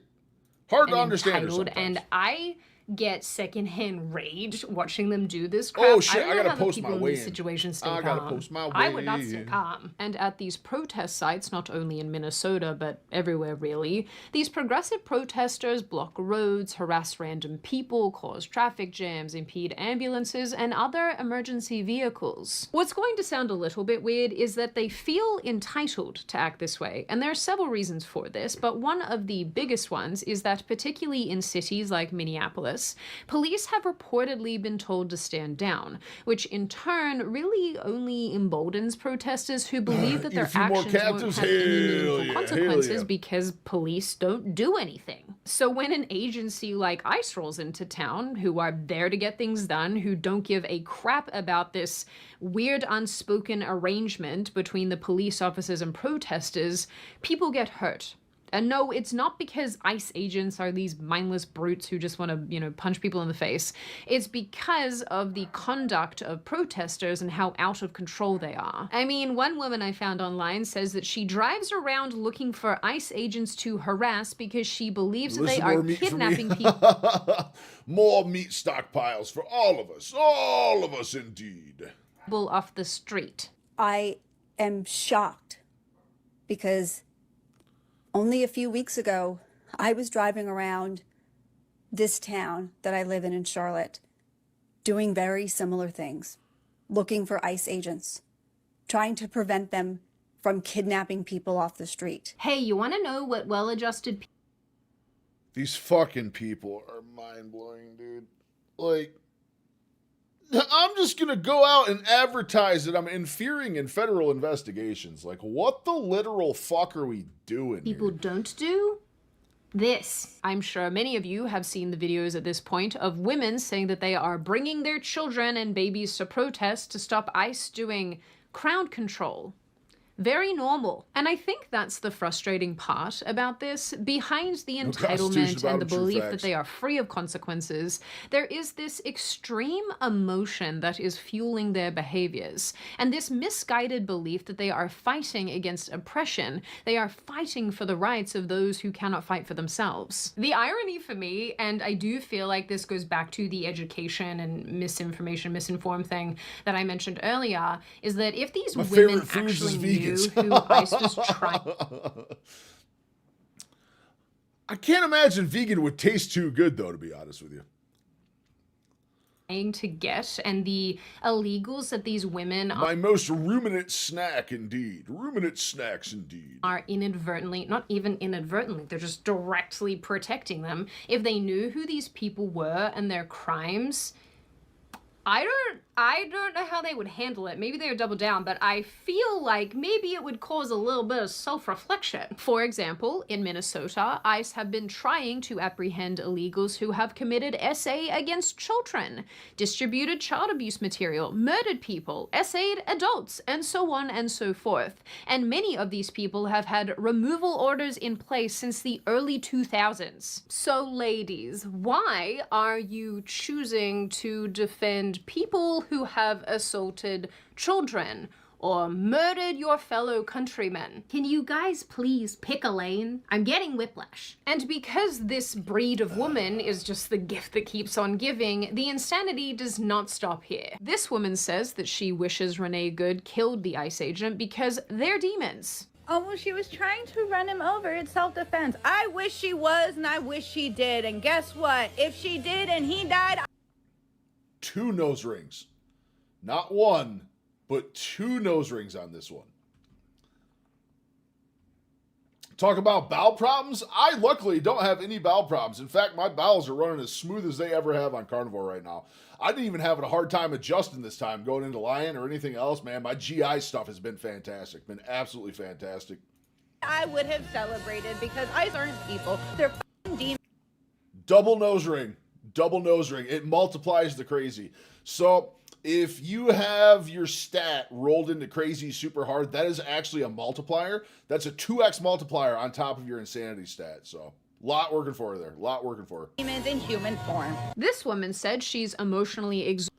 Hard to understand her sometimes. And I get secondhand rage watching them do this crap. Oh shit, I I don't know gotta how the post people my in way these in. situations stay I calm. gotta post my I way would not stay in. calm. And at these protest sites, not only in Minnesota, but everywhere really, these progressive protesters block roads, harass random people, cause traffic jams, impede ambulances, and other emergency vehicles. What's going to sound a little bit weird is that they feel entitled to act this way, and there are several reasons for this, but one of the biggest ones is that particularly in cities like Minneapolis, police have reportedly been told to stand down, which in turn really only emboldens protesters who believe that their actions won't have any meaningful consequences because police don't do anything. So when an agency like ICE rolls into town, who are there to get things done, who don't give a crap about this weird unspoken arrangement between the police officers and protesters, people get hurt. And no, it's not because ICE agents are these mindless brutes who just want to, punch people in the face. It's because of the conduct of protesters and how out of control they are. I mean, one woman I found online says that she drives around looking for ICE agents to harass because she believes that they are kidnapping people. More meat stockpiles for all of us indeed. Off the street. I am shocked because only a few weeks ago, I was driving around this town that I live in Charlotte, doing very similar things, looking for ICE agents, trying to prevent them from kidnapping people off the street. Hey, you want to know what well-adjusted people... These fucking people are mind-blowing, dude. Like, I'm just gonna go out and advertise that I'm interfering in federal investigations. Like, what the literal fuck are we doing People don't do this. I'm sure many of you have seen the videos at this point of women saying that they are bringing their children and babies to protest to stop ICE doing crowd control. Very normal. And I think that's the frustrating part about this. Behind the entitlement and the belief that they are free of consequences, there is this extreme emotion that is fueling their behaviors. And this misguided belief that they are fighting against oppression, they are fighting for the rights of those who cannot fight for themselves. The irony for me, and I do feel like this goes back to the education and misinformation, misinformed thing that I mentioned earlier, is that if these women actually knew who ICE was trying. I can't imagine vegan would taste too good, though, to be honest with you. To get, and the illegals that these women My most ruminant snack, indeed. Ruminant snacks, indeed. are inadvertently, not even inadvertently, they're just directly protecting them. If they knew who these people were and their crimes, I don't know how they would handle it. Maybe they would double down, but I feel like maybe it would cause a little bit of self-reflection. For example, in Minnesota, ICE have been trying to apprehend illegals who have committed SA against children, distributed child abuse material, murdered people, SA'd adults, and so on and so forth. And many of these people have had removal orders in place since the early 2000s. So ladies, why are you choosing to defend people who have assaulted children or murdered your fellow countrymen? Can you guys please pick a lane? I'm getting whiplash. And because this breed of woman is just the gift that keeps on giving, the insanity does not stop here. This woman says that she wishes Renee Good killed the ICE agent because they're demons. Oh, well, she was trying to run him over. It's self-defense. I wish she was, and I wish she did. And guess what? If she did and he died... 2 nose rings. Not 1, but 2 nose rings on this one. Talk about bowel problems. I luckily don't have any bowel problems. In fact, my bowels are running as smooth as they ever have on carnivore right now. I didn't even have a hard time adjusting this time going into Lion or anything else, man. My GI stuff has been fantastic. Been absolutely fantastic. I would have celebrated because ice aren't people. They're demons. Double nose ring. Double nose ring. It multiplies the crazy. So if you have your stat rolled into crazy super hard, that is actually a multiplier. That's a 2x multiplier on top of your insanity stat. So lot working for her there. Lot working for her. Demons in human form. This woman said she's emotionally exhausted.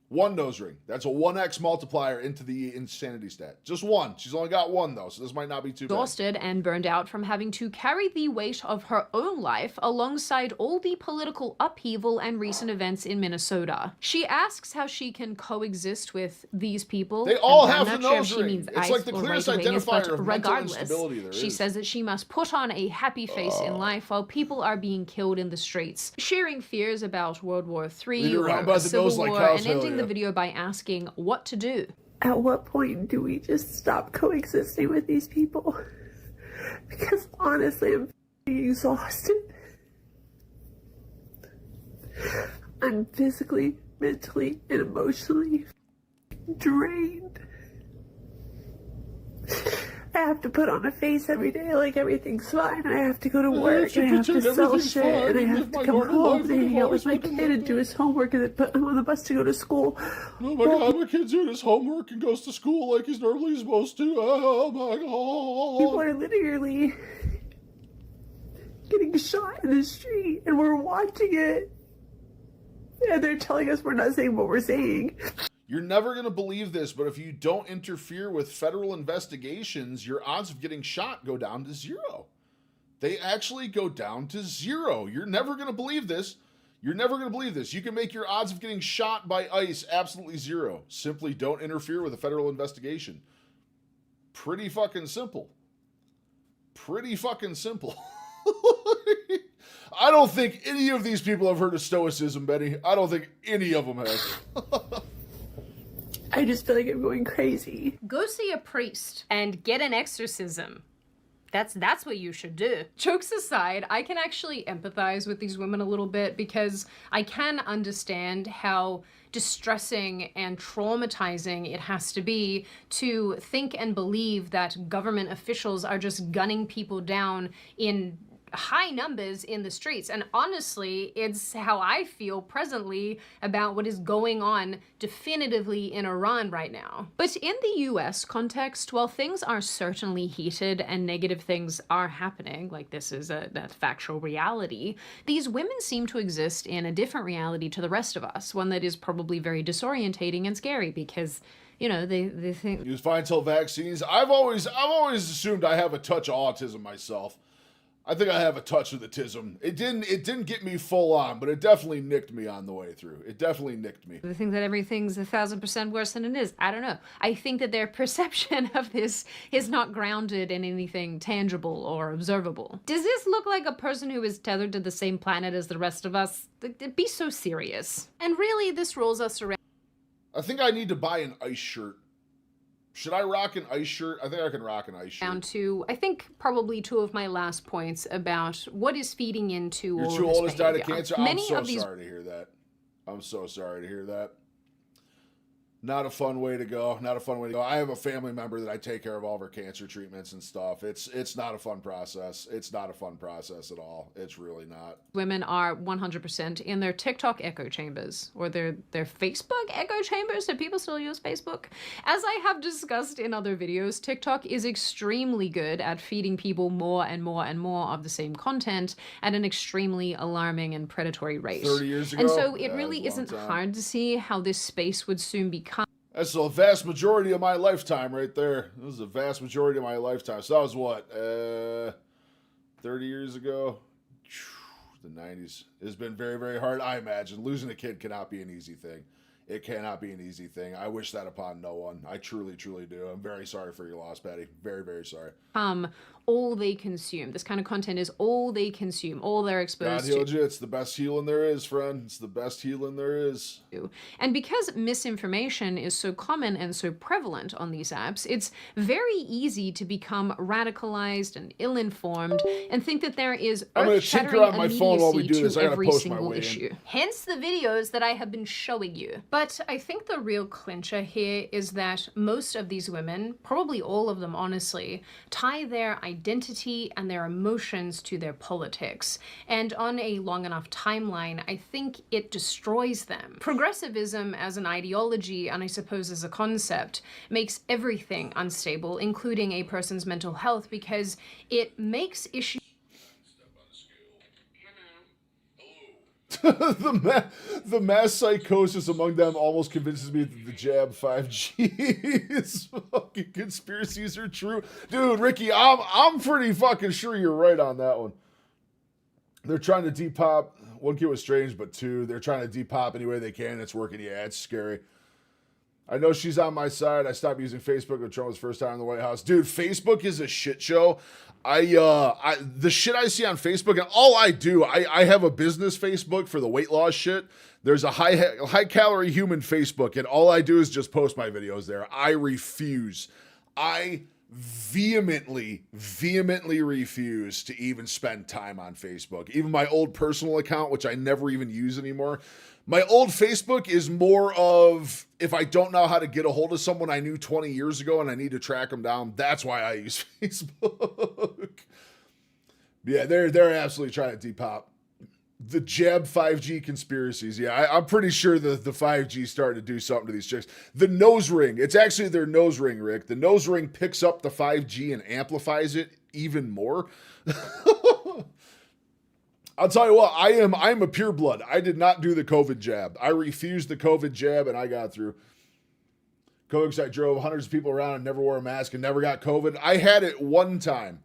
One nose ring. That's a 1x multiplier into the insanity stat. Just one. She's only got one, though, so this might not be too bad. Exhausted and burned out from having to carry the weight of her own life alongside all the political upheaval and recent events in Minnesota. She asks how she can coexist with these people. They all and have I'm the not sure nose if she ring. means It's ice like the or clearest right-wingers, identifier but of mental regardless, instability there she is. says that she must put on a happy face in life while people are being killed in the streets, sharing fears about World War III You're right or about a the civil nose like war, cows, and hell ending yeah. the video by asking what to do. At what point do we just stop coexisting with these people? Because honestly, I'm exhausted. I'm physically, mentally, and emotionally drained. I have to put on a face every day like everything's fine. I have to go to work and I have to sell shit and I have to come home and hang out with my kid and do his homework and then put him on the bus to go to school. Oh my God, my kid's doing his homework and goes to school like he's normally supposed to. Oh my God. People are literally getting shot in the street and we're watching it. And they're telling us we're not saying what we're saying. You're never going to believe this, but if you don't interfere with federal investigations, your odds of getting shot go down to 0. They actually go down to 0. You're never going to believe this. You're never going to believe this. You can make your odds of getting shot by ICE absolutely 0. Simply don't interfere with a federal investigation. Pretty fucking simple. Pretty fucking simple. I don't think any of these people have heard of stoicism, Betty. I don't think any of them have. I just feel like I'm going crazy. Go see a priest and get an exorcism. That's what you should do. Jokes aside, I can actually empathize with these women a little bit because I can understand how distressing and traumatizing it has to be to think and believe that government officials are just gunning people down in high numbers in the streets. And honestly, it's how I feel presently about what is going on definitively in Iran right now. But in the US context, while things are certainly heated and negative things are happening, like this is a factual reality, these women seem to exist in a different reality to the rest of us, one that is probably very disorientating and scary because you know, they think he was fine till vaccines. I've always assumed I have a touch of autism myself. I think I have a touch of the tism. It didn't get me full on, but it definitely nicked me on the way through. It definitely nicked me. they think that everything's 1,000% worse than it is. I don't know. I think that their perception of this is not grounded in anything tangible or observable. Does this look like a person who is tethered to the same planet as the rest of us? Be so serious. And really, this rolls us around. I think I need to buy an ice shirt. Should I rock an ice shirt? I think I can rock an ice shirt. Down to, I think, probably 2 of my last points about what is feeding into Your all 2 of this oldest died of behavior. cancer? Many I'm so of these sorry to hear that. I'm so sorry to hear that. Not a fun way to go. Not a fun way to go. I have a family member that I take care of all of her cancer treatments and stuff. It's not a fun process. It's not a fun process at all. It's really not. women are 100% in their TikTok echo chambers or their Facebook echo chambers. Do people still use Facebook? As I have discussed in other videos, TikTok is extremely good at feeding people more and more and more of the same content at an extremely alarming and predatory rate. 30 years ago? And so it Yeah, really that's a long isn't time. hard to see how this space would soon become. That's the vast majority of my lifetime right there. This is the vast majority of my lifetime. So that was what, 30 years ago? The 90s. It's been very, very hard. I imagine losing a kid cannot be an easy thing. It cannot be an easy thing. I wish that upon no one. I truly, truly do. I'm very sorry for your loss, Patty. Very, very sorry. All they consume. This kind of content is all they consume, all they're God exposed healed to. you. It's the best healing there is, friend. It's the best healing there is. And because misinformation is so common and so prevalent on these apps, it's very easy to become radicalized and ill-informed and think that there is I'm gonna tinker on my phone while we do this. I gotta every post my single way in. issue. Hence the videos that I have been showing you. But I think the real clincher here is that most of these women, probably all of them honestly, tie their identity and their emotions to their politics. And on a long enough timeline, I think it destroys them. Progressivism as an ideology, and I suppose as a concept, makes everything unstable, including a person's mental health, because it makes issues the mass psychosis among them almost convinces me that the jab 5G is fucking conspiracies are true. Dude, Ricky, I'm pretty fucking sure you're right on that one. They're trying to depop. One kid was strange, but two, they're trying to depop any way they can. It's working. Yeah, it's scary. I know she's on my side. I stopped using Facebook when Trump was first time in the White House. Dude, Facebook is a shit show. The shit I see on Facebook, and all I do, I have a business Facebook for the weight loss shit. There's a high calorie human Facebook, and all I do is just post my videos there. I refuse. I vehemently refuse to even spend time on Facebook. Even my old personal account, which I never even use anymore. My old Facebook is more of, if I don't know how to get a hold of someone I knew 20 years ago and I need to track them down, that's why I use Facebook. Yeah, they're absolutely trying to depop. The jab 5G conspiracies. Yeah, I'm pretty sure the 5G started to do something to these chicks. The nose ring. It's actually their nose ring, Rick. The nose ring picks up the 5G and amplifies it even more. I'll tell you what, I'm a pureblood. I did not do the COVID jab. I refused the COVID jab and I got through. COVID, I drove hundreds of people around and never wore a mask and never got COVID. I had it one time.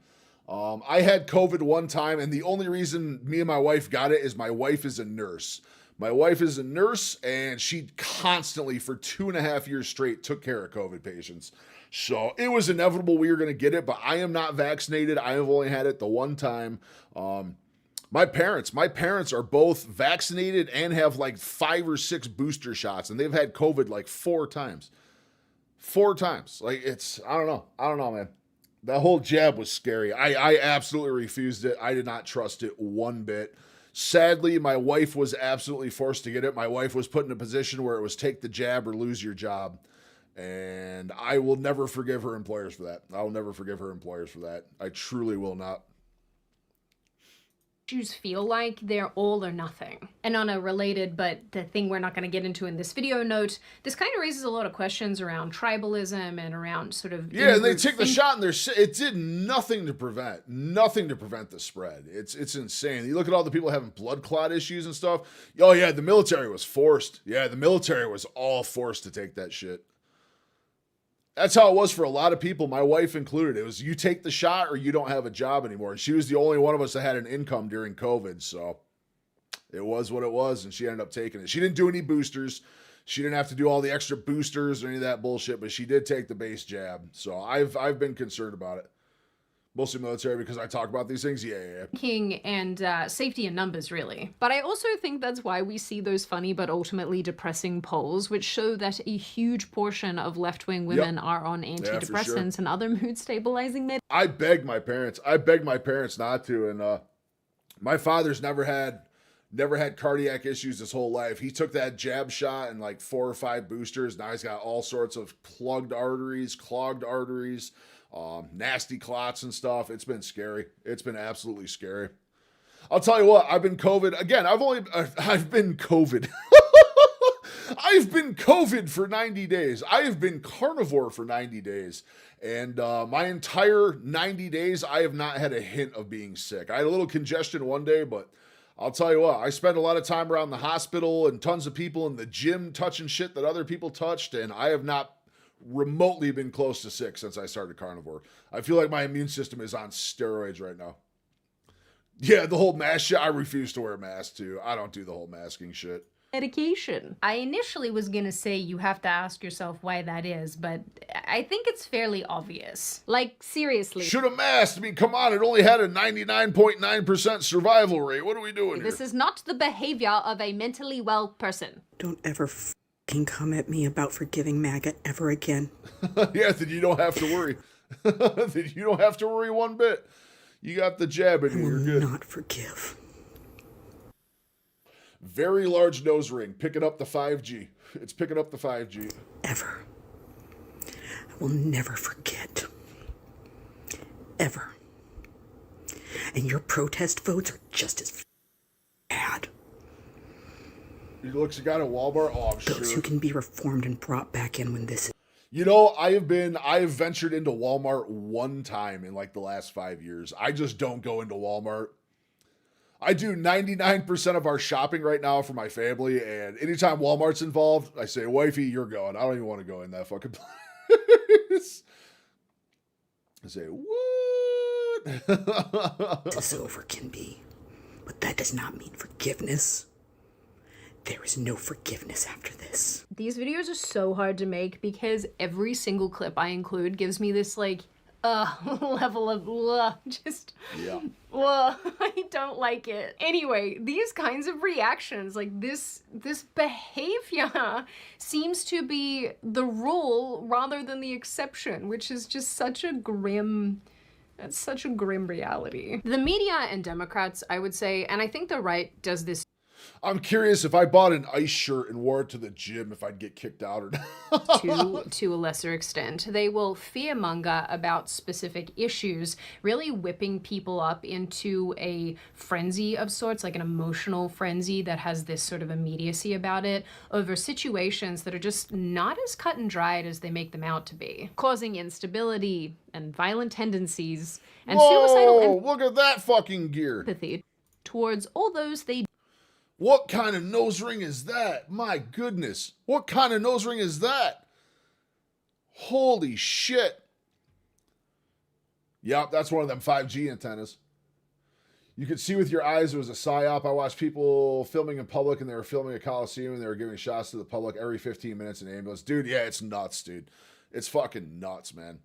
I had COVID one time, and the only reason me and my wife got it is my wife is a nurse. My wife is a nurse, and she constantly, for 2.5 years straight, took care of COVID patients. So it was inevitable we were going to get it, but I am not vaccinated. I have only had it the one time. My parents are both vaccinated and have like 5 or 6 booster shots, and they've had COVID like 4 times. 4 times. Like, I don't know, man. That whole jab was scary. I absolutely refused it. I did not trust it one bit. Sadly, my wife was absolutely forced to get it. My wife was put in a position where it was take the jab or lose your job. And I will never forgive her employers for that. I will never forgive her employers for that. I truly will not. Issues feel like they're all or nothing. And on a related, but the thing we're not going to get into in this video note, this kind of raises a lot of questions around tribalism and around sort of... Yeah, they take the shot and it did nothing to prevent the spread. It's insane. You look at all the people having blood clot issues and stuff. Oh yeah, the military was forced. Yeah, the military was all forced to take that shit. That's how it was for a lot of people, my wife included. It was you take the shot or you don't have a job anymore. And she was the only one of us that had an income during COVID. So it was what it was, and she ended up taking it. She didn't do any boosters. She didn't have to do all the extra boosters or any of that bullshit, but she did take the base jab. So I've been concerned about it. Mostly military because I talk about these things. Yeah. King and safety in numbers, really. But I also think that's why we see those funny but ultimately depressing polls, which show that a huge portion of left-wing women are on antidepressants and other mood-stabilizing meds. I begged my parents not to, and my father's never had cardiac issues his whole life. He took that jab shot and like 4 or 5 boosters. Now he's got all sorts of clogged arteries, nasty clots and stuff. It's been scary. It's been absolutely scary. I'll tell you what, I've been COVID. Again, I've been COVID. I've been COVID for 90 days. I have been carnivore for 90 days. And my entire 90 days, I have not had a hint of being sick. I had a little congestion one day, but I'll tell you what, I spent a lot of time around the hospital and tons of people in the gym touching shit that other people touched, and I have not remotely been close to sick since I started carnivore. I feel like my immune system is on steroids right now. Yeah, the whole mask shit, I refuse to wear a mask too. I don't do the whole masking shit. medication. I initially was gonna say you have to ask yourself why that is, but I think it's fairly obvious. Like, seriously. Should have masked. I mean, come on, it only had a 99.9% survival rate. What are we doing This here? is not the behavior of a mentally well person. Don't ever fucking come at me about forgiving MAGA ever again. Yeah, then you don't have to worry. Then you don't have to worry one bit. You got the jab in you. You're good. Not forgive. Very large nose ring. Picking up the 5G. It's picking up the 5G. Ever. I will never forget. Ever. And your protest votes are just as bad. He looks a guy at Walmart. Oh, I'm sure. Those who can be reformed and brought back in when this is. You know, I have ventured into Walmart one time in like the last 5 years. I just don't go into Walmart. I do 99% of our shopping right now for my family, and anytime Walmart's involved, I say, wifey, you're going. I don't even want to go in that fucking place. I say, what? This over can be, but that does not mean forgiveness. There is no forgiveness after this. These videos are so hard to make because every single clip I include gives me this, like, level of, just, I don't like it. Anyway, these kinds of reactions, like this behavior seems to be the rule rather than the exception, which is just such a grim... That's such a grim reality. The media and Democrats, I would say, and I think the right does this. I'm curious if I bought an ice shirt and wore it to the gym, if I'd get kicked out or not. to a lesser extent. They will fearmonger about specific issues, really whipping people up into a frenzy of sorts, like an emotional frenzy that has this sort of immediacy about it, over situations that are just not as cut and dried as they make them out to be, causing instability and violent tendencies and suicidal look at that fucking gear. empathy towards all those they. What kind of nose ring is that? My goodness. What kind of nose ring is that? Holy shit. Yep, that's one of them 5G antennas. You could see with your eyes it was a psyop. I watched people filming in public, and they were filming a Coliseum, and they were giving shots to the public every 15 minutes in an ambulance. Dude, yeah, it's nuts, dude. It's fucking nuts, man.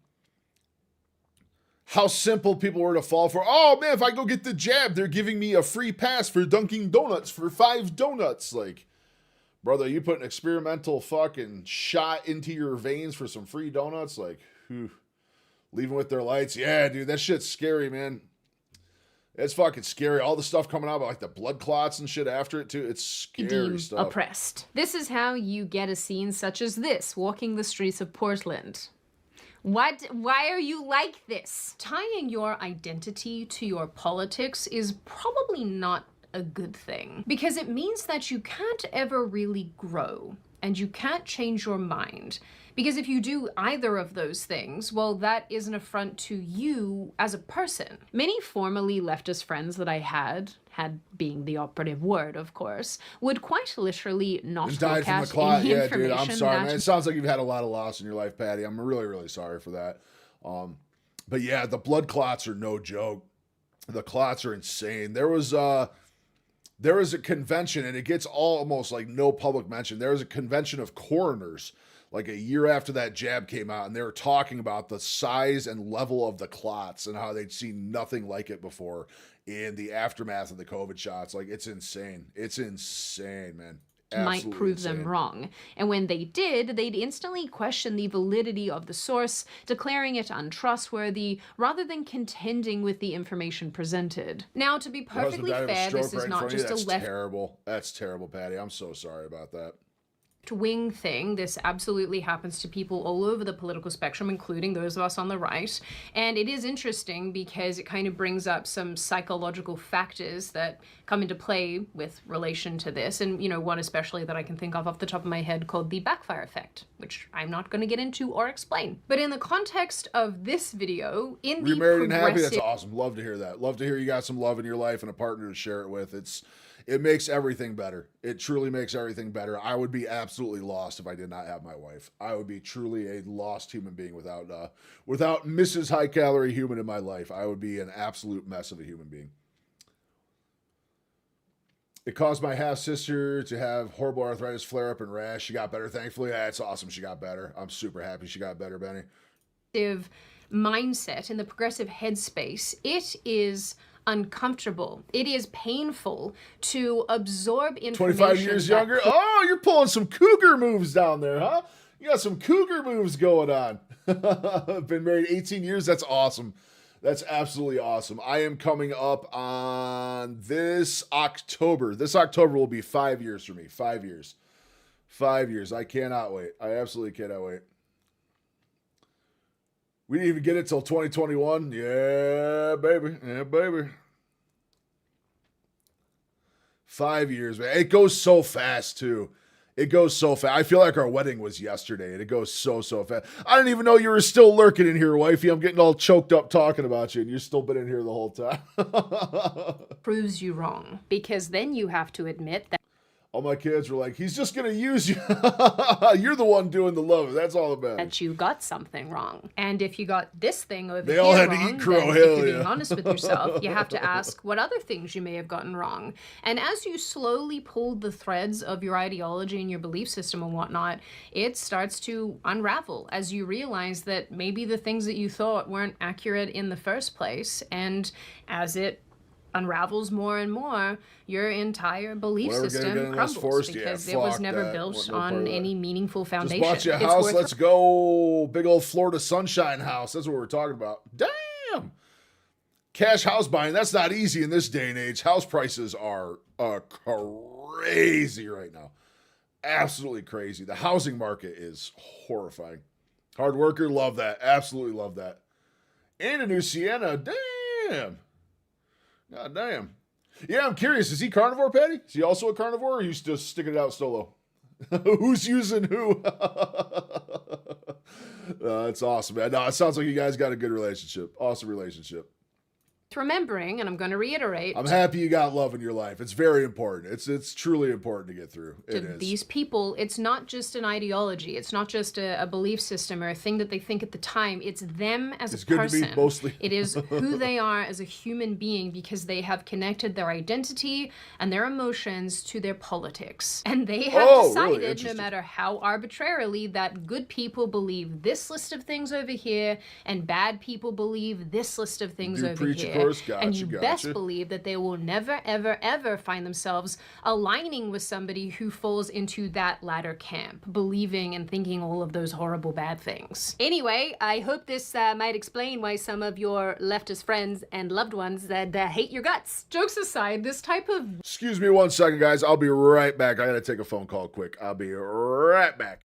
How simple people were to fall for. Oh, man, if I go get the jab, they're giving me a free pass for Dunkin' Donuts for 5 donuts. Like, brother, you put an experimental fucking shot into your veins for some free donuts? Like, whew. Leaving with their lights. Yeah, dude, that shit's scary, man. It's fucking scary. All the stuff coming out about, like, the blood clots and shit after it, too. It's scary stuff. Oppressed. This is how you get a scene such as this, walking the streets of Portland. What? Why are you like this? Tying your identity to your politics is probably not a good thing, because it means that you can't ever really grow and you can't change your mind. Because if you do either of those things, well, that is an affront to you as a person. Many formerly leftist friends that I had being the operative word, of course, would quite literally not look at any yeah, information. dude, I'm sorry, that... man. It sounds like you've had a lot of loss in your life, Patty. I'm really, really sorry for that. But yeah, the blood clots are no joke. The clots are insane. There was a convention, and it gets almost like no public mention. There was a convention of coroners like a year after that jab came out, and they were talking about the size and level of the clots and how they'd seen nothing like it before in the aftermath of the COVID shots. Like, it's insane. It's insane, man. Might prove them wrong. And when they did, they'd instantly question the validity of the source, declaring it untrustworthy, rather than contending with the information presented. Now, to be perfectly fair, this is not just a left... terrible. That's terrible, Patty. I'm so sorry about that. Wing thing. This absolutely happens to people all over the political spectrum, including those of us on the right. And it is interesting because it kind of brings up some psychological factors that come into play with relation to this. And, you know, one especially that I can think of off the top of my head called the backfire effect, which I'm not going to get into or explain. But in the context of this video, in the remarried and happy, that's awesome. Love to hear that. Love to hear you got some love in your life and a partner to share it with. It makes everything better. It truly makes everything better. I would be absolutely lost if I did not have my wife. I would be truly a lost human being without Mrs. High Calorie Human in my life. I would be an absolute mess of a human being. It caused my half sister to have horrible arthritis flare up and rash. She got better, thankfully. That's awesome. She got better. I'm super happy she got better, Benny. Mindset, in the progressive headspace, it is uncomfortable. It is painful to absorb information. 25 years younger. Oh, you're pulling some cougar moves down there, huh? You got some cougar moves going on. Been married 18 years. That's awesome. That's absolutely awesome. I am coming up on this October. This October will be 5 years for me. 5 years. 5 years. I cannot wait. I absolutely cannot wait. We didn't even get it till 2021. Yeah, baby. Yeah, baby. 5 years, man. It goes so fast, too. It goes so fast. I feel like our wedding was yesterday, and it goes so fast. I didn't even know you were still lurking in here, wifey. I'm getting all choked up talking about you, and you've still been in here the whole time. Proves you wrong, because then you have to admit that all my kids were like, he's just going to use you. You're the one doing the love. That's all about it. you got something wrong. And if you got this thing over They here all had to wrong, eat crow, then if hell you're being yeah. honest with yourself, you have to ask what other things you may have gotten wrong. And as you slowly pull the threads of your ideology and your belief system and whatnot, it starts to unravel as you realize that maybe the things that you thought weren't accurate in the first place. And as it unravels more and more, your entire belief system crumbles because it was never built on any meaningful foundation. Just bought you a house. Let's go. Big old Florida sunshine house. That's what we're talking about. Damn. Cash house buying. That's not easy in this day and age. House prices are crazy right now. Absolutely crazy. The housing market is horrifying. Hard worker. Love that. Absolutely love that. And a new Sienna. Damn. God damn. Yeah, I'm curious. Is he carnivore, Patty? Is he also a carnivore, or are you just sticking it out solo? Who's using who? That's awesome, man. No, it sounds like you guys got a good relationship. Awesome relationship. Remembering, and I'm going to reiterate, I'm happy you got love in your life. It's very important. It's truly important to get through. It is. These people, it's not just an ideology. It's not just a belief system or a thing that they think at the time. It's them as a person. It's good to be mostly. It is who they are as a human being because they have connected their identity and their emotions to their politics. And they have decided, no matter how arbitrarily, that good people believe this list of things over here and bad people believe this list of things over here. And you best believe that they will never, ever, ever find themselves aligning with somebody who falls into that latter camp, believing and thinking all of those horrible bad things. Anyway, I hope this might explain why some of your leftist friends and loved ones that hate your guts. Jokes aside, this type of... Excuse me 1 second, guys. I'll be right back. I gotta take a phone call quick. I'll be right back.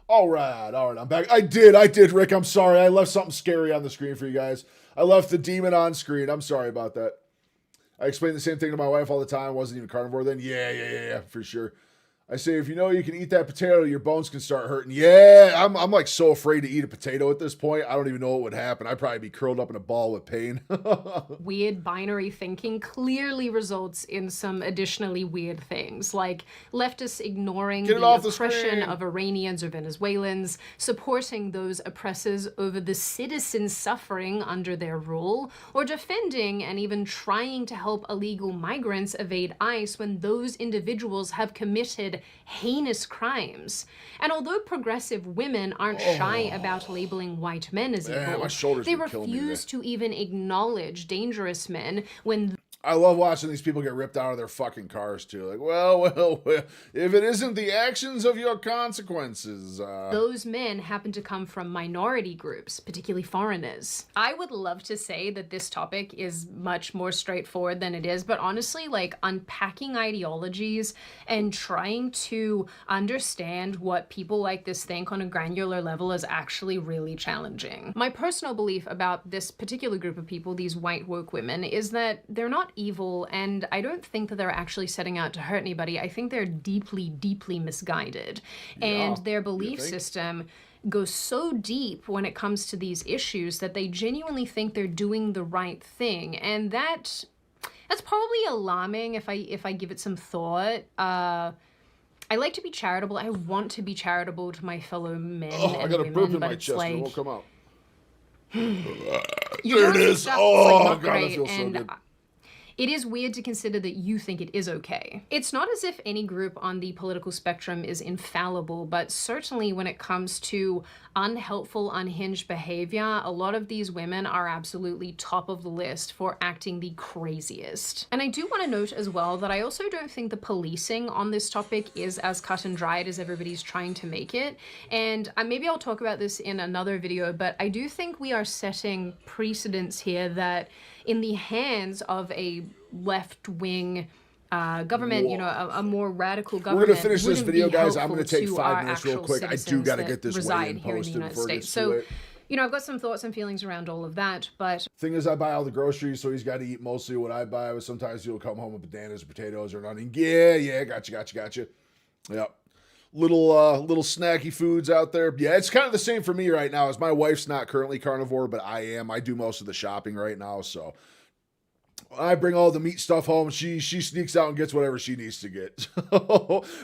All right, I'm back. I did, Rick. I'm sorry. I left something scary on the screen for you guys. I left the demon on screen. I'm sorry about that. I explain the same thing to my wife all the time. I wasn't even carnivore then. Yeah, for sure. I say, if you know you can eat that potato, your bones can start hurting. Yeah, I'm like so afraid to eat a potato at this point. I don't even know what would happen. I'd probably be curled up in a ball with pain. Weird binary thinking clearly results in some additionally weird things, like leftists ignoring the oppression of Iranians or Venezuelans, supporting those oppressors over the citizens suffering under their rule, or defending and even trying to help illegal migrants evade ICE when those individuals have committed heinous crimes. And although progressive women aren't shy about labeling white men as evil, they refuse to even acknowledge dangerous men when I love watching these people get ripped out of their fucking cars too. Like, well, if it isn't the actions of your consequences. Those men happen to come from minority groups, particularly foreigners. I would love to say that this topic is much more straightforward than it is, but honestly, like unpacking ideologies and trying to understand what people like this think on a granular level is actually really challenging. My personal belief about this particular group of people, these white woke women, is that they're not evil, and I don't think that they're actually setting out to hurt anybody. I think they're deeply, deeply misguided. And their belief system goes so deep when it comes to these issues that they genuinely think they're doing the right thing. And that's probably alarming if I give it some thought. I like to be charitable. I want to be charitable to my fellow men and I got women, a burp in but my it's chest, like, and it won't come out. There it is. Oh, God, that feels so good. It is weird to consider that you think it is okay. It's not as if any group on the political spectrum is infallible, but certainly when it comes to unhelpful, unhinged behavior, a lot of these women are absolutely top of the list for acting the craziest. And I do want to note as well that I also don't think the policing on this topic is as cut and dried as everybody's trying to make it. And maybe I'll talk about this in another video, but I do think we are setting precedents here that in the hands of a left-wing government, you know, a more radical government. We're going to finish this video, guys. I'm going to take 5 minutes real quick. I do got to get this weigh-in posted before it gets too late. You know, I've got some thoughts and feelings around all of that, but... Thing is, I buy all the groceries, so he's got to eat mostly what I buy, but sometimes he'll come home with bananas or potatoes or nothing. Yeah, gotcha. Yep. Little snacky foods out there. Yeah, it's kind of the same for me right now, as my wife's not currently carnivore, but I am. I do most of the shopping right now, so... I bring all the meat stuff home. She sneaks out and gets whatever she needs to get.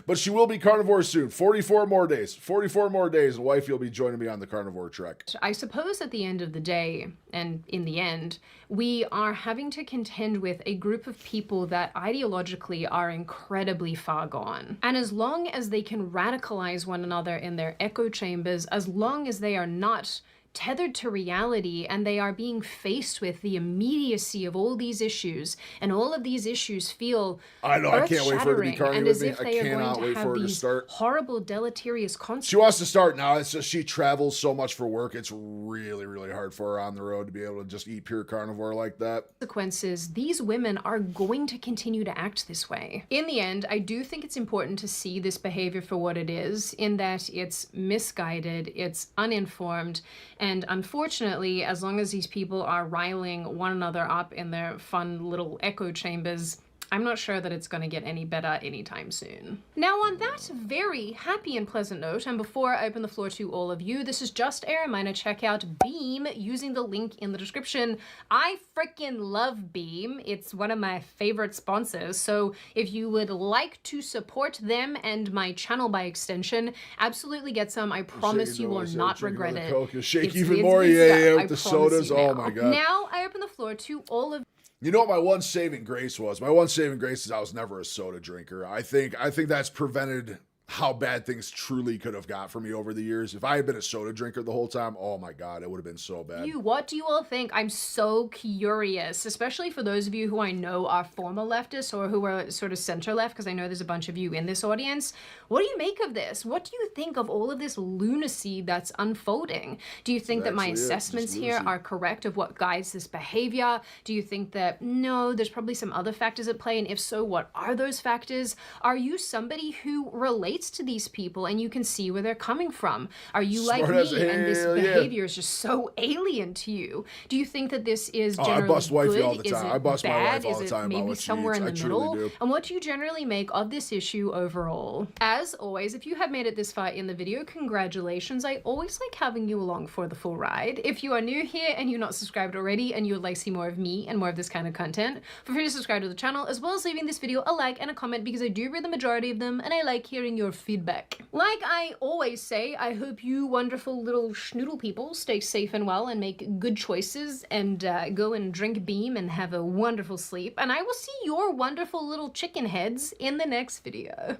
But she will be carnivore soon. 44 more days, and wifey will be joining me on the carnivore trek. I suppose at the end of the day, and in the end, we are having to contend with a group of people that ideologically are incredibly far gone. And as long as they can radicalize one another in their echo chambers, as long as they are not tethered to reality and they are being faced with the immediacy of all these issues, and all of these issues feel I know, I can't wait for her to be carnivore with me. I cannot wait for her to start. Horrible, deleterious consequences. She wants to start now. It's just she travels so much for work. It's really, really hard for her on the road to be able to just eat pure carnivore like that. Consequences, these women are going to continue to act this way. In the end, I do think it's important to see this behavior for what it is, in that it's misguided, it's uninformed, and unfortunately, as long as these people are riling one another up in their fun little echo chambers, I'm not sure that it's going to get any better anytime soon. Now, on that very happy and pleasant note, and before I open the floor to all of you, this is just a reminder, check out Beam using the link in the description. I freaking love Beam. It's one of my favorite sponsors, so if you would like to support them and my channel by extension, absolutely get some. I promise you will not regret it. You'll shake even more, yeah, with the sodas. Oh my God. Now, I open the floor to all of You know what my one saving grace was? My one saving grace is I was never a soda drinker. I think that's prevented how bad things truly could have got for me over the years. If I had been a soda drinker the whole time, oh my God, it would have been so bad. What do you all think? I'm so curious, especially for those of you who I know are former leftists or who are sort of center left, because I know there's a bunch of you in this audience. What do you make of this? What do you think of all of this lunacy that's unfolding? Do you think that my assessments here are correct of what guides this behavior? Do you think that, no, there's probably some other factors at play? And if so, what are those factors? Are you somebody who relates relates to these people and you can see where they're coming from. Are you like Smart as me and this hell, yeah. behavior is just so alien to you? Do you think that this is generally I bust wifey good? all the Is time. it I bust my bad? wife all the Is time it about maybe what she somewhere eats. in I the truly middle? do. And what do you generally make of this issue overall? As always, if you have made it this far in the video, congratulations. I always like having you along for the full ride. If you are new here and you're not subscribed already and you would like to see more of me and more of this kind of content, feel free to subscribe to the channel as well as leaving this video a like and a comment because I do read the majority of them and I like hearing your feedback. Like I always say, I hope you wonderful little schnoodle people stay safe and well and make good choices and go and drink Beam and have a wonderful sleep. And I will see your wonderful little chicken heads in the next video.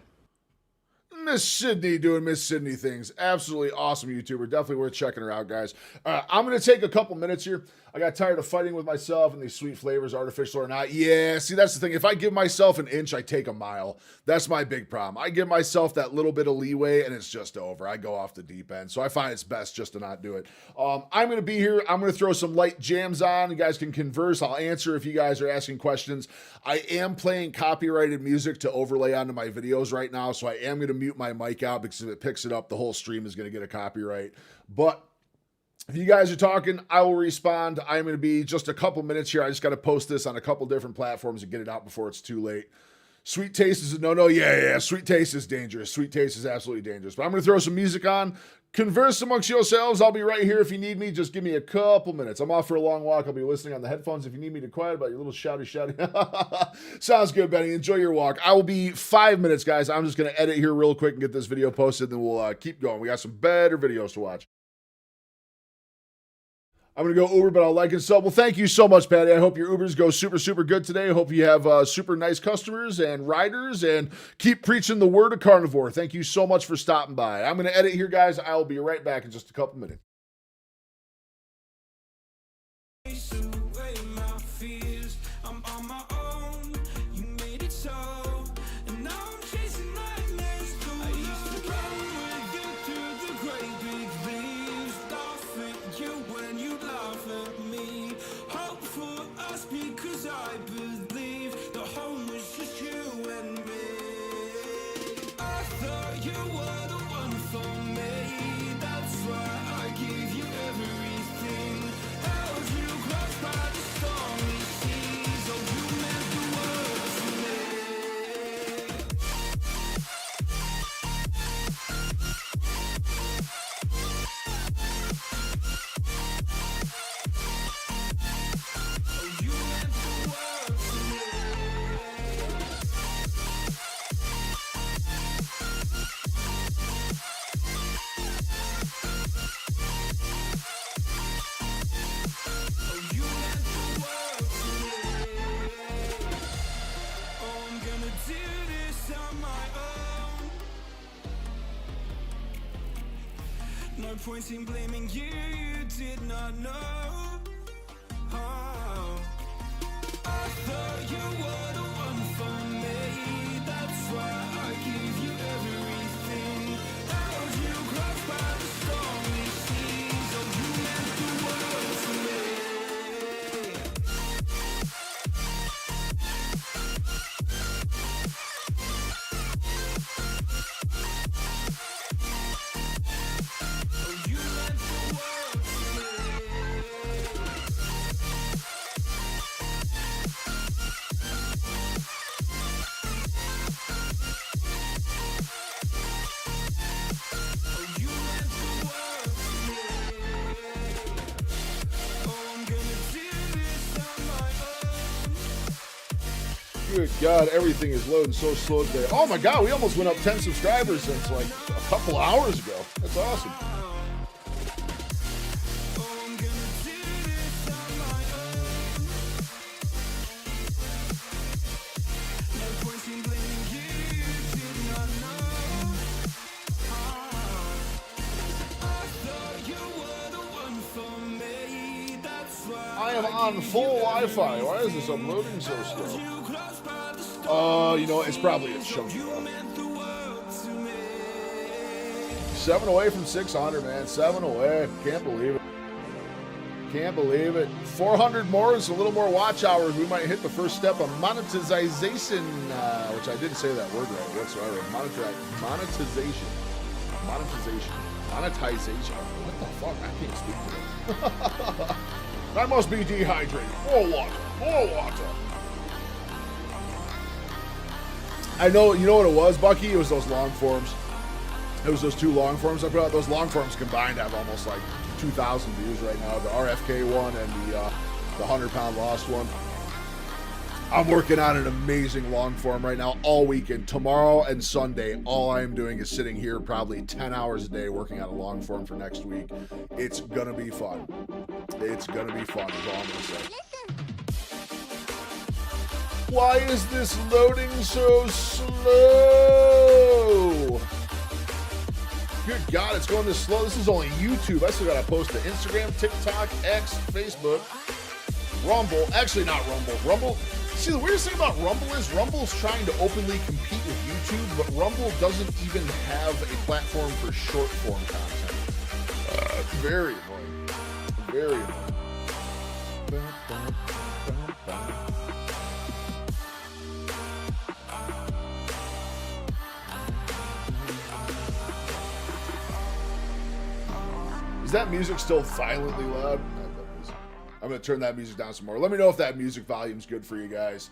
Miss Sydney doing Miss Sydney things. Absolutely awesome YouTuber. Definitely worth checking her out, guys. I'm going to take a couple minutes here. I got tired of fighting with myself and these sweet flavors, artificial or not. Yeah, see, that's the thing. If I give myself an inch, I take a mile. That's my big problem. I give myself that little bit of leeway, and it's just over. I go off the deep end. So I find it's best just to not do it. I'm going to be here. I'm going to throw some light jams on. You guys can converse. I'll answer if you guys are asking questions. I am playing copyrighted music to overlay onto my videos right now, so I am going to mute my mic out because if it picks it up, the whole stream is going to get a copyright. But if you guys are talking, I will respond. I'm going to be just a couple minutes here. I just got to post this on a couple different platforms and get it out before it's too late. Sweet taste is a no-no. Yeah. Sweet taste is dangerous. Sweet taste is absolutely dangerous. But I'm going to throw some music on. Converse amongst yourselves. I'll be right here if you need me. Just give me a couple minutes. I'm off for a long walk. I'll be listening on the headphones if you need me to quiet about your little shouty. Sounds good, Benny. Enjoy your walk. I will be 5 minutes, guys. I'm just going to edit here real quick and get this video posted, then we'll keep going. We got some better videos to watch. I'm going to go Uber, but I'll like and sub. Well, thank you so much, Patty. I hope your Ubers go super, super good today. I hope you have super nice customers and riders and keep preaching the word of carnivore. Thank you so much for stopping by. I'm going to edit here, guys. I will be right back in just a couple minutes. No point in blaming you, you did not know. Oh. I thought you were the one for me. That's why I give you everything. Held you close by the stormy seas. Oh, you meant the world to me. Good God, everything is loading so slow today. Oh my God, we almost went up 10 subscribers since like a couple hours ago. That's awesome. I am on full Wi-Fi. Why is this uploading so slow? You know, it's probably a chunky one. 7 away from 600, man. 7 away. Can't believe it. Can't believe it. 400 more is a little more watch hours. We might hit the first step of monetization, which I didn't say that word right whatsoever. Monetization. What the fuck? I can't speak today. I must be dehydrated. More water. I know, you know what it was, Bucky? It was those long forms. It was those 2 long forms I put out. Those long forms combined have almost like 2,000 views right now. The RFK one and the 100-pound lost one. I'm working on an amazing long form right now all weekend. Tomorrow and Sunday, all I'm doing is sitting here probably 10 hours a day working on a long form for next week. It's gonna be fun. It's gonna be fun, is all I'm gonna say. Why is this loading so slow? Good God, it's going this slow. This is only YouTube. I still gotta post to Instagram, TikTok, X, Facebook, Rumble. Actually, not Rumble. Rumble. See, the weirdest thing about Rumble is Rumble's trying to openly compete with YouTube, but Rumble doesn't even have a platform for short form content. Very annoying. Very annoying. Is that music still violently loud? I'm going to turn that music down some more. Let me know if that music volume's good for you guys.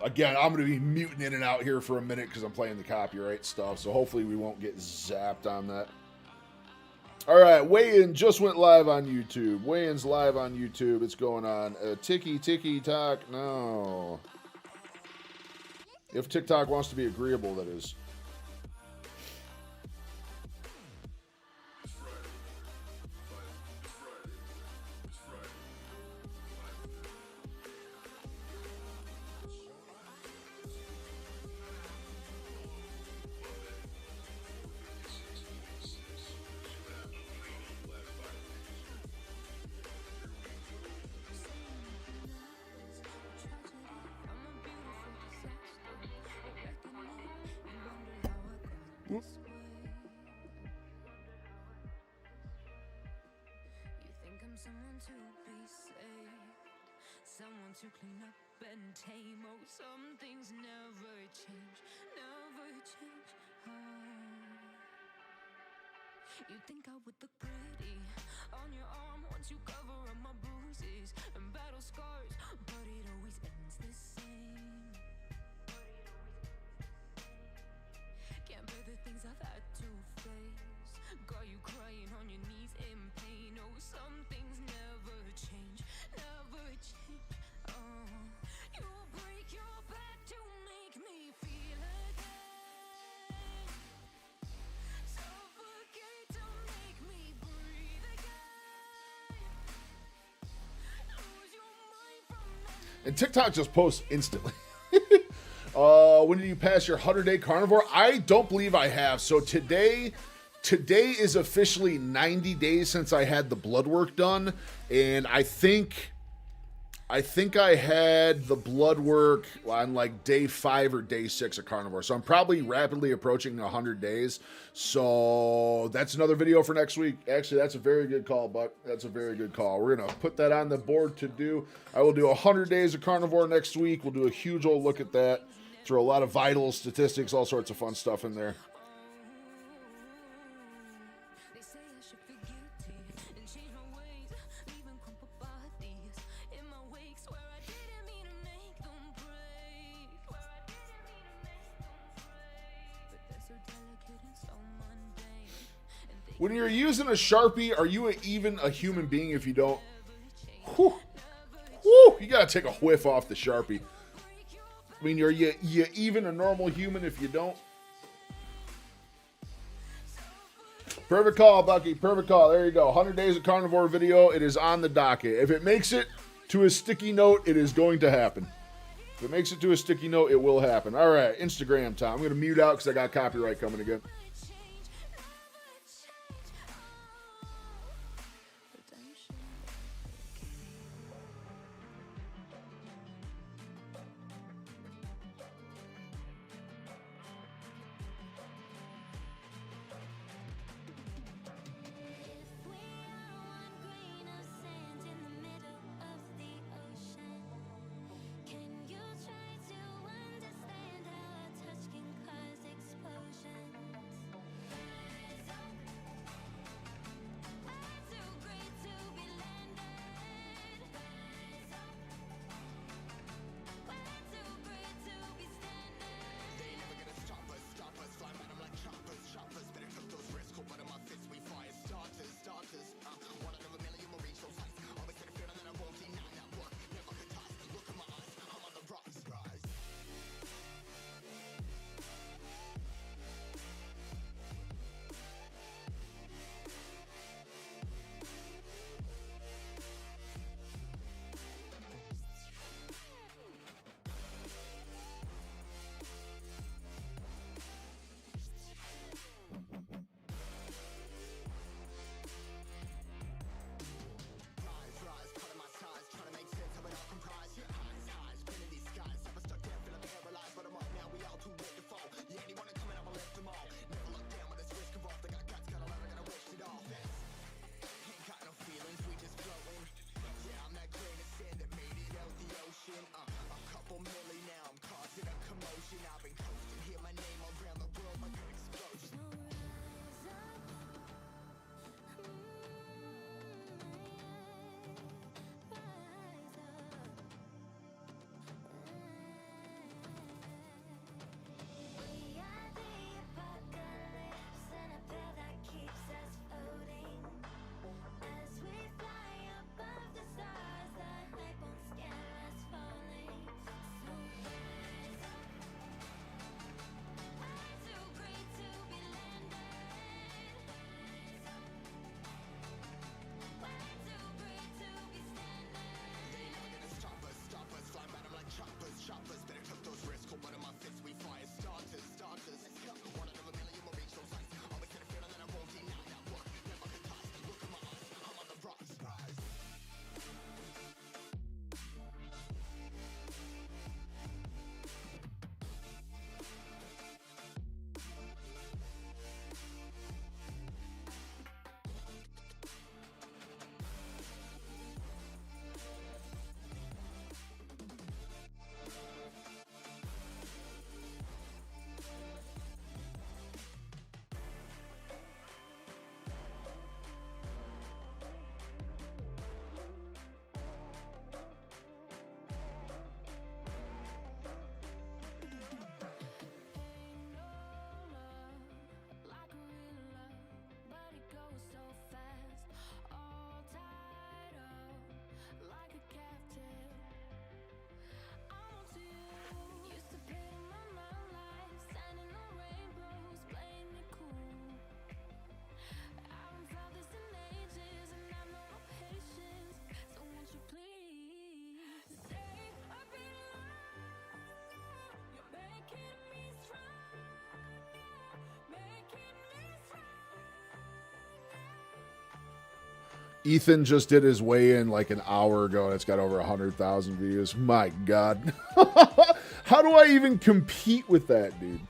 Again, I'm going to be muting in and out here for a minute because I'm playing the copyright stuff, so hopefully we won't get zapped on that. All right, weigh-in just went live on YouTube. Weigh-in's live on YouTube. It's going on. Ticky-tock, no. If TikTok wants to be agreeable, that is. To clean up and tame. Oh, some things never change. Oh. You think I would look pretty on your arm once you cover up my bruises and battle scars, but it always ends the same. Can't bear the things I've had to face. Got you crying on your knees in pain. Oh, some things never change. You break your back to make me feel again. Suffocate to make me breathe again. Lose your mind from And TikTok just posts instantly. When did you pass your 100-day carnivore? I don't believe I have. So today is officially 90 days since I had the blood work done, and I think I had the blood work on like day 5 or day 6 of carnivore. So I'm probably rapidly approaching 100 days. So that's another video for next week. Actually, that's a very good call, Buck. That's a very good call. We're going to put that on the board to do. I will do 100 days of carnivore next week. We'll do a huge old look at that. Throw a lot of vitals, statistics, all sorts of fun stuff in there. When you're using a Sharpie, are you even a human being if you don't? Whew. Whew. You gotta take a whiff off the Sharpie. I mean, are you even a normal human if you don't? Perfect call, Bucky. Perfect call. There you go. 100 days of carnivore video. It is on the docket. If it makes it to a sticky note, it is going to happen. If it makes it to a sticky note, it will happen. All right, Instagram time. I'm going to mute out because I got copyright coming again. Ethan just did his weigh-in like an hour ago, and it's got over 100,000 views. My God. How do I even compete with that, dude?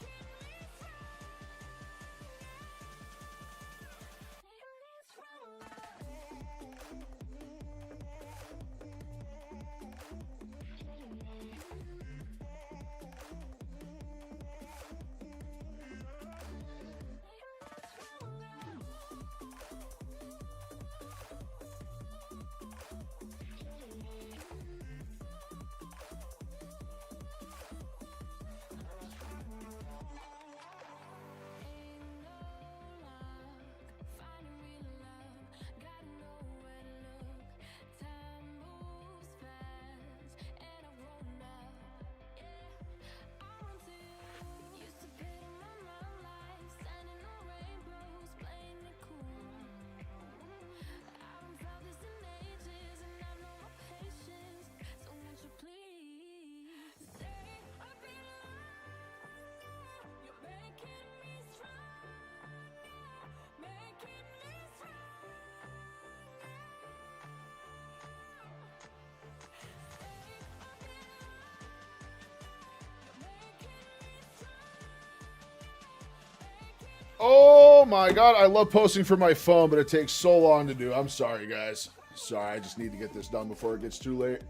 Oh my God, I love posting from my phone, but it takes so long to do. I'm sorry, guys. Sorry, I just need to get this done before it gets too late.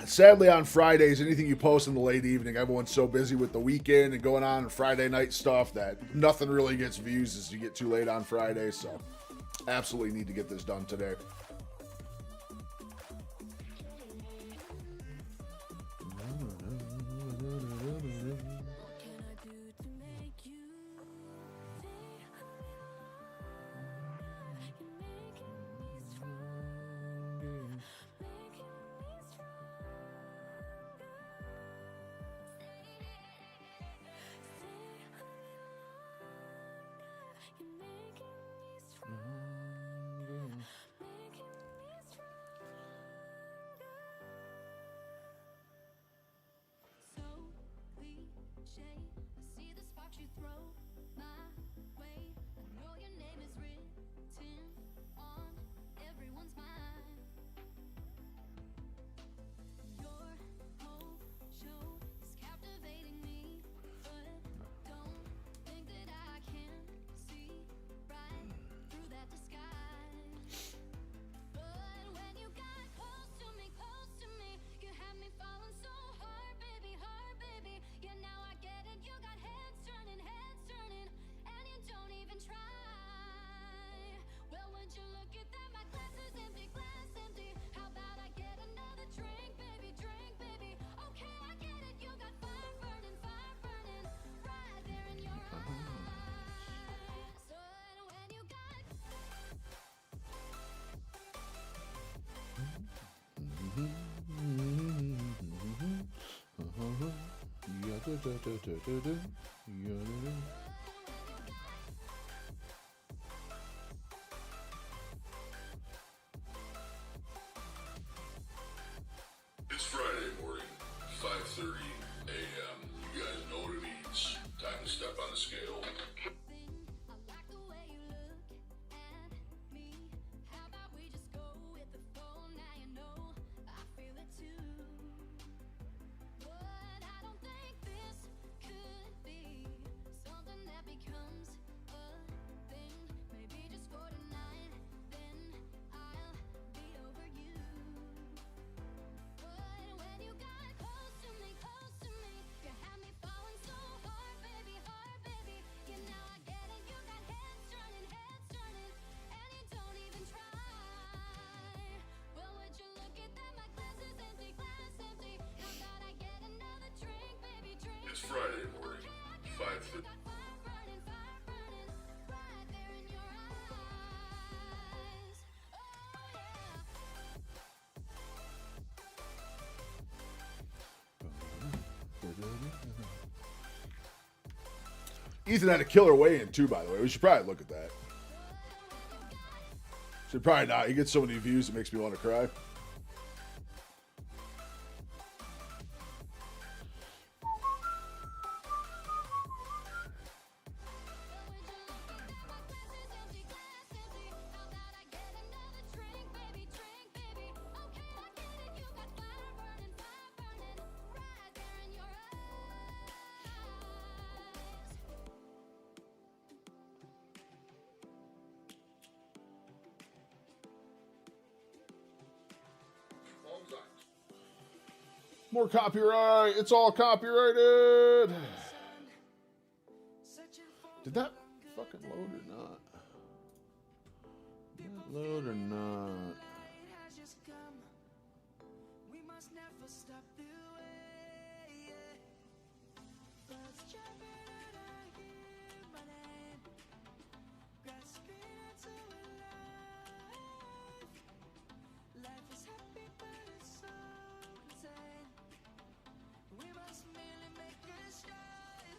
Sadly, on Fridays, anything you post in the late evening, everyone's so busy with the weekend and going on Friday night stuff that nothing really gets views as you get too late on Friday. So, absolutely need to get this done today. It's Friday morning, 5:30 a.m. You guys know what it means. Time to step on the scale. It's Friday morning, 5:30. Ethan had a killer weigh-in too, by the way. We should probably look at that. Should probably not. He gets so many views, it makes me want to cry. More copyright. It's all copyrighted. Did that fucking load or not? Did that load or not?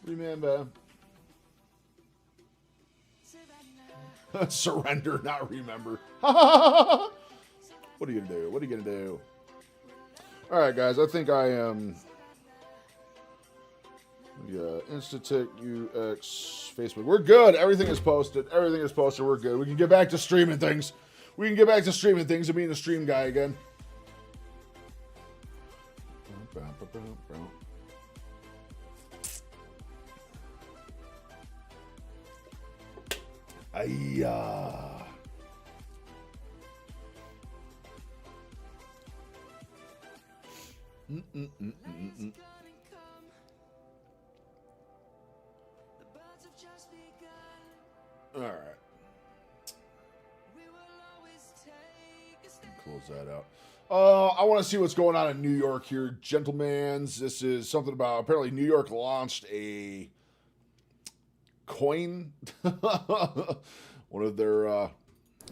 Remember. Surrender, not remember. What are you gonna do? What are you gonna do? All right, guys. I think I am. Instatick, UX, Facebook. We're good. Everything is posted. Everything is posted. We're good. We can get back to streaming things. We can get back to streaming things and being a stream guy again. Ayya. All right. Close that out. I want to see what's going on in New York here, gentlemen. This is something about apparently New York launched a coin. One of their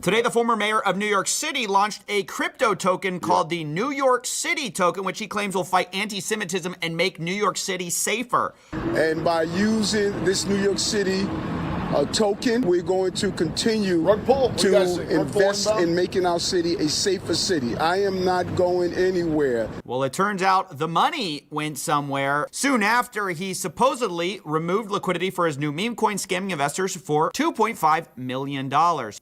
Today, the former mayor of New York City launched a crypto token called the New York City token, which he claims will fight anti-Semitism and make New York City safer. And by using this New York City token, we're going to continue to invest in making our city a safer city. I am not going anywhere. Well, it turns out the money went somewhere. Soon after, he supposedly removed liquidity for his new meme coin, scamming investors for $2.5 million.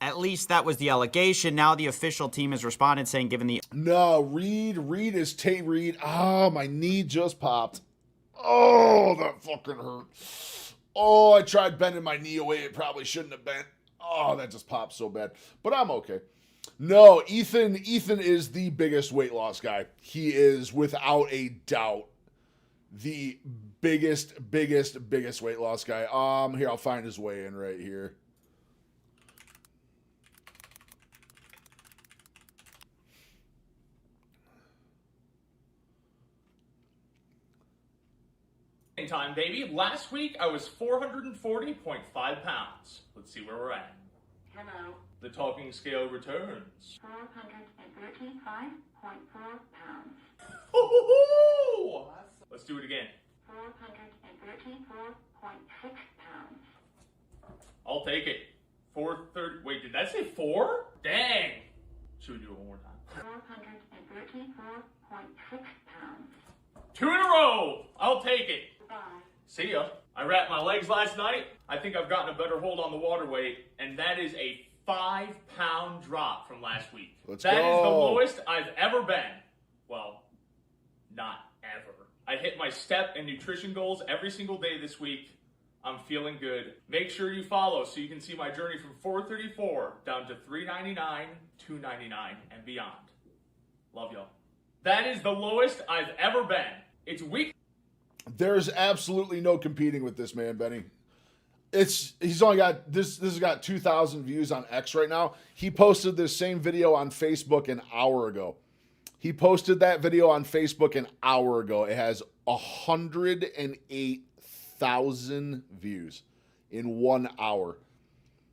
At least that was the allegation. Now the official team has responded saying, given the... No, Reed is Tate Reed. Oh, my knee just popped. Oh, that fucking hurt. Oh, I tried bending my knee away. It probably shouldn't have bent. Oh, that just popped so bad. But I'm okay. No, Ethan is the biggest weight loss guy. He is, without a doubt, the biggest weight loss guy. Here, I'll find his way in right here. Time, baby. Last week I was 440.5 pounds. Let's see where we're at. Hello. The talking scale returns. 435.4 pounds. Ho-ho-ho! Let's do it again. 434.6 pounds. I'll take it. 430. Wait, did that say 4? Dang. Should we do it one more time? 434.6 pounds. 2 in a row. I'll take it. Bye. See ya. I wrapped my legs last night. I think I've gotten a better hold on the water weight, and that is a 5-pound drop from last week. That is the lowest I've ever been. Well, not ever. I hit my step and nutrition goals every single day this week. I'm feeling good. Make sure you follow so you can see my journey from 434 down to 399, 299, and beyond. Love y'all. That is the lowest I've ever been. It's week. There's absolutely no competing with this man, Benny. He's only got this has got 2,000 views on X right now. He posted this same video on Facebook an hour ago. He posted that video on Facebook an hour ago. It has 108,000 views in 1 hour.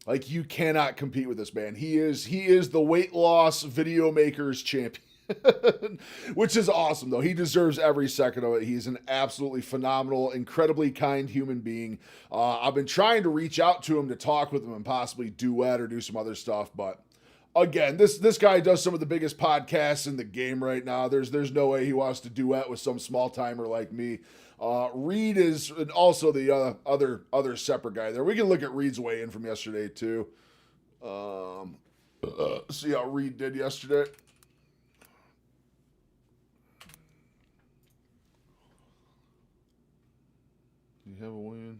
Like, you cannot compete with this man. He is the weight loss video makers champion. Which is awesome, though. He deserves every second of it. He's an absolutely phenomenal, incredibly kind human being. I've been trying to reach out to him to talk with him and possibly duet or do some other stuff, but again, this guy does some of the biggest podcasts in the game right now. There's no way he wants to duet with some small timer like me. Reed is also the other separate guy there. We can look at Reed's weigh-in from yesterday too. See how Reed did yesterday. You have a win.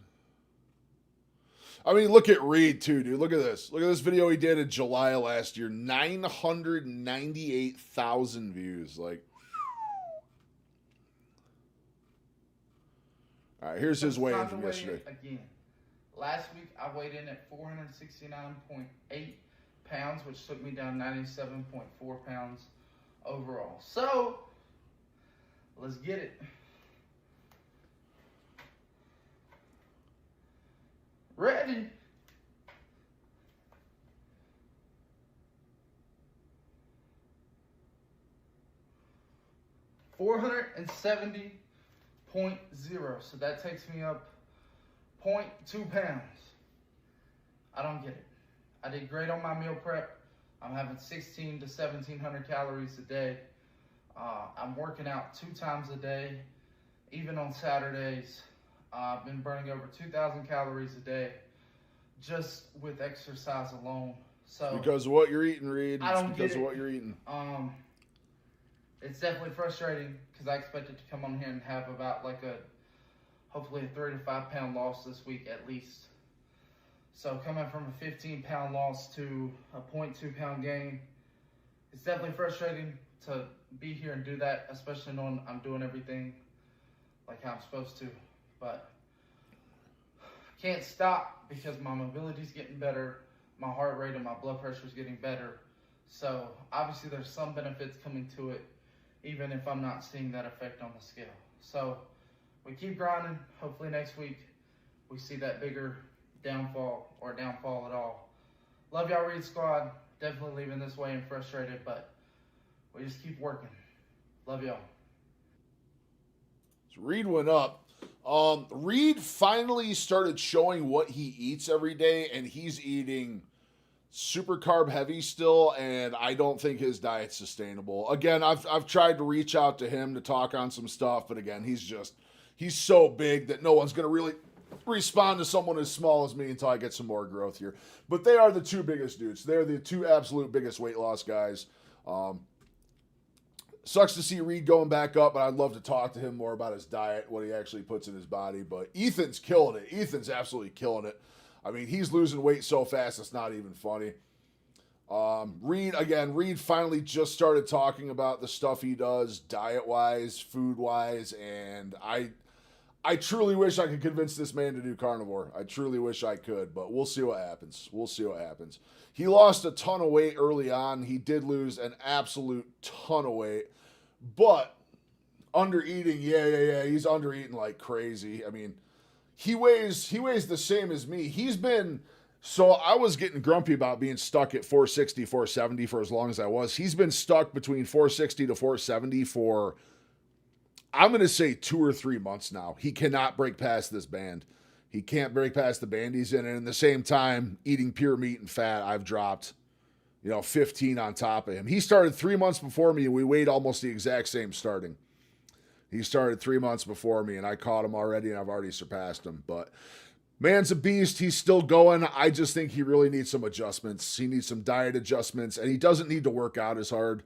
I mean, look at Reed too, dude. Look at this. Look at this video he did in July of last year. 998,000 views. Like, All right, here's his weigh-in Time to from weigh yesterday. in again. Last week I weighed in at 469.8 pounds, which took me down 97.4 pounds overall. So let's get it. Ready? $470.0. So that takes me up 0.2 pounds. I don't get it. I did great on my meal prep. I'm having 16 to 1700 calories a day. I'm working out 2 times a day, even on Saturdays. I've been burning over 2,000 calories a day just with exercise alone. So Because of what you're eating, Reed. I don't It's because get of it. what you're eating. It's definitely frustrating because I expected to come on here and have about like hopefully a 3 to 5 pound loss this week at least. So coming from a 15-pound loss to a 0.2 pound gain, it's definitely frustrating to be here and do that, especially knowing I'm doing everything like how I'm supposed to. But I can't stop because my mobility's getting better, my heart rate and my blood pressure is getting better. So obviously there's some benefits coming to it, even if I'm not seeing that effect on the scale. So we keep grinding. Hopefully next week we see that bigger downfall or downfall at all. Love y'all, Reed Squad. Definitely leaving this way and frustrated, but we just keep working. Love y'all. So Reed went up. Reed finally started showing what he eats every day, and he's eating super carb heavy still, and I don't think his diet's sustainable. Again, I've tried to reach out to him to talk on some stuff, but again, he's so big that no one's gonna really respond to someone as small as me until I get some more growth here. But they are the 2 biggest dudes. They're the 2 absolute biggest weight loss guys. Sucks to see Reed going back up, but I'd love to talk to him more about his diet, what he actually puts in his body. But Ethan's killing it. Ethan's absolutely killing it. I mean, he's losing weight so fast, it's not even funny. Reed finally just started talking about the stuff he does diet-wise, food-wise, and I truly wish I could convince this man to do carnivore. I truly wish I could, but we'll see what happens. He lost a ton of weight early on. He did lose an absolute ton of weight, but undereating, yeah. He's undereating like crazy. I mean, he weighs the same as me. So I was getting grumpy about being stuck at 460, 470 for as long as I was. He's been stuck between 460 to 470 for, I'm going to say 2 or 3 months now. He cannot break past this band. He can't break past the band he's in. And at the same time, eating pure meat and fat, I've dropped, 15 on top of him. He started 3 months before me, and we weighed almost the exact same starting. He started 3 months before me, and I caught him already, and I've already surpassed him. But man's a beast. He's still going. I just think he really needs some adjustments. He needs some diet adjustments, and he doesn't need to work out as hard.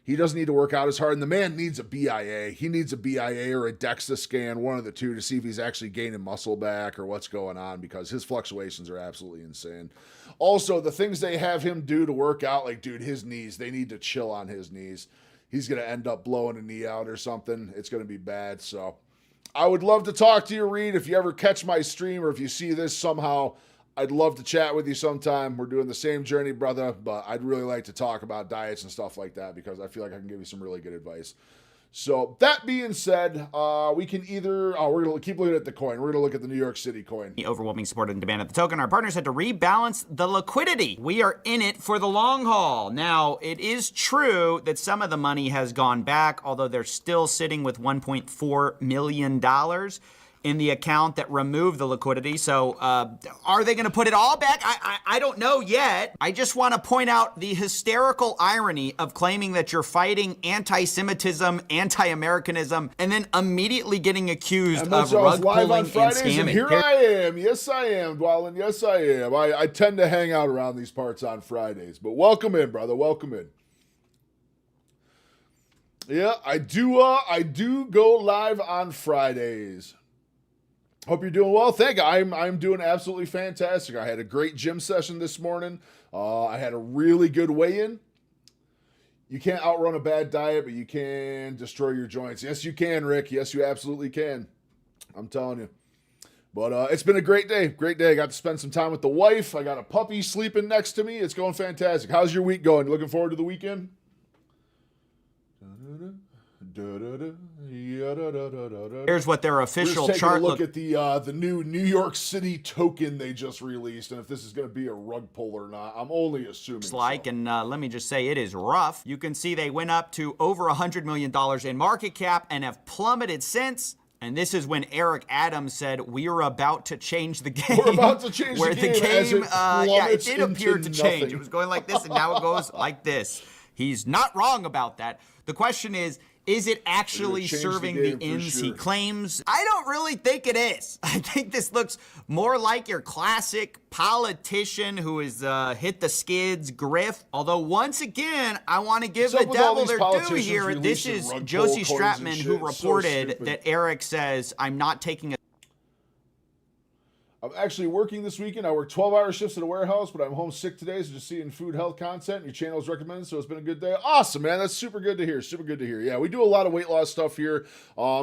And the man needs a BIA. He needs a BIA or a DEXA scan, one of the two, to see if he's actually gaining muscle back or what's going on, because his fluctuations are absolutely insane. Also, the things they have him do to work out, like, dude, his knees, they need to chill on his knees. He's going to end up blowing a knee out or something. It's going to be bad. So I would love to talk to you, Reed. If you ever catch my stream or if you see this somehow, I'd love to chat with you sometime. We're doing the same journey, brother, but I'd really like to talk about diets and stuff like that because I feel like I can give you some really good advice. So that being said, we can either, we're going to keep looking at the coin. We're going to look at the New York City coin. The overwhelming support and demand of the token. Our partners had to rebalance the liquidity. We are in it for the long haul. Now, it is true that some of the money has gone back, although they're still sitting with $1.4 million in the account that removed the liquidity. So are they going to put it all back? I don't know yet. I just want to point out the hysterical irony of claiming that you're fighting anti-Semitism, anti-Americanism, and then immediately getting accused of rug pulling and scamming. And here I am. Yes, I am, Dwalin. Yes, I am. I tend to hang out around these parts on Fridays. But welcome in, brother. Welcome in. Yeah, I do go live on Fridays. Hope you're doing well. Thank you. I'm doing absolutely fantastic. I had a great gym session this morning. I had a really good weigh-in. You can't outrun a bad diet, but you can destroy your joints. Yes, you can, Rick. Yes, you absolutely can. I'm telling you. But it's been a great day. Great day. I got to spend some time with the wife. I got a puppy sleeping next to me. It's going fantastic. How's your week going? Looking forward to the weekend? Here's what their official chart look at the new New York City token they just released, and if this is going to be a rug pull or not. I'm only assuming. Like, and let me just say, it is rough. You can see they went up to over $100 million in market cap and have plummeted since. And this is when Eric Adams said, we are about to change the game. We're about to change where the game. It did appear to change. It was going like this, and now it goes like this. He's not wrong about that. The question is it actually serving the ends he claims? I don't really think it is. I think this looks more like your classic politician who has hit the skids grift. Although, once again, I want to give the devil their due here. This is Josie Stratman who reported that Eric says, I'm not taking a... I'm actually working this weekend. I work 12-hour shifts at a warehouse, but I'm home sick today, so just seeing food health content. Your channel is recommended, so it's been a good day. Awesome, man. That's super good to hear. Super good to hear. Yeah, we do a lot of weight loss stuff here.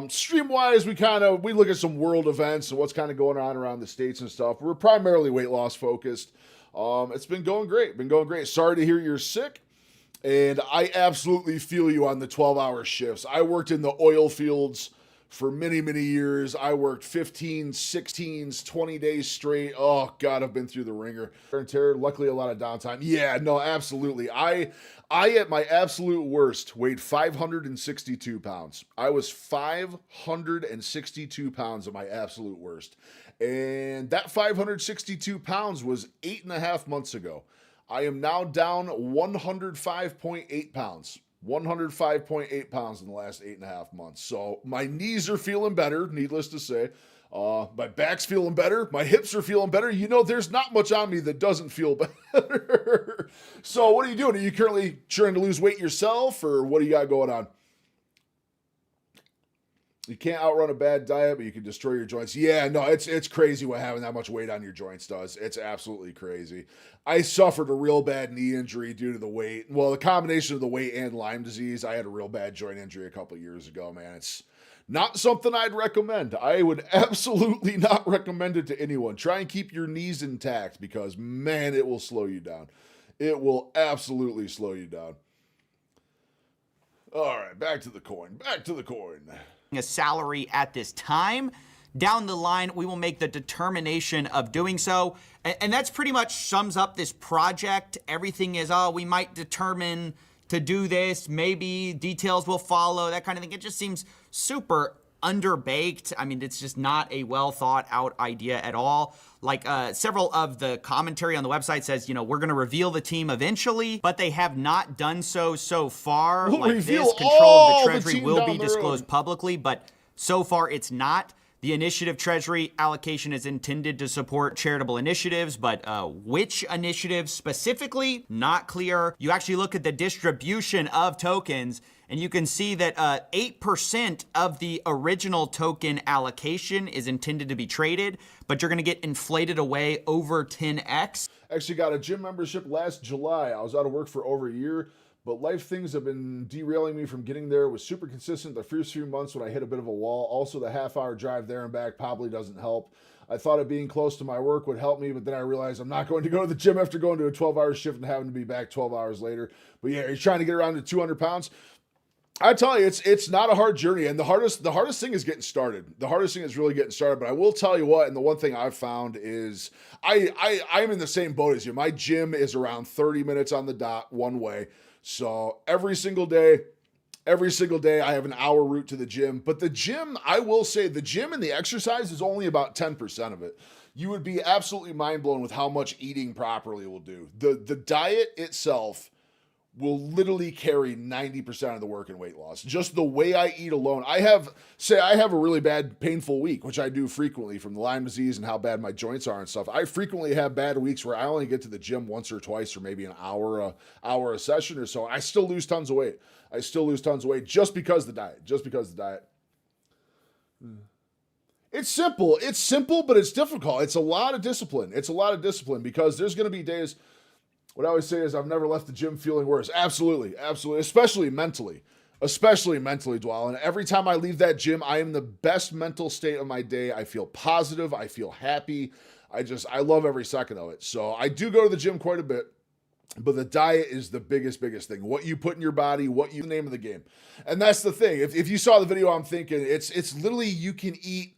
Stream-wise, we look at some world events and what's kind of going on around the States and stuff. We're primarily weight loss focused. It's been going great. Sorry to hear you're sick. And I absolutely feel you on the 12-hour shifts. I worked in the oil fields for many, many years. I worked 15, 16s, 20 days straight. Oh, God, I've been through the ringer. Luckily, a lot of downtime. Yeah, no, absolutely. I at my absolute worst, weighed 562 pounds. I was 562 pounds at my absolute worst. And that 562 pounds was 8.5 months ago. I am now down 105.8 pounds. 105.8 pounds in the last 8.5 months. So my knees are feeling better, needless to say. My back's feeling better. My hips are feeling better. You know, there's not much on me that doesn't feel better. So what are you doing? Are you currently trying to lose weight yourself, or what do you got going on? You can't outrun a bad diet, but you can destroy your joints. Yeah, no, it's crazy what having that much weight on your joints does. It's absolutely crazy. I suffered a real bad knee injury due to the weight. Well, the combination of the weight and Lyme disease. I had a real bad joint injury a couple of years ago, man. It's not something I'd recommend. I would absolutely not recommend it to anyone. Try and keep your knees intact because, man, it will slow you down. It will absolutely slow you down. All right, back to the coin. A salary at this time. Down the line, we will make the determination of doing so. And that's pretty much sums up this project. Everything is, we might determine to do this. Maybe details will follow, that kind of thing. It just seems super underbaked. I mean, it's just not a well thought out idea at all. Like several of the commentary on the website says, we're going to reveal the team eventually, but they have not done so far. We'll like reveal this, control of the the Treasury team will down be the disclosed road. publicly, but so far it's not. The initiative Treasury allocation is intended to support charitable initiatives, but which initiatives specifically, not clear. You actually look at the distribution of tokens, and you can see that 8% of the original token allocation is intended to be traded, but you're going to get inflated away over 10x. Actually got a gym membership last July. I was out of work for over a year, but life things have been derailing me from getting there. It was super consistent the first few months when I hit a bit of a wall. Also, the half-hour drive there and back probably doesn't help. I thought of being close to my work would help me, but then I realized I'm not going to go to the gym after going to a 12-hour shift and having to be back 12 hours later. But yeah, you're trying to get around to 200 pounds. I tell you, it's not a hard journey, and the hardest thing is getting started. The hardest thing is really getting started. But I will tell you what, and the one thing I've found is I'm in the same boat as you. My gym is around 30 minutes on the dot one way. So every single day I have an hour route to the gym. But the gym, I will say, the gym and the exercise is only about 10% of it. You would be absolutely mind blown with how much eating properly will do. The diet itself will literally carry 90% of the work in weight loss. Just the way I eat alone. I have a really bad, painful week, which I do frequently from the Lyme disease and how bad my joints are and stuff. I frequently have bad weeks where I only get to the gym once or twice or maybe an hour a session or so. I still lose tons of weight. Just because the diet. It's simple, but it's difficult. It's a lot of discipline. Because there's going to be days. What I always say is I've never left the gym feeling worse. Absolutely. Especially mentally. especially mentally, Dwell. And every time I leave that gym, I am the best mental state of my day. I feel positive. I feel happy. I love every second of it. So I do go to the gym quite a bit. But the diet is the biggest thing. What you put in your body, the name of the game. And that's the thing. If you saw the video, I'm thinking it's literally you can eat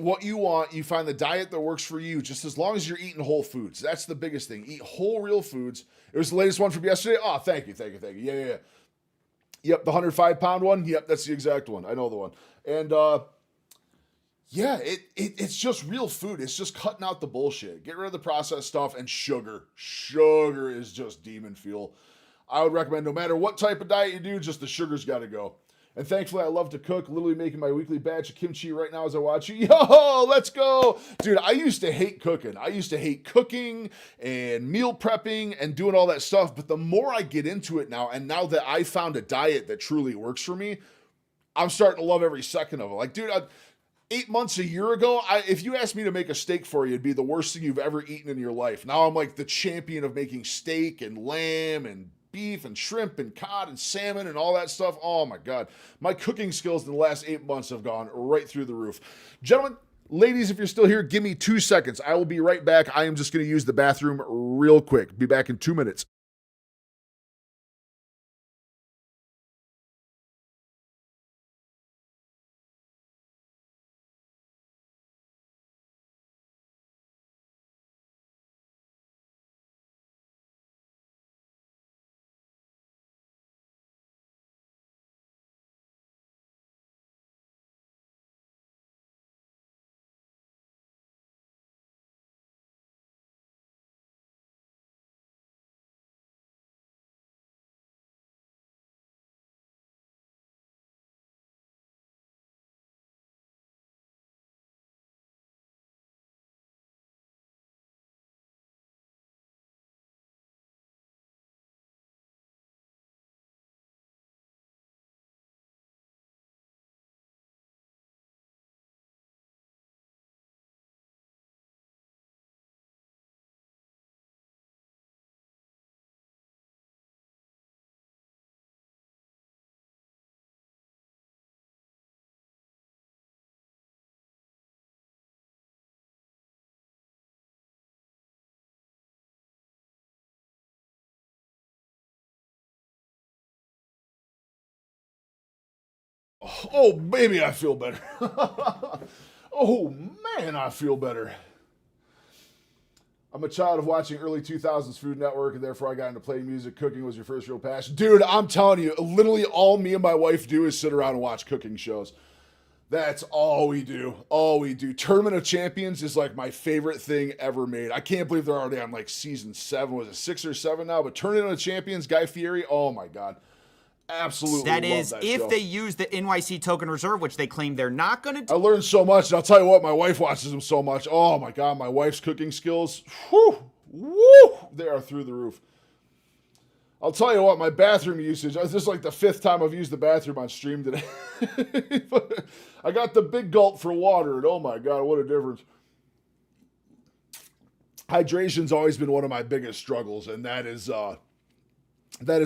what you want. You find the diet that works for you, just as long as you're eating whole foods. That's the biggest thing. Eat whole, real foods. It was the latest one from yesterday. Oh, thank you. Yeah. Yep, the 105-pound one. Yep, that's the exact one. I know the one. And yeah, it's just real food. It's just cutting out the bullshit. Get rid of the processed stuff and sugar. Sugar is just demon fuel. I would recommend no matter what type of diet you do, just the sugar's got to go. And thankfully, I love to cook. Literally making my weekly batch of kimchi right now as I watch you. Yo, let's go. Dude, I used to hate cooking. I used to hate cooking and meal prepping and doing all that stuff. But the more I get into it now, and now that I found a diet that truly works for me, I'm starting to love every second of it. Like, dude, 8 months, a year ago, if you asked me to make a steak for you, it'd be the worst thing you've ever eaten in your life. Now I'm like the champion of making steak and lamb and beef and shrimp and cod and salmon and all that stuff. Oh my God. My cooking skills in the last 8 months have gone right through the roof. Gentlemen, ladies, if you're still here, give me 2 seconds. I will be right back. I am just going to use the bathroom real quick. Be back in 2 minutes. Oh, baby, I feel better. Oh, man, I feel better. I'm a child of watching early 2000s Food Network, and therefore I got into playing music. Cooking was your first real passion. Dude, I'm telling you, literally all me and my wife do is sit around and watch cooking shows. That's all we do. All we do. Tournament of Champions is like my favorite thing ever made. I can't believe they're already on like season 7. Was it 6 or 7 now? But Tournament of Champions, Guy Fieri, oh my God. Absolutely That love is, that if show. they use the NYC token reserve, which they claim they're not going to do. I learned so much, and I'll tell you what, my wife watches them so much. Oh my God, my wife's cooking skills, they are through the roof. I'll tell you what, my bathroom usage, this is like the 5th time I've used the bathroom on stream today. I got the big gulp for water, and oh my God, what a difference. Hydration's always been one of my biggest struggles, and that is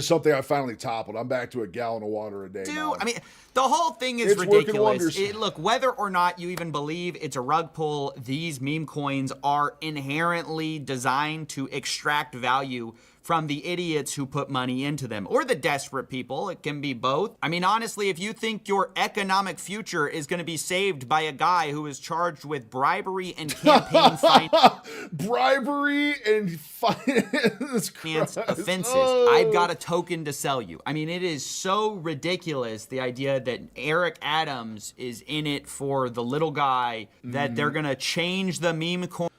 something I finally toppled. I'm back to a gallon of water a day now. I mean, the whole thing is It's working ridiculous. wonders. Look, whether or not you even believe it's a rug pull, these meme coins are inherently designed to extract value from the idiots who put money into them, or the desperate people. It can be both. I mean, honestly, if you think your economic future is going to be saved by a guy who is charged with bribery and campaign finance, bribery and finance offenses, Oh. I've got a token to sell you. I mean, it is so ridiculous, the idea that Eric Adams is in it for the little guy, that they're going to change the meme coin.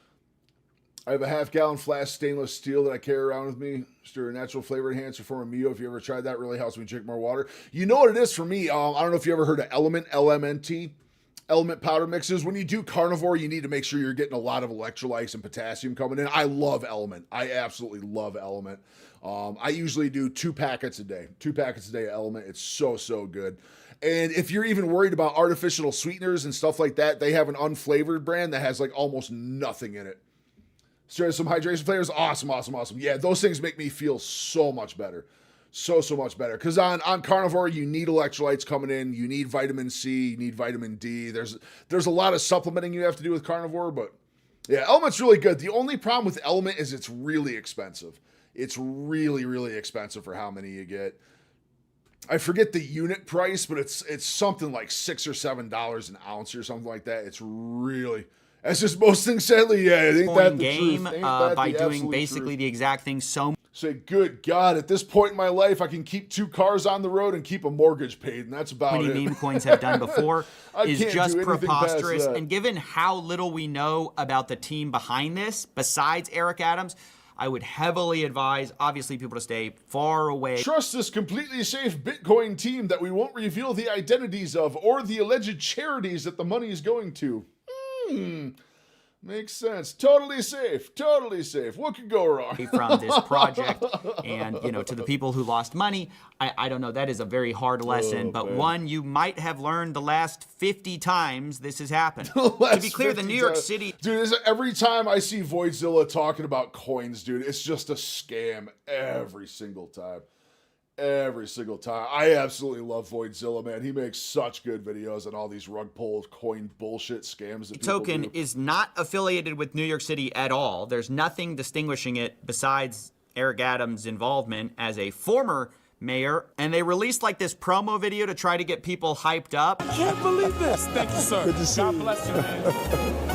I have a half-gallon flask stainless steel that I carry around with me. Stir a natural flavor enhancer for a meal. If you ever tried that, really helps me drink more water. You know what it is for me? I don't know if you ever heard of Element, LMNT, Element powder mixes. When you do carnivore, you need to make sure you're getting a lot of electrolytes and potassium coming in. I love Element. I absolutely love Element. I usually do 2 packets a day. 2 packets a day of Element. It's so, so good. And if you're even worried about artificial sweeteners and stuff like that, they have an unflavored brand that has like almost nothing in it. So some hydration flavors, awesome. Yeah, those things make me feel so much better. So much better. Because on carnivore, you need electrolytes coming in. You need vitamin C. You need vitamin D. There's a lot of supplementing you have to do with carnivore. But yeah, Element's really good. The only problem with Element is it's really expensive. It's really, really expensive for how many you get. I forget the unit price, but it's something like $6 or $7 an ounce or something like that. It's really... That's just most things, sadly. Yeah, ain't that the game truth? Ain't that by the doing absolute basically truth? the exact thing so Say, good God, at this point in my life, I can keep 2 cars on the road and keep a mortgage paid, and that's about many it. meme coins have done before is can't just do anything preposterous. past that. And given how little we know about the team behind this, besides Eric Adams, I would heavily advise, obviously, people to stay far away. Trust this completely safe Bitcoin team that we won't reveal the identities of or the alleged charities that the money is going to. Makes sense. Totally safe. Totally safe. What could go wrong? From this project. And, to the people who lost money, I don't know, that is a very hard lesson, but man. one you might have learned the last 50 times this has happened. To be clear, the New York City... Dude, every time I see Voidzilla talking about coins, dude, it's just a scam every single time. Every single time. I absolutely love Voidzilla, man. He makes such good videos on all these rug pull coin bullshit scams that people Token do. is not affiliated with New York City at all. There's nothing distinguishing it besides Eric Adams' involvement as a former mayor, and they released like this promo video to try to get people hyped up. I can't believe this. Thank you, sir. Good to see God you. bless you, man.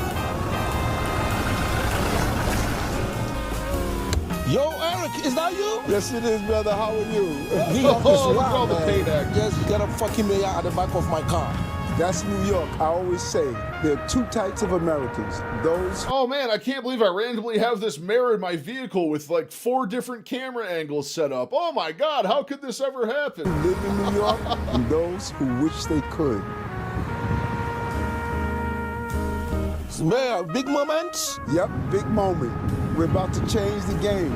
Yo, Eric, is that you? Yes, it is, brother. How are you? New York is look at all wild, the man. paid actors. Just get a fucking mayor at the back of my car. That's New York. I always say there are 2 types of Americans. Those Oh man, I can't believe I randomly have this mirror in my vehicle with like 4 different camera angles set up. Oh my God, how could this ever happen? who live in New York and those who wish they could. Mayor, big moments? Yep, big moment. We're about to change the game.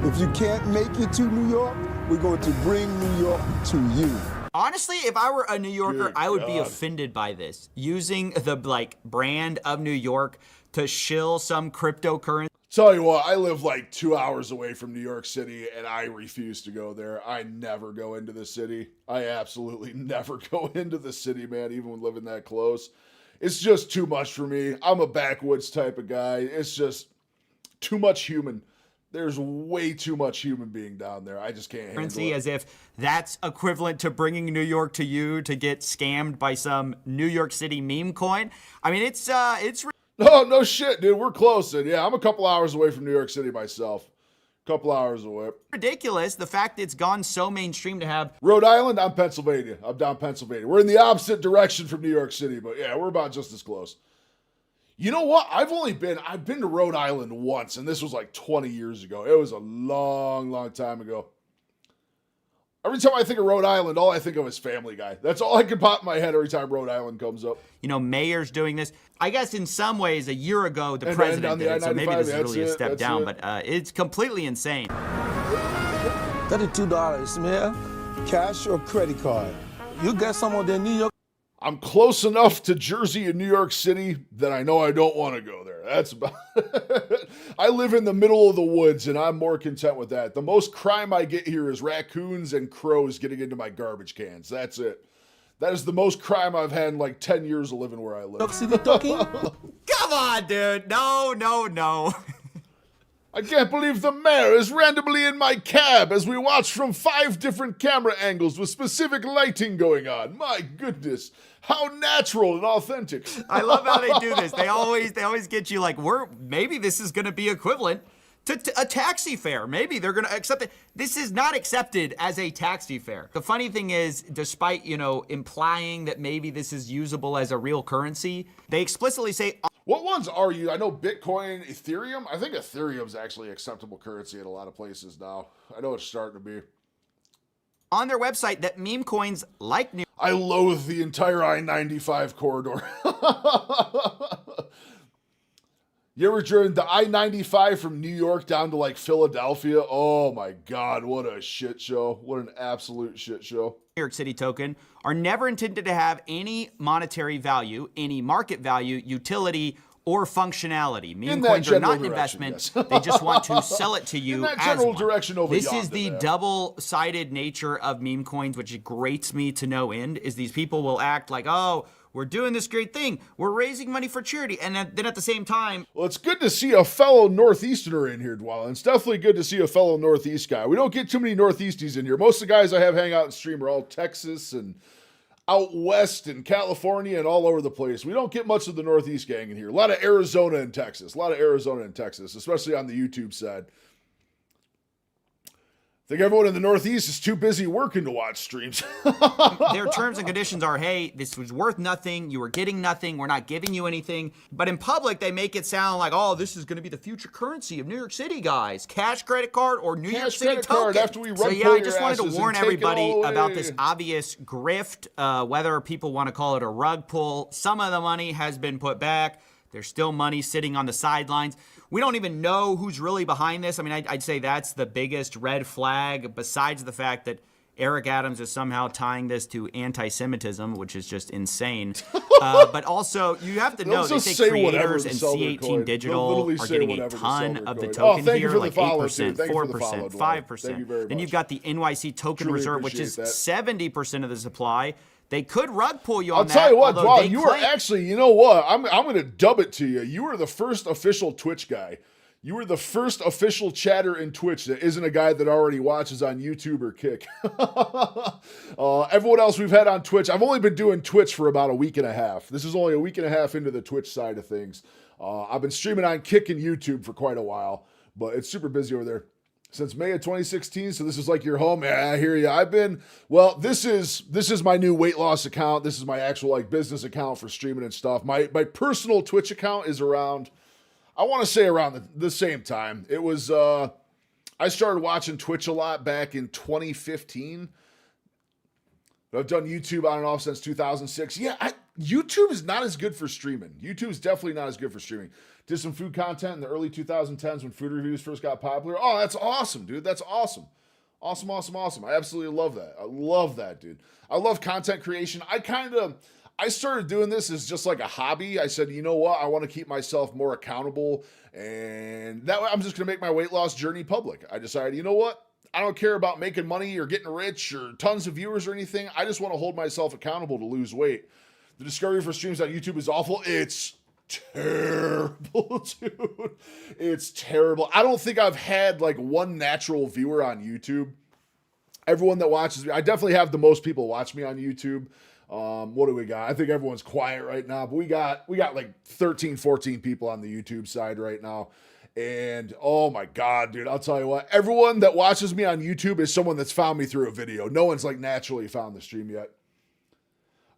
If you can't make it to New York, we're going to bring New York to you. Honestly, if I were a New Yorker, Good I would be God. offended by this. Using the brand of New York to shill some cryptocurrency. Tell you what, I live like 2 hours away from New York City and I refuse to go there. I never go into the city. I absolutely never go into the city, man, even when living that close. It's just too much for me. I'm a backwoods type of guy. It's just too much human. There's way too much human being down there. I just can't handle it. As if that's equivalent to bringing New York to you to get scammed by some New York City meme coin. I mean, it's No shit, dude. We're close. And yeah, I'm a couple hours away from New York City myself. Couple hours away. ridiculous. The fact it's gone so mainstream to have Rhode Island, I'm Pennsylvania. I'm down Pennsylvania. We're in the opposite direction from New York City, but yeah, we're about just as close. You know what? I've been to Rhode Island once, and this was like 20 years ago. It was a long, long time ago. Every time I think of Rhode Island, all I think of is Family Guy. That's all I can pop in my head every time Rhode Island comes up. mayors doing this. I guess in some ways, a year ago, the And president on the did it, so maybe I-95, this is that's really a it, step that's down, it. but it's completely insane. $32, Mayor. Cash or credit card? You get some of the New York. I'm close enough to Jersey and New York City that I know I don't want to go there. That's about I live in the middle of the woods, and I'm more content with that. The most crime I get here is raccoons and crows getting into my garbage cans. That's it. That is the most crime I've had in like 10 years of living where I live. City talking? Come on, dude. No. I can't believe the mayor is randomly in my cab as we watch from 5 different camera angles with specific lighting going on. My goodness, how natural and authentic. I love how they do this. They always get you like, maybe this is going to be equivalent to a taxi fare. Maybe they're going to accept it. This is not accepted as a taxi fare. The funny thing is, despite, implying that maybe this is usable as a real currency, they explicitly say, What ones are you? I know Bitcoin, Ethereum. I think Ethereum's actually acceptable currency in a lot of places now. I know it's starting to be. on their website that meme coins like New I loathe the entire I-95 corridor. You ever driven the I-95 from New York down to like Philadelphia? Oh my God, what a shit show. What an absolute shit show. York City token are never intended to have any monetary value, any market value, utility, or functionality. Meme In that coins are general not an direction, investment. yes. They just want to sell it to you In that as general one. direction over This is yonder the there. double-sided nature of meme coins, which grates me to no end, is these people will act like, oh, we're doing this great thing. We're raising money for charity. And then at the same time... Well, it's good to see a fellow Northeasterner in here, Dwellin. It's definitely good to see a fellow Northeast guy. We don't get too many Northeasties in here. Most of the guys I have hang out and stream are all Texas and out west and California and all over the place. We don't get much of the Northeast gang in here. A lot of Arizona and Texas. Especially on the YouTube side. I think everyone in the Northeast is too busy working to watch streams. Their terms and conditions are, hey, this was worth nothing. You were getting nothing. We're not giving you anything. But in public, they make it sound like, oh, this is going to be the future currency of New York City, guys. Cash, credit card, or New York City credit card token. after we So rug yeah, pull I your just wanted to asses and warn take it everybody all away. about this obvious grift, whether people want to call it a rug pull. Some of the money has been put back. There's still money sitting on the sidelines. We don't even know who's really behind this. I mean, I'd say that's the biggest red flag, besides the fact that Eric Adams is somehow tying this to anti-Semitism, which is just insane. But also, you have to know, they say creators and C18 Digital are getting a ton of the token here, like 8%, 4%, 5%. Then you've got the NYC token reserve, which is 70% of the supply. They could rug pull you on that. I'll tell you what, Wow, you are actually, you know what? I'm going to dub it to you. You are the first official Twitch guy. You were the first official chatter in Twitch that isn't a guy that already watches on YouTube or Kick. Everyone else we've had on Twitch, I've only been doing Twitch for about a week and a half. This is only a week and a half into the Twitch side of things. I've been streaming on Kick and YouTube for quite a while, but it's super busy over there. Since May of 2016, so this is like your home. Yeah, I hear you. This is my new weight loss account. This is my actual like business account for streaming and stuff. My personal Twitch account is around, I want to say around the same time. It was, I started watching Twitch a lot back in 2015. I've done YouTube on and off since 2006. Yeah, YouTube is not as good for streaming. YouTube is definitely not as good for streaming. Did some food content in the early 2010s when food reviews first got popular. Oh, that's awesome, dude. That's awesome. Awesome. I absolutely love that. I love that, dude. I love content creation. I started doing this as just like a hobby. I said, you know what? I want to keep myself more accountable. And that way I'm just going to make my weight loss journey public. I decided, you know what? I don't care about making money or getting rich or tons of viewers or anything. I just want to hold myself accountable to lose weight. The discovery for streams on YouTube is awful. It's terrible, dude. It's terrible. I don't think I've had like one natural viewer on YouTube. Everyone that watches me, I definitely have the most people watch me on YouTube. What do we got? I think everyone's quiet right now, but we got like 13, 14 people on the YouTube side right now. And oh my God, dude, I'll tell you what, everyone that watches me on YouTube is someone that's found me through a video. No one's like naturally found the stream yet.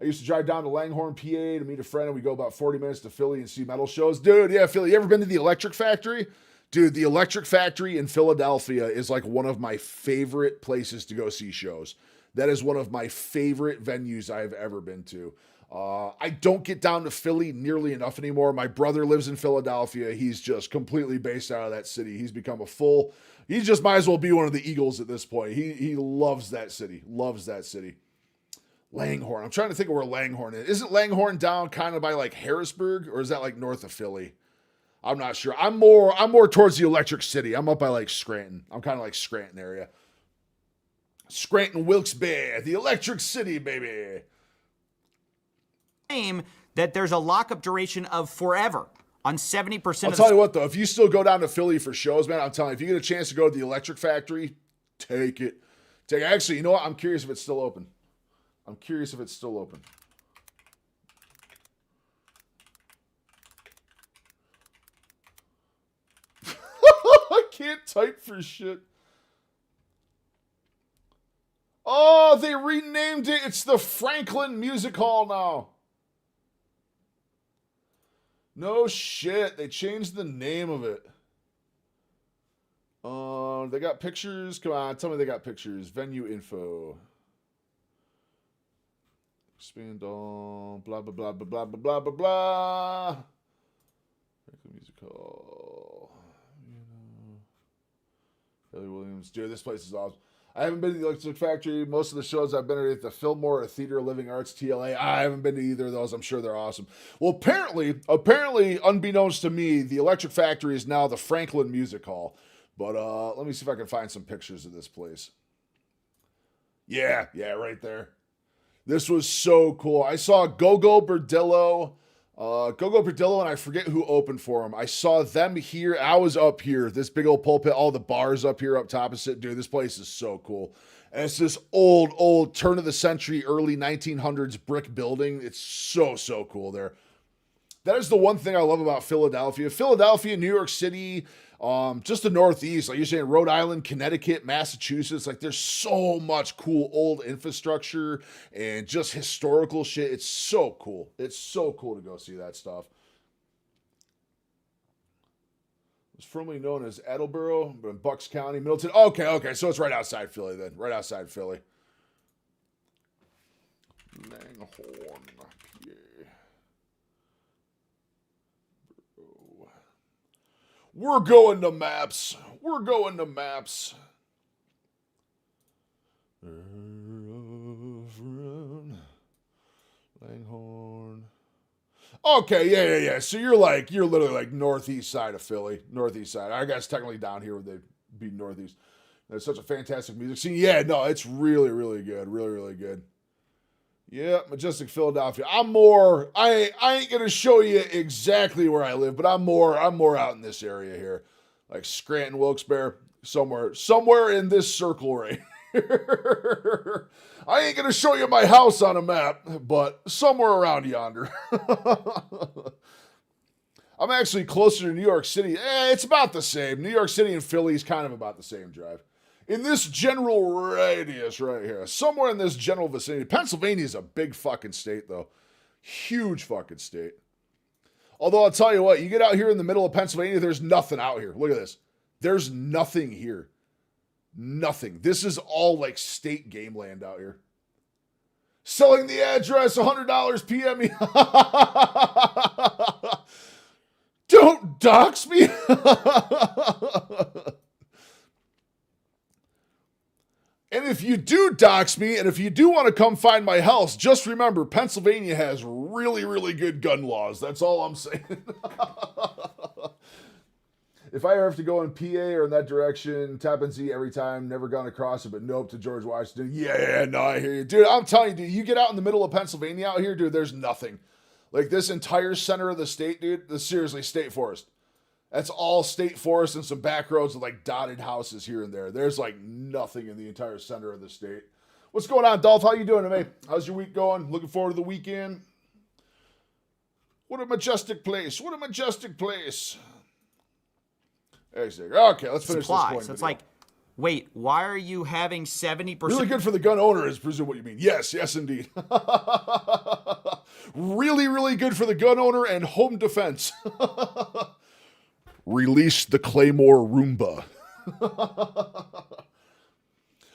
I used to drive down to Langhorne, PA to meet a friend, and we go about 40 minutes to Philly and see metal shows. Dude, yeah, Philly. You ever been to the Electric Factory? Dude, the Electric Factory in Philadelphia is like one of my favorite places to go see shows. That is one of my favorite venues I've ever been to. I don't get down to Philly nearly enough anymore. My brother lives in Philadelphia. He's just completely based out of that city. He's become he just might as well be one of the Eagles at this point. He loves that city. Langhorne. I'm trying to think of where Langhorne is. Isn't Langhorne down kind of by like Harrisburg, or is that like north of Philly? I'm not sure. I'm more towards the Electric City. I'm up by like Scranton. I'm kind of like Scranton area. Scranton, Wilkes-Barre, the Electric City, baby. That there's a lockup duration of forever on 70%. I'll tell you what though, if you still go down to Philly for shows, man, I'm telling you, if you get a chance to go to the Electric Factory, take it. Actually, you know what? I'm curious if it's still open. I can't type for shit. Oh, they renamed it. It's the Franklin Music Hall now. No shit. They changed the name of it. They got pictures. Come on, tell me they got pictures. Venue info. Expand on blah blah blah blah blah blah blah blah. Franklin Music Hall. Kelly Williams. Dude, this place is awesome. I haven't been to the Electric Factory. Most of the shows I've been at the Fillmore or Theater of Living Arts, TLA. I haven't been to either of those. I'm sure they're awesome. Well, apparently, unbeknownst to me, the Electric Factory is now the Franklin Music Hall. But let me see if I can find some pictures of this place. Yeah, right there. This was so cool. I saw Go-Go Burdillo, and I forget who opened for him. I saw them here. I was up here, this big old pulpit, all the bars up here up top of it. Dude, this place is so cool. And it's this old turn of the century, early 1900s brick building. It's so cool there. That is the one thing I love about Philadelphia. Philadelphia, New York City, just the Northeast, like you're saying, Rhode Island, Connecticut, Massachusetts, like there's so much cool old infrastructure and just historical shit. It's so cool. It's so cool to go see that stuff. It was formerly known as Attleboro, but in Bucks County, Middleton. Okay, so it's right outside Philly then. Right outside Philly. Langhorne, PA. We're going to maps. Langhorne. Okay, yeah. So you're literally like northeast side of Philly. Northeast side. I guess technically down here would they be northeast. That's such a fantastic music scene. Yeah, no, it's really, really good. Really, really good. Yeah, Majestic Philadelphia. I ain't gonna show you exactly where I live, but I'm more out in this area here. Like Scranton, Wilkes-Barre, somewhere in this circle right here. I ain't gonna show you my house on a map, but somewhere around yonder. I'm actually closer to New York City. It's about the same. New York City and Philly is kind of about the same drive. In this general radius right here. Somewhere in this general vicinity. Pennsylvania is a big fucking state, though. Huge fucking state. Although I'll tell you what, you get out here in the middle of Pennsylvania, there's nothing out here. Look at this. There's nothing here. Nothing. This is all like state game land out here. Selling the address, $100 PM. Don't dox me. And if you do dox me, and if you do want to come find my house, just remember, Pennsylvania has really, really good gun laws. That's all I'm saying. If I ever have to go in PA or in that direction, Tappan Zee every time, never gone across it, but nope to George Washington. Yeah, no, I hear you. Dude, I'm telling you, dude, you get out in the middle of Pennsylvania out here, dude, there's nothing. Like this entire center of the state, dude, that's seriously state forest. That's all state forest and some back roads with like dotted houses here and there. There's like nothing in the entire center of the state. What's going on, Dolph? How you doing today? How's your week going? Looking forward to the weekend? What a majestic place. What a majestic place. Okay, let's finish Supply. this. So it's like, wait, why are you having 70%? Really good for the gun owner is presume what you mean. Yes, indeed. Really, really good for the gun owner and home defense. Release the Claymore Roomba.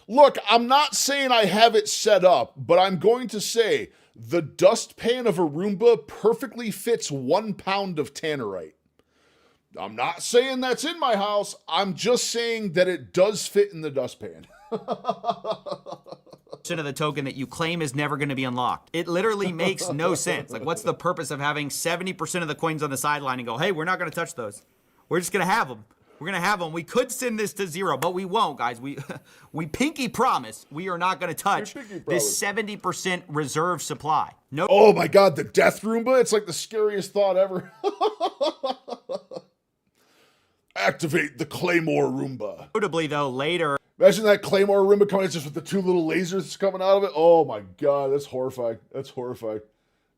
Look, I'm not saying I have it set up, but I'm going to say the dustpan of a Roomba perfectly fits 1 pound of tannerite. I'm not saying that's in my house. I'm just saying that it does fit in the dustpan. Of the token that you claim is never going to be unlocked. It literally makes no sense. Like, what's the purpose of having 70% of the coins on the sideline and go, hey, we're not going to touch those. We're just going to have them. We're going to have them. We could send this to 0, but we won't, guys. We pinky promise we are not going to touch this 70% reserve supply. No. Oh my God, the death Roomba. It's like the scariest thought ever. Activate the Claymore Roomba. Notably, though, later. Imagine that Claymore Roomba coming in just with the 2 little lasers coming out of it. Oh my God, that's horrifying. That's horrifying.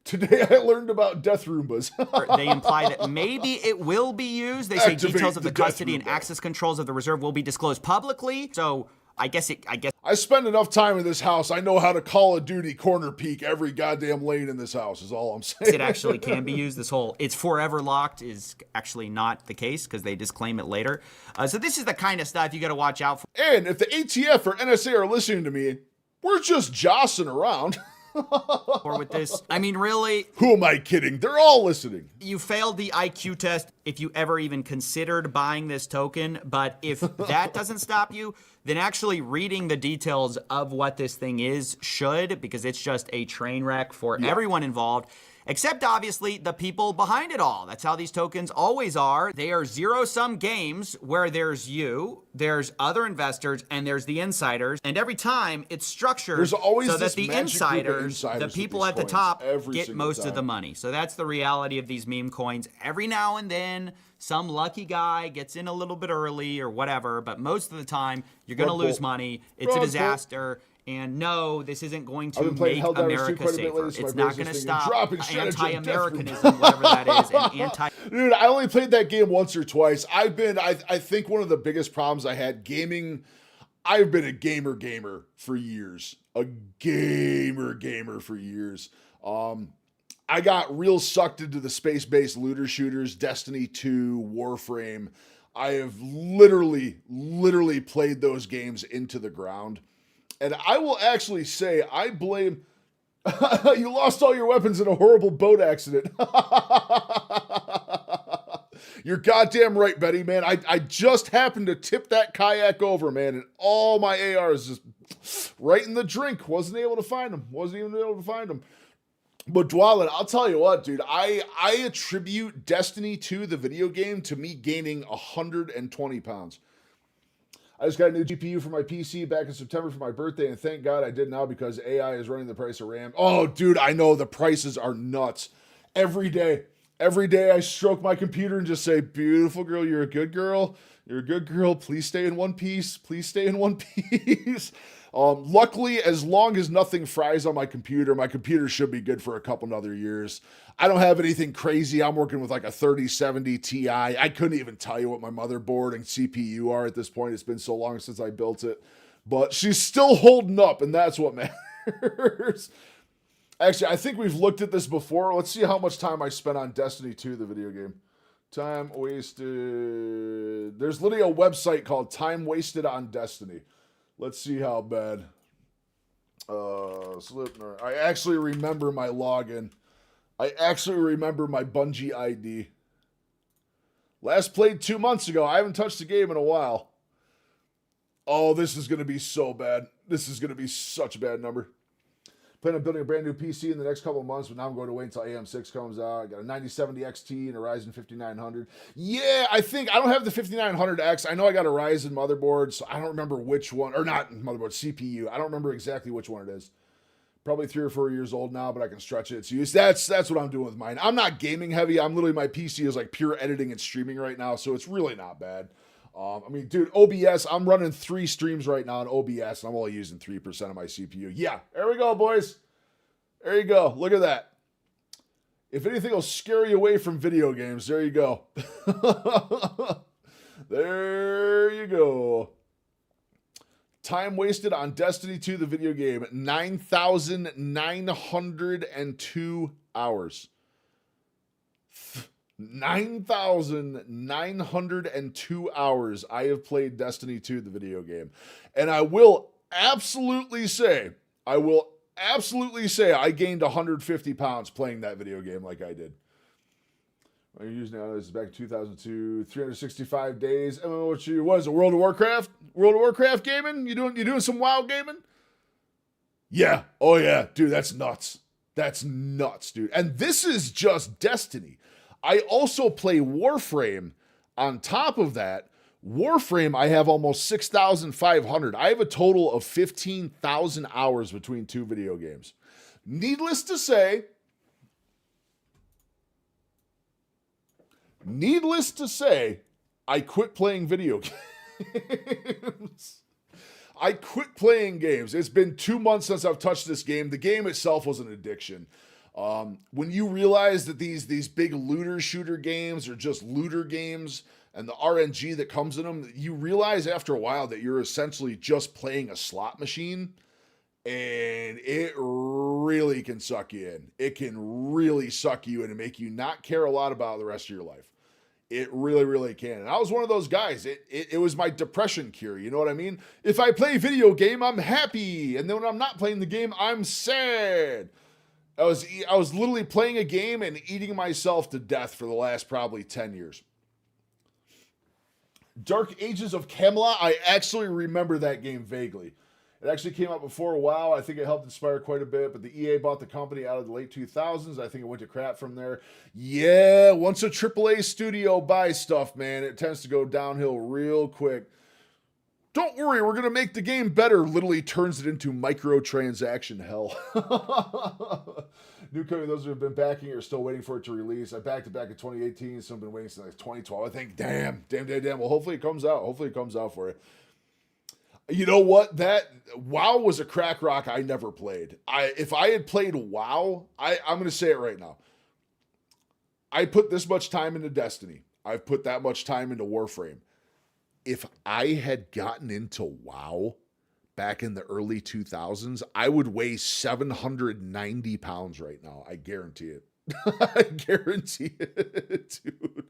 Today I learned about death Roombas. They imply that maybe it will be used. They say details of the custody and access controls of the reserve will be disclosed publicly. So I guess I spend enough time in this house. I know how to Call of Duty corner peek every goddamn lane in this house is all I'm saying. It actually can be used. This whole it's forever locked is actually not the case because they disclaim it later. So this is the kind of stuff you got to watch out for. And if the ATF or NSA are listening to me, we're just jossing around. Or with this, I mean, really, who am I kidding? They're all listening. You failed the IQ test if you ever even considered buying this token, but if that doesn't stop you, than actually reading the details of what this thing is should, because it's just a train wreck for everyone involved. Except, obviously, the people behind it all. That's how these tokens always are. They are zero-sum games where there's you, there's other investors, and there's the insiders. And every time it's structured There's always so this that the magic group of insiders, the with people these at the coins top, every get single most of the time. money. So that's the reality of these meme coins. Every now and then, some lucky guy gets in a little bit early or whatever, but most of the time, you're going to Rug pull. lose money. It's Rug a pull. disaster. And no, this isn't going I've to been playing make Helldivers 2 America quite a bit safer. lately, so my It's not brain's going to just thinking, stop dropping stratagem, anti-Americanism, whatever that is, and anti... Dude, I only played that game once or twice. I think one of the biggest problems I had gaming, I've been a gamer for years. A gamer for years. I got real sucked into the space-based looter shooters, Destiny 2, Warframe. I have literally played those games into the ground. And I will actually say, I blame... you lost all your weapons in a horrible boat accident. You're goddamn right, Betty, man. I just happened to tip that kayak over, man, and all my ARs just right in the drink. Wasn't able to find them. But Dwalin, I'll tell you what, dude. I attribute Destiny 2, the video game, to me gaining 120 pounds. I just got a new GPU for my PC back in September for my birthday, and thank God I did now because AI is running the price of RAM. Oh, dude, I know the prices are nuts. Every day I stroke my computer and just say, beautiful girl, you're a good girl. You're a good girl. Please stay in one piece. Please stay in one piece. Luckily, as long as nothing fries on my computer should be good for a couple other years. I don't have anything crazy. I'm working with like a 3070 Ti. I couldn't even tell you what my motherboard and CPU are at this point. It's been so long since I built it. But she's still holding up, and that's what matters. Actually, I think we've looked at this before. Let's see how much time I spent on Destiny 2, the video game. Time wasted. There's literally a website called Time Wasted on Destiny. Let's see how bad. Slipknot. I actually remember my login. I actually remember my Bungie ID. Last played 2 months ago. I haven't touched the game in a while. Oh, this is going to be so bad. This is going to be such a bad number. Plan on building a brand new PC in the next couple of months, but now I'm going to wait until AM6 comes out. I got a 9070 XT and a Ryzen 5900. Yeah, I don't have the 5900X. I know I got a Ryzen motherboard, so I don't remember which one, or not motherboard, CPU. I don't remember exactly which one it is. Probably 3 or 4 years old now, but I can stretch it. So that's what I'm doing with mine. I'm not gaming heavy. My PC is like pure editing and streaming right now, so it's really not bad. Dude, OBS, I'm running 3 streams right now on OBS, and I'm only using 3% of my CPU. Yeah, there we go, boys. There you go. Look at that. If anything will scare you away from video games, there you go. There you go. Time wasted on Destiny 2, the video game, 9,902 hours. 9,902 hours I have played Destiny 2, the video game. And I will absolutely say I gained 150 pounds playing that video game like I did. What are you using now? This is back in 2002, 365 days. What is it, World of Warcraft? World of Warcraft gaming? You doing some WoW gaming? Yeah. Oh yeah, dude, that's nuts. That's nuts, dude. And this is just Destiny. I also play Warframe. On top of that, Warframe, I have almost 6,500. I have a total of 15,000 hours between 2 video games. Needless to say, I quit playing video games. I quit playing games. It's been 2 months since I've touched this game. The game itself was an addiction. When you realize that these big looter shooter games are just looter games and the RNG that comes in them, you realize after a while that you're essentially just playing a slot machine, and it really can suck you in. It can really suck you in and make you not care a lot about the rest of your life. It really, really can. And I was one of those guys. It was my depression cure. You know what I mean? If I play video game, I'm happy. And then when I'm not playing the game, I'm sad. I was literally playing a game and eating myself to death for the last probably 10 years. Dark Ages of Camelot. I actually remember that game vaguely. It actually came out before WoW. I think it helped inspire quite a bit, but the EA bought the company out of the late 2000s. I think it went to crap from there. Yeah, once a AAA studio buys stuff, man, it tends to go downhill real quick. Don't worry, we're going to make the game better. Literally turns it into microtransaction hell. Newcomer, those who have been backing are still waiting for it to release. I backed it back in 2018. Some have been waiting since like 2012. I think, damn. Well, hopefully it comes out. Hopefully it comes out for you. You know what? That WoW was a crack rock I never played. If I had played WoW, I'm going to say it right now. I put this much time into Destiny. I've put that much time into Warframe. If I had gotten into WoW back in the early 2000s, I would weigh 790 pounds right now. I guarantee it. I guarantee it, dude.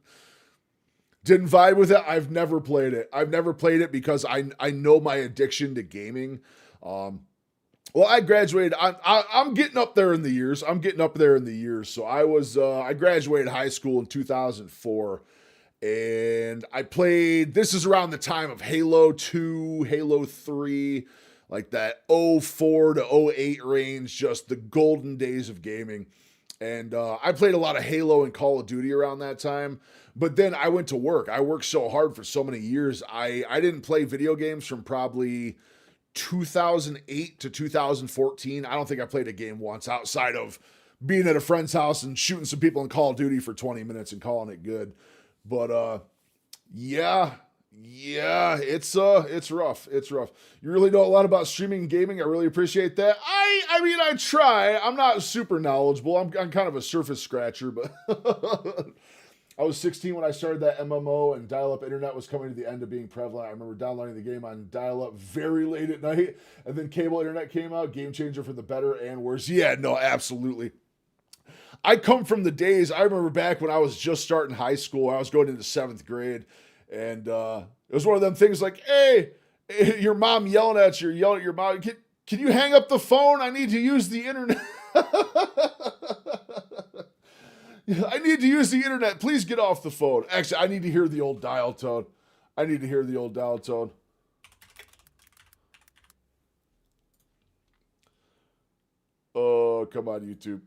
Didn't vibe with it. I've never played it. I've never played it because I know my addiction to gaming. Well, I graduated. I'm getting up there in the years. So I graduated high school in 2004. And I played, this is around the time of Halo 2, Halo 3, like that 04 to 08 range, just the golden days of gaming. And I played a lot of Halo and Call of Duty around that time. But then I went to work. I worked so hard for so many years. I didn't play video games from probably 2008 to 2014. I don't think I played a game once outside of being at a friend's house and shooting some people in Call of Duty for 20 minutes and calling it good. But yeah, it's rough. It's rough. You really know a lot about streaming and gaming. I really appreciate that. I mean, I try. I'm not super knowledgeable. I'm kind of a surface scratcher, but I was 16 when I started that MMO, and dial-up internet was coming to the end of being prevalent. I remember downloading the game on dial-up very late at night, and then cable internet came out, game changer for the better and worse. Yeah, no, absolutely. I come from the days, I remember back when I was just starting high school, I was going into 7th grade, and it was one of them things like, hey, your mom yelling at you, yelling at your mom, can you hang up the phone? I need to use the internet. I need to use the internet. Please get off the phone. Actually, I need to hear the old dial tone. Oh, come on, YouTube.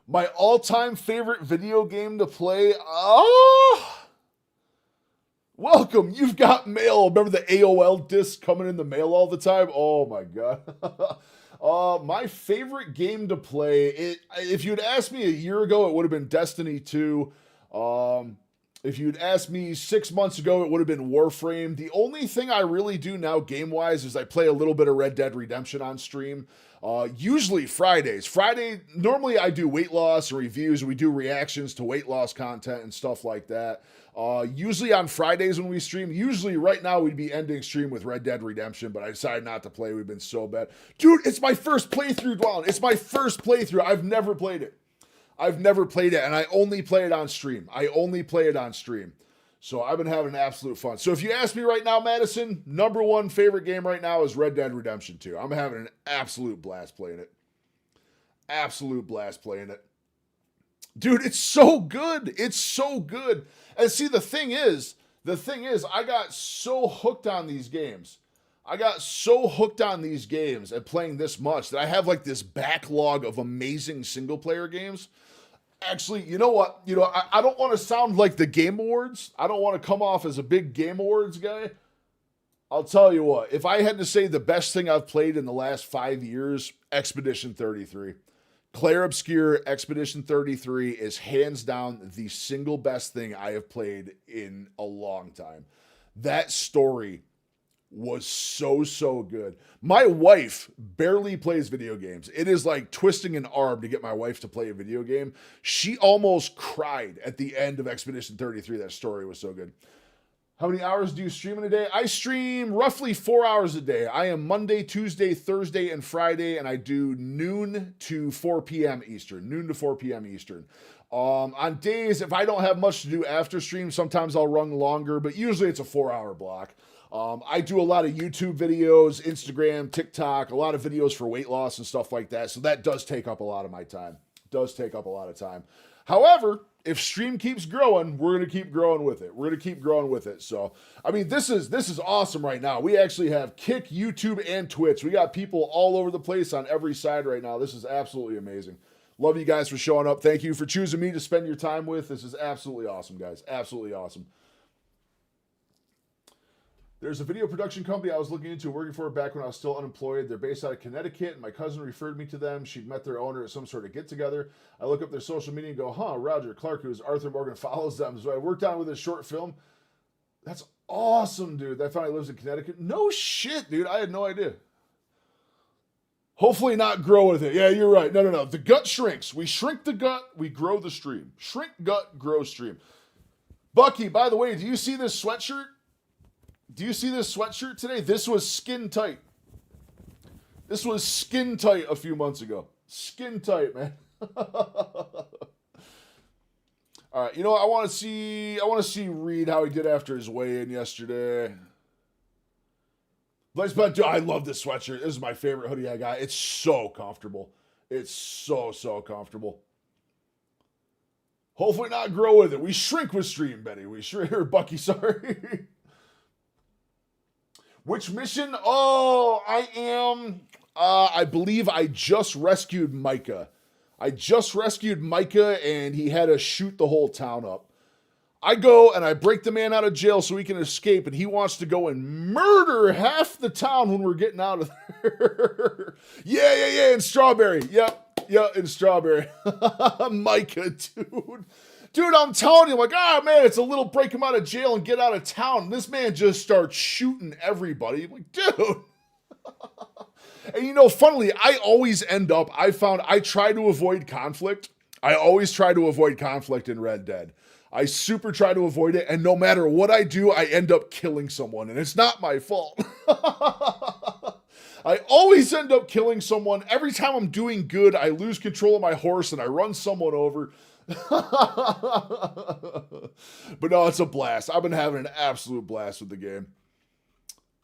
My all-time favorite video game to play. Welcome. You've got mail. Remember the AOL disc coming in the mail all the time? Oh my god. My favorite game to play. If you'd asked me a year ago, it would have been Destiny 2. If you'd asked me 6 months ago, it would have been Warframe. The only thing I really do now game-wise is I play a little bit of Red Dead Redemption on stream. Usually Fridays. Normally I do weight loss and reviews. We do reactions to weight loss content and stuff like that. Usually on Fridays when we stream. Usually right now we'd be ending stream with Red Dead Redemption, but I decided not to play. We've been so bad. Dude, it's my first playthrough, Dwallin. It's my first playthrough. I've never played it, and I only play it on stream. So I've been having absolute fun. So if you ask me right now, Madison, number one favorite game right now is Red Dead Redemption 2. I'm having an absolute blast playing it. Dude, it's so good. And see, the thing is, I got so hooked on these games. And playing this much that I have like this backlog of amazing single player games. Actually, you know what? I don't want to sound like the Game Awards. I don't want to come off as a big Game Awards guy. I'll tell you what. If I had to say the best thing I've played in the last 5 years, Expedition 33. Claire Obscure Expedition 33 is hands down the single best thing I have played in a long time. That story was so good. My wife barely plays video games. It is like twisting an arm to get my wife to play a video game. She almost cried at the end of Expedition 33. That story was so good. How many hours do you stream in a day? I stream roughly 4 hours a day. I am Monday, Tuesday, Thursday, and Friday, and I do noon to 4 p.m. Eastern. Noon to 4 p.m. Eastern. On days, if I don't have much to do after stream, sometimes I'll run longer, but usually it's a 4-hour block. I do a lot of YouTube videos, Instagram, TikTok, a lot of videos for weight loss and stuff like that, so that does take up a lot of my time. Does take up a lot of time. However, if stream keeps growing, we're going to keep growing with it. We're going to keep growing with it. So, I mean, this is awesome right now. We actually have Kick, YouTube, and Twitch. We got people all over the place on every side right now. This is absolutely amazing. Love you guys for showing up. Thank you for choosing me to spend your time with. This is absolutely awesome, guys. Absolutely awesome. There's a video production company I was looking into working for back when I was still unemployed. They're based out of Connecticut, and my cousin referred me to them. She'd met their owner at some sort of get-together. I look up their social media and go, Roger Clark, who's Arthur Morgan, follows them. So I worked on with his short film. That's awesome, dude. That family lives in Connecticut. No shit, dude. I had no idea. Hopefully not grow with it. Yeah, you're right. No. The gut shrinks. We shrink the gut, we grow the stream. Shrink gut, grow stream. Bucky, by the way, do you see this sweatshirt? Do you see this sweatshirt today? This was skin tight. This was skin tight a few months ago. Skin tight, man. All right, you know, I want to see Reed how he did after his weigh-in yesterday. But I love this sweatshirt. This is my favorite hoodie I got. It's so comfortable. It's so comfortable. Hopefully not grow with it. We shrink with stream, Benny. We shrink, or Bucky, sorry. Which mission? Oh, I am, I believe I just rescued Micah. I just rescued Micah, and he had to shoot the whole town up. I go, and I break the man out of jail so he can escape, and he wants to go and murder half the town when we're getting out of there. Yeah, in Strawberry. Yep, in Strawberry. Micah, dude. Dude, I'm telling you, like, man, it's a little break him out of jail and get out of town. And this man just starts shooting everybody. I'm like, dude. And you know, funnily, I always end up, I try to avoid conflict. I always try to avoid conflict in Red Dead. I super try to avoid it, and no matter what I do, I end up killing someone, and it's not my fault. I always end up killing someone. Every time I'm doing good, I lose control of my horse, and I run someone over. But no, it's a blast. I've been having an absolute blast with the game.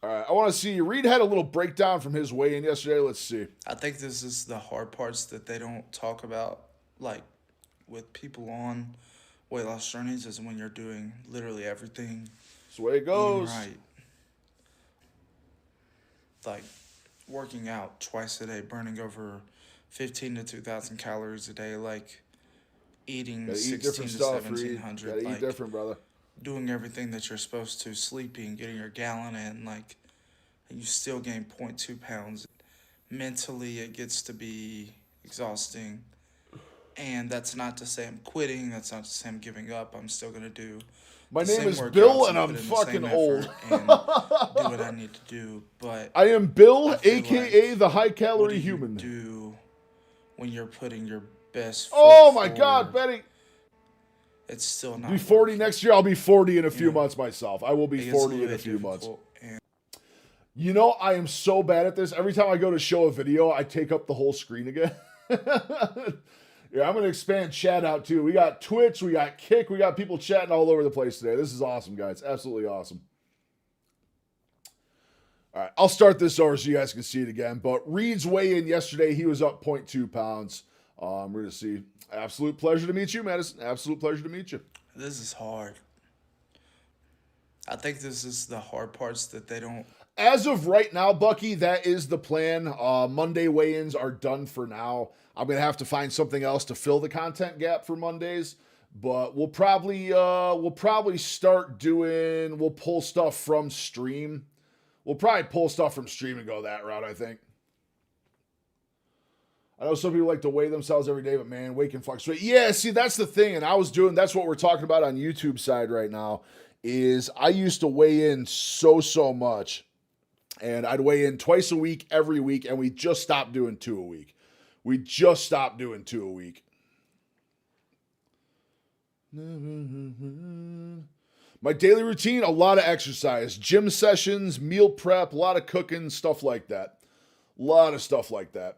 All right, I want to see. Reed had a little breakdown from his weigh-in yesterday. Let's see. I think this is the hard parts that they don't talk about, like with people on weight loss journeys, is when you're doing literally everything. That's the way it goes. Right. Like working out twice a day, burning over 15 to 2,000 calories a day, like eating 16 to 1,700. Gotta eat different, brother. Doing everything that you're supposed to, sleeping, getting your gallon in, like, and you still gain 0.2 pounds. Mentally, it gets to be exhausting. And that's not to say I'm quitting. That's not to say I'm giving up. I'm still going to do My name is Bill, and I'm fucking old. And do what I need to do. But I am Bill, a.k.a. the high-calorie human. Do when you're putting your best foot Oh, my forward, God, Betty. It's still not. Be 40 next year. I'll be 40 in a few months myself. I will be 40 in a few months. You know, I am so bad at this. Every time I go to show a video, I take up the whole screen again. Yeah, I'm going to expand chat out too. We got Twitch, we got Kick, we got people chatting all over the place today. This is awesome, guys. Absolutely awesome. All right, I'll start this over so you guys can see it again. But Reed's weigh-in yesterday, he was up 0.2 pounds. We're going to see. Absolute pleasure to meet you, Madison. Absolute pleasure to meet you. This is hard. I think this is the hard parts that they don't. As of right now, Bucky, that is the plan. Monday weigh-ins are done for now. I'm going to have to find something else to fill the content gap for Mondays. But we'll probably start doing, we'll pull stuff from stream. We'll probably pull stuff from stream and go that route, I think. I know some people like to weigh themselves every day, but man, weight can fluctuate. Yeah, see, that's the thing. And that's what we're talking about on YouTube side right now, is I used to weigh in so much. And I'd weigh in twice a week, every week, and we just stopped doing 2 a week. We just stopped doing 2 a week. My daily routine, a lot of exercise, gym sessions, meal prep, a lot of cooking, stuff like that. A lot of stuff like that.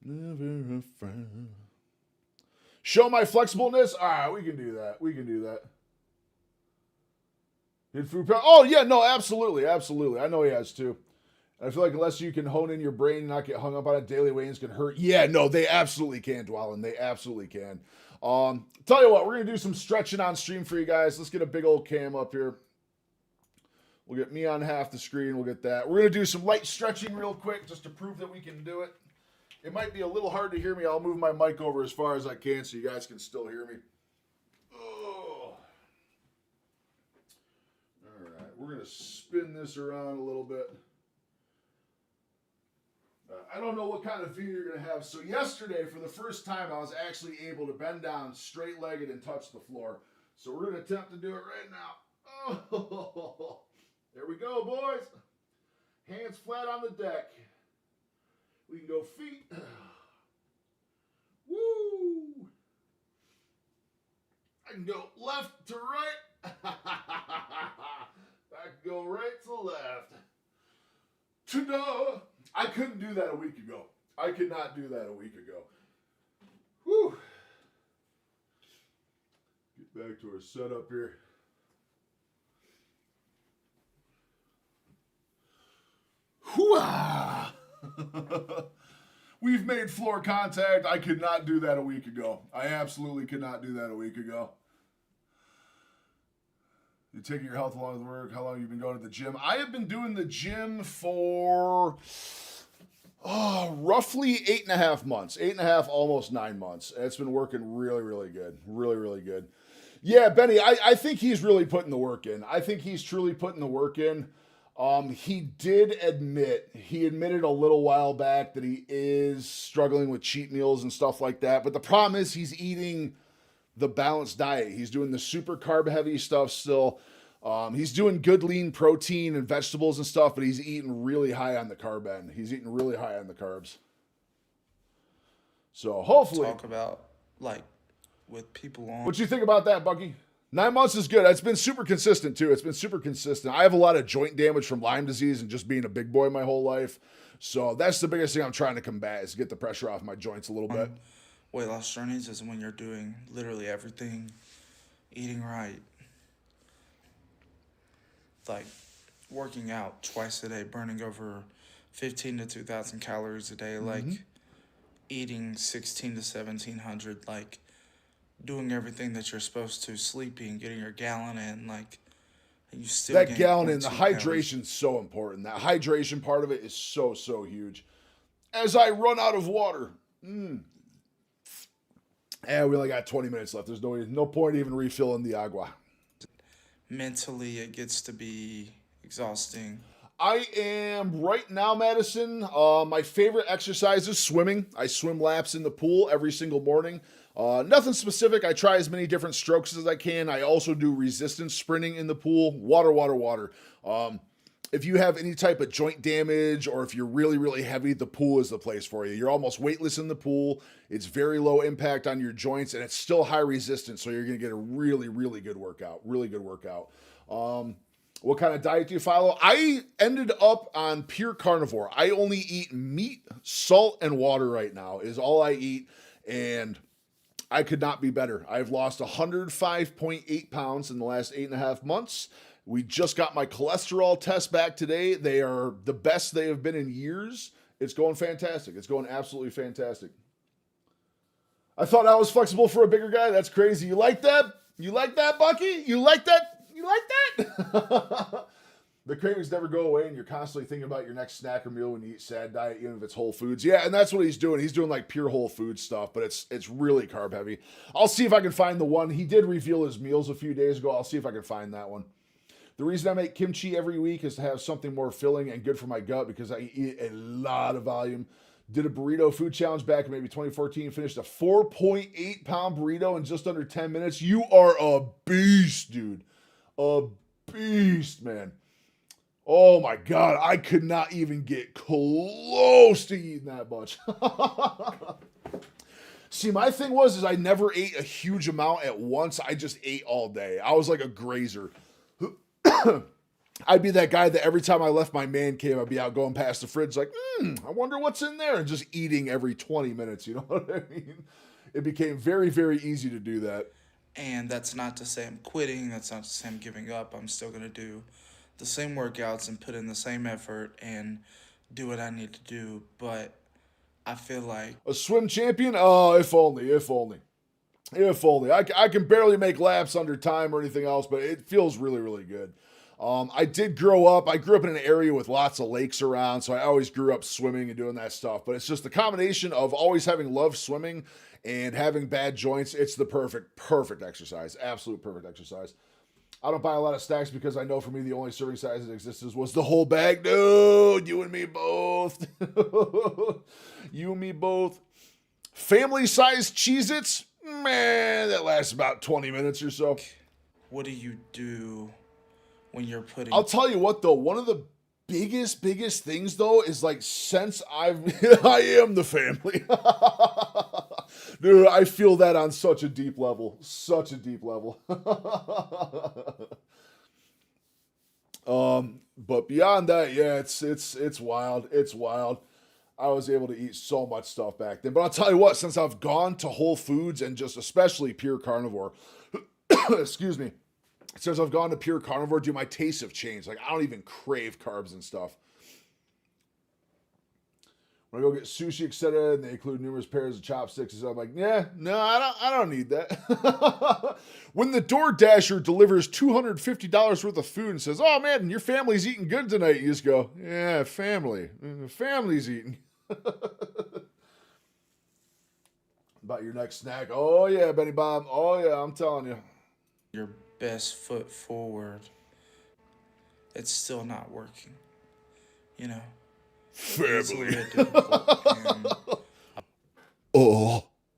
Never a friend. Show my flexibleness. All right, we can do that. We can do that. Hit food prep. Oh, yeah, no, absolutely. Absolutely. I know he has too. And I feel like unless you can hone in your brain and not get hung up on it, daily weigh-ins can hurt. Yeah, no, they absolutely can, Dwellin. They absolutely can. Tell you what, we're going to do some stretching on stream for you guys. Let's get a big old cam up here. We'll get me on half the screen. We'll get that. We're going to do some light stretching real quick just to prove that we can do it. It might be a little hard to hear me. I'll move my mic over as far as I can so you guys can still hear me. Oh. All right. We're going to spin this around a little bit. I don't know what kind of video you're going to have. So yesterday, for the first time, I was actually able to bend down straight-legged and touch the floor. So we're going to attempt to do it right now. Oh, there we go, boys. Hands flat on the deck. We can go feet. Woo! I can go left to right. I can go right to left. Ta-da! I couldn't do that a week ago. I could not do that a week ago. Whew. Get back to our setup here. Whew. We've made floor contact. I could not do that a week ago. I absolutely could not do that a week ago. You're taking your health along with work. How long have you been going to the gym? I have been doing the gym for roughly 8.5 months. 8.5, almost 9 months. It's been working really, really good. Really, really good. Yeah, Benny, I think he's really putting the work in. I think he's truly putting the work in. He admitted a little while back that he is struggling with cheat meals and stuff like that. But the problem is he's eating the balanced diet. He's doing the super carb heavy stuff still. He's doing good lean protein and vegetables and stuff, but he's eating really high on the carb end. He's eating really high on the carbs. So hopefully. Talk about, like, with people on. What you think about that, Bucky? 9 months is good. It's been super consistent, too. It's been super consistent. I have a lot of joint damage from Lyme disease and just being a big boy my whole life. So that's the biggest thing I'm trying to combat is get the pressure off my joints a little bit. Weight loss journeys is when you're doing literally everything, eating right, like working out twice a day, burning over 15 to 2,000 calories a day, like eating 16 to 1,700, like doing everything that you're supposed to, sleeping, getting your gallon in, like you still that gallon in, the hydration's so important. That hydration part of it is so, so huge. As I run out of water, we only got 20 minutes left. There's no point even refilling the agua. Mentally, it gets to be exhausting. I am right now, Madison. My favorite exercise is swimming. I swim laps in the pool every single morning. Nothing specific. I try as many different strokes as I can. I also do resistance sprinting in the pool. Water. If you have any type of joint damage or if you're really, really heavy, the pool is the place for you. You're almost weightless in the pool. It's very low impact on your joints, and it's still high resistance, so you're going to get a really, really good workout. Really good workout. What kind of diet do you follow? I ended up on pure carnivore. I only eat meat, salt, and water right now is all I eat, and I could not be better. I've lost 105.8 pounds in the last 8.5 months. We just got my cholesterol test back today. They are the best they have been in years. It's going fantastic. It's going absolutely fantastic. I thought I was flexible for a bigger guy. That's crazy. You like that? You like that, Bucky? You like that? You like that? The cravings never go away, and you're constantly thinking about your next snack or meal when you eat sad diet, even if it's whole foods. Yeah, and that's what he's doing. He's doing like pure whole food stuff, but it's really carb heavy. I'll see if I can find the one. He did reveal his meals a few days ago. I'll see if I can find that one. The reason I make kimchi every week is to have something more filling and good for my gut because I eat a lot of volume. Did a burrito food challenge back in maybe 2014. Finished a 4.8 pound burrito in just under 10 minutes. You are a beast, dude. A beast, man. Oh my God. I could not even get close to eating that much. See, my thing is I never ate a huge amount at once. I just ate all day. I was like a grazer. I'd be that guy that every time I left my man cave, I'd be out going past the fridge like, I wonder what's in there, and just eating every 20 minutes. You know what I mean? It became very, very easy to do that. And that's not to say I'm quitting. That's not to say I'm giving up. I'm still going to do the same workouts and put in the same effort and do what I need to do. But I feel like a swim champion? Oh, if only. I can barely make laps under time or anything else, but it feels really, really good. I grew up in an area with lots of lakes around, so I always grew up swimming and doing that stuff. But it's just the combination of always having loved swimming and having bad joints. It's the perfect exercise. Absolute perfect exercise. I don't buy a lot of stacks because I know for me the only serving size that existed was the whole bag. Dude, you and me both. You and me both. Family-sized Cheez-Its? Man, that lasts about 20 minutes or so. What do you do when you're putting... I'll tell you what, though. One of the biggest things, though, is like since I am the family. Dude, I feel that on such a deep level. But beyond that, yeah, it's wild. It's wild. I was able to eat so much stuff back then. But I'll tell you what, since I've gone to Whole Foods and just especially pure carnivore, excuse me, since I've gone to pure carnivore, dude, my tastes have changed. Like, I don't even crave carbs and stuff. When I go get sushi, etc., and they include numerous pairs of chopsticks, and I'm like, yeah, no, I don't need that. When the DoorDasher delivers $250 worth of food and says, oh, man, your family's eating good tonight, you just go, yeah, family's eating. About your next snack. Oh, yeah, Benny Bob. Oh, yeah, I'm telling you. Your best foot forward, it's still not working, you know? Family.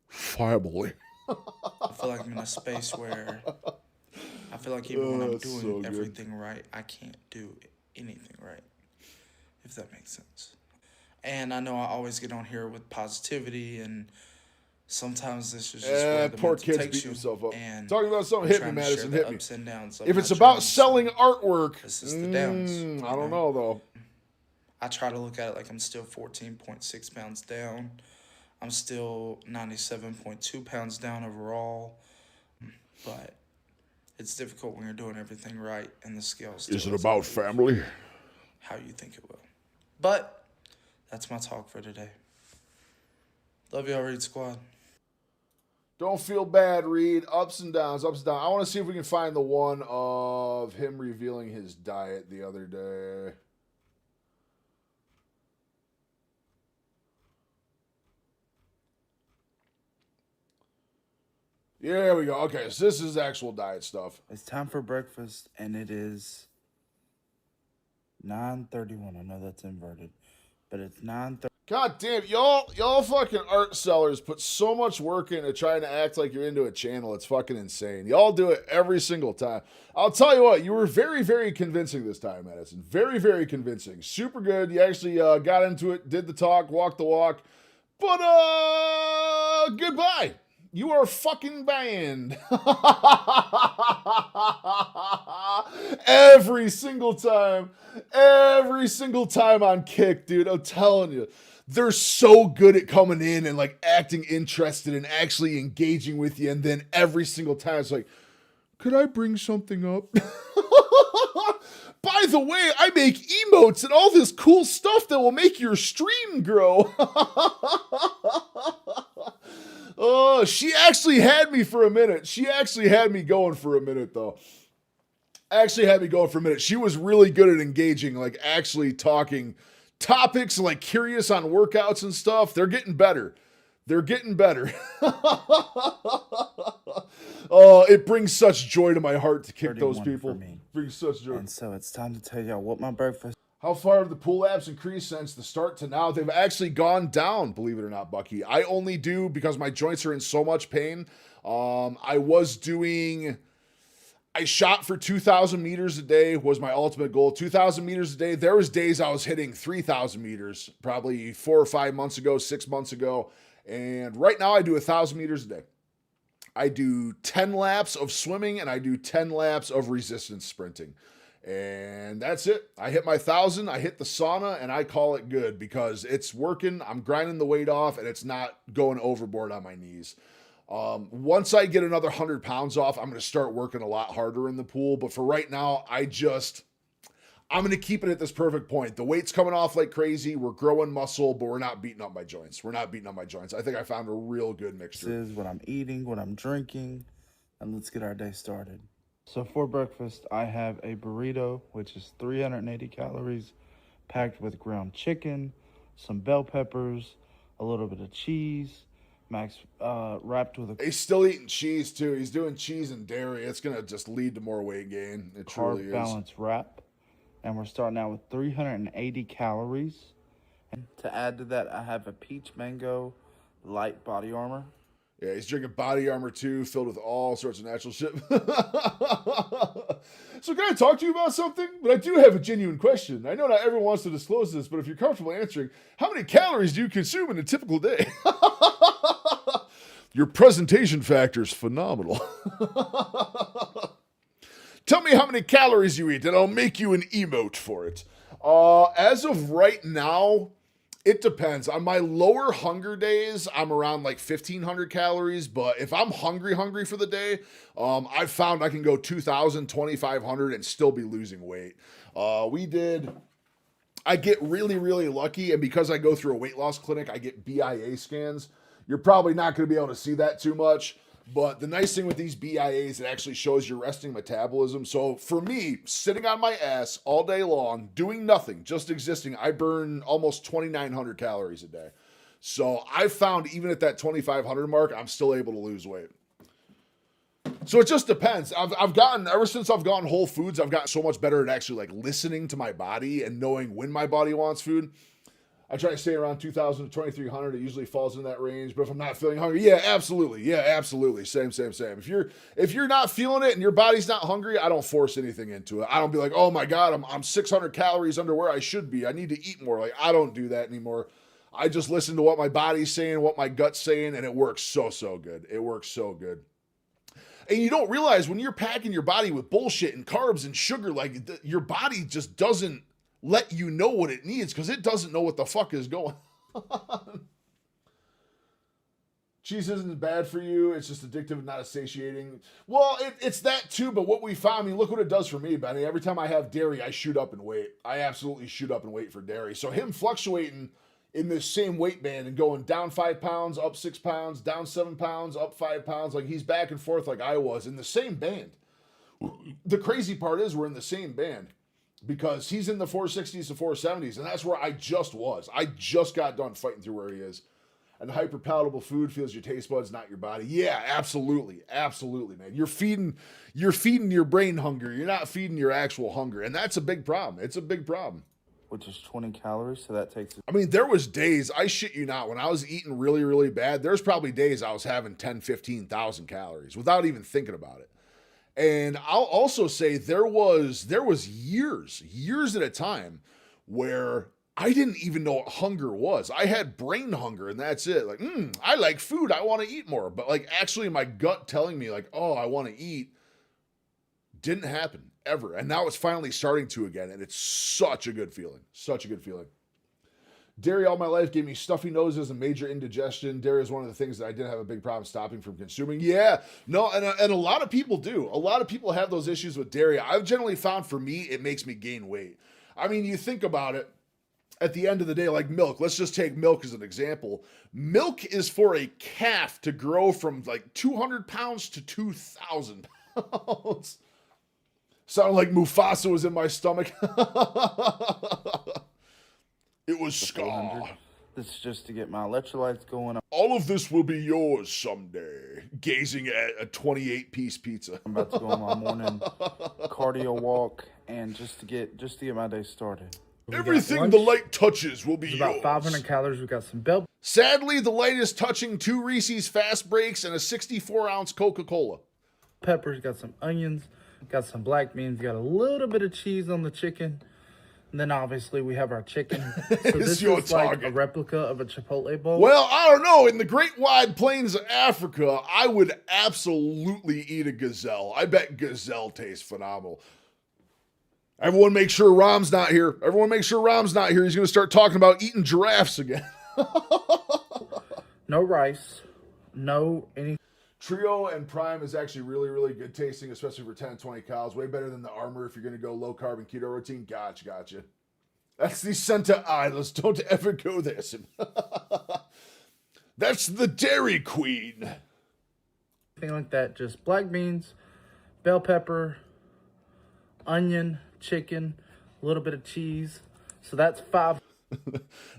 Family. I feel like I'm in a space where I feel like even when I'm doing everything right, I can't do anything right, if that makes sense. And I know I always get on here with positivity, and sometimes this is just where the poor mental kids takes beat you. himself up. And Talking about something, I'm hit me, trying to share Madison, the hit me. ups and downs of If my it's about journey, selling artwork, this is the downs. I don't know, though. I try to look at it like I'm still 14.6 pounds down. I'm still 97.2 pounds down overall. But it's difficult when you're doing everything right and the scales. Is it about family? How you think it will. But that's my talk for today. Love y'all, Reed Squad. Don't feel bad, Reed. Ups and downs, ups and downs. I want to see if we can find the one of him revealing his diet the other day. Yeah, there we go. Okay, so this is actual diet stuff. It's time for breakfast, and it is 9:31. I know that's inverted, but it's 9:30. God damn, y'all fucking art sellers put so much work into trying to act like you're into a channel. It's fucking insane. Y'all do it every single time. I'll tell you what, you were very, very convincing this time, Madison. Very, very convincing. Super good. You actually got into it, did the talk, walked the walk. But, goodbye. You are fucking banned. Every single time on Kick, dude. I'm telling you. They're so good at coming in and like acting interested and actually engaging with you. And then every single time it's like, could I bring something up? By the way, I make emotes and all this cool stuff that will make your stream grow. Oh, she actually had me for a minute. She actually had me going for a minute, though. She was really good at engaging, like actually talking topics, like curious on workouts and stuff. They're getting better. Oh, it brings such joy to my heart to kick those people. Brings such joy. And so it's time to tell y'all what my breakfast. How far have the pull-ups increased since the start to now? They've actually gone down, believe it or not, Bucky. I only do, because my joints are in so much pain. I shot for 2,000 meters a day was my ultimate goal. 2,000 meters a day. There was days I was hitting 3,000 meters, probably 4 or 5 months ago, 6 months ago. And right now I do 1,000 meters a day. I do 10 laps of swimming and I do 10 laps of resistance sprinting. And that's it. I hit my 1,000, I hit the sauna, and I call it good because it's working. I'm grinding the weight off and it's not going overboard on my knees. Once I get another 100 pounds off, I'm going to start working a lot harder in the pool. But for right now, I'm going to keep it at this perfect point. The weight's coming off like crazy. We're growing muscle, but we're not beating up my joints. I think I found a real good mixture. This is what I'm eating, what I'm drinking, and let's get our day started. So for breakfast, I have a burrito, which is 380 calories, packed with ground chicken, some bell peppers, a little bit of cheese, Max wrapped with a... He's still eating cheese, too. He's doing cheese and dairy. It's going to just lead to more weight gain. It truly is. Carb balance wrap. And we're starting out with 380 calories. And to add to that, I have a peach mango light body armor. Yeah, he's drinking body armor too, filled with all sorts of natural shit. So can I talk to you about something? But I do have a genuine question. I know not everyone wants to disclose this, but if you're comfortable answering, how many calories do you consume in a typical day? Your presentation factor is phenomenal. Tell me how many calories you eat, and I'll make you an emote for it. As of right now, it depends. On my lower hunger days, I'm around like 1,500 calories. But if I'm hungry for the day, I've found I can go 2,000, 2,500 and still be losing weight. I get really, really lucky. And because I go through a weight loss clinic, I get BIA scans. You're probably not going to be able to see that too much. But the nice thing with these BIAs, it actually shows your resting metabolism. So for me, sitting on my ass all day long, doing nothing, just existing, I burn almost 2,900 calories a day. So I've found even at that 2,500 mark, I'm still able to lose weight. So it just depends. I've gotten, ever since I've gone Whole Foods, I've gotten so much better at actually like listening to my body and knowing when my body wants food. I try to stay around 2,000 to 2,300. It usually falls in that range. But if I'm not feeling hungry, yeah, absolutely. Same. If you're not feeling it and your body's not hungry, I don't force anything into it. I don't be like, oh my God, I'm 600 calories under where I should be. I need to eat more. Like, I don't do that anymore. I just listen to what my body's saying, what my gut's saying, and it works so good. It works so good. And you don't realize when you're packing your body with bullshit and carbs and sugar, like your body just doesn't let you know what it needs because it doesn't know what the fuck is going on. Cheese isn't bad for you. It's just addictive and not satiating. Well, it's that too, but what we found, I mean, look what it does for me, Benny. Every time I have dairy, I shoot up in weight. I absolutely shoot up in weight for dairy. So him fluctuating in this same weight band and going down 5 pounds, up 6 pounds, down 7 pounds, up 5 pounds, like he's back and forth like I was in the same band. The crazy part is we're in the same band. Because he's in the 460s to 470s, and that's where I just was. I just got done fighting through where he is. And the hyper-palatable food feels your taste buds, not your body. Yeah, absolutely, man. You're feeding your brain hunger. You're not feeding your actual hunger, and that's a big problem. It's a big problem. Which is 20 calories, so that takes... I mean, there was days, I shit you not, when I was eating really, really bad, there's probably days I was having 10, 15,000 calories without even thinking about it. And I'll also say there was years at a time where I didn't even know what hunger was. I had brain hunger and that's it. Like, I like food. I want to eat more. But like actually my gut telling me like, oh, I want to eat didn't happen ever. And now it's finally starting to again. And it's such a good feeling. Such a good feeling. Dairy all my life gave me stuffy noses and major indigestion. Dairy is one of the things that I didn't have a big problem stopping from consuming. Yeah, no, and a lot of people do. A lot of people have those issues with dairy. I've generally found for me, it makes me gain weight. I mean, you think about it, at the end of the day, like milk, let's just take milk as an example. Milk is for a calf to grow from like 200 pounds to 2,000 pounds. Sounded like Mufasa was in my stomach. It was Scar. This is just to get my electrolytes going. All of this will be yours someday. Gazing at a 28-piece pizza. I'm about to go on my morning cardio walk and just to get my day started. Everything the light touches will be yours. About 500 calories. We got some bell. Sadly, the light is touching 2 Reese's Fast Breaks and a 64-ounce Coca-Cola. Peppers, got some onions, got some black beans, got a little bit of cheese on the chicken. And then obviously we have our chicken. So this your is like target. a replica of a Chipotle bowl. Well, I don't know. In the great wide plains of Africa, I would absolutely eat a gazelle. I bet gazelle tastes phenomenal. Everyone make sure Rom's not here. Everyone make sure Rom's not here. He's going to start talking about eating giraffes again. No rice. No any. Trio and Prime is actually really, really good tasting, especially for 10 and 20 calories. Way better than the Armor if you're going to go low carb and keto routine. Gotcha. That's the Santa Isles. Don't ever go there. That's the Dairy Queen. Anything like that. Just black beans, bell pepper, onion, chicken, a little bit of cheese. So that's 5.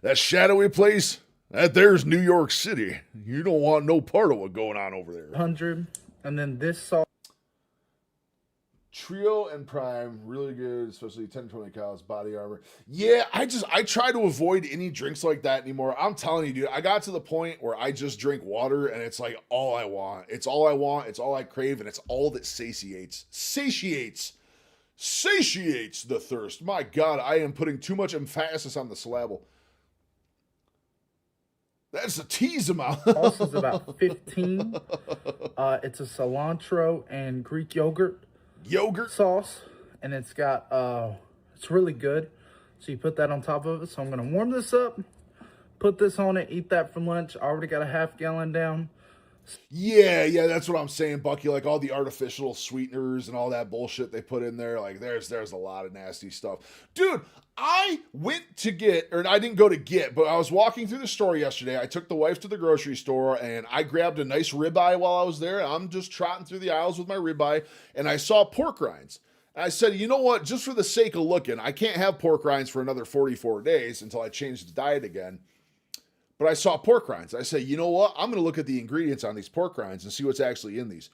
That shadowy place, that there's New York City. You don't want no part of what's going on over there. 100. And then this sauce. Trio and Prime, really good, especially 10 20 calories, body armor. Yeah, I try to avoid any drinks like that anymore. I'm telling you, dude, I got to the point where I just drink water and it's like all I want. It's all I want, it's all I crave, and it's all that satiates the thirst. My God, I am putting too much emphasis on the syllable. That's a tease amount. Sauce is about 15. It's a cilantro and Greek yogurt sauce, and it's got it's really good. So you put that on top of it. So I'm gonna warm this up, put this on it, eat that for lunch. I already got a half gallon down. Yeah, that's what I'm saying, Bucky. Like all the artificial sweeteners and all that bullshit they put in there. Like there's a lot of nasty stuff. Dude, I didn't go to get, but I was walking through the store yesterday. I took the wife to the grocery store and I grabbed a nice ribeye while I was there. I'm just trotting through the aisles with my ribeye and I saw pork rinds. And I said, you know what? Just for the sake of looking, I can't have pork rinds for another 44 days until I change the diet again. But I saw pork rinds. I said, you know what? I'm going to look at the ingredients on these pork rinds and see what's actually in these.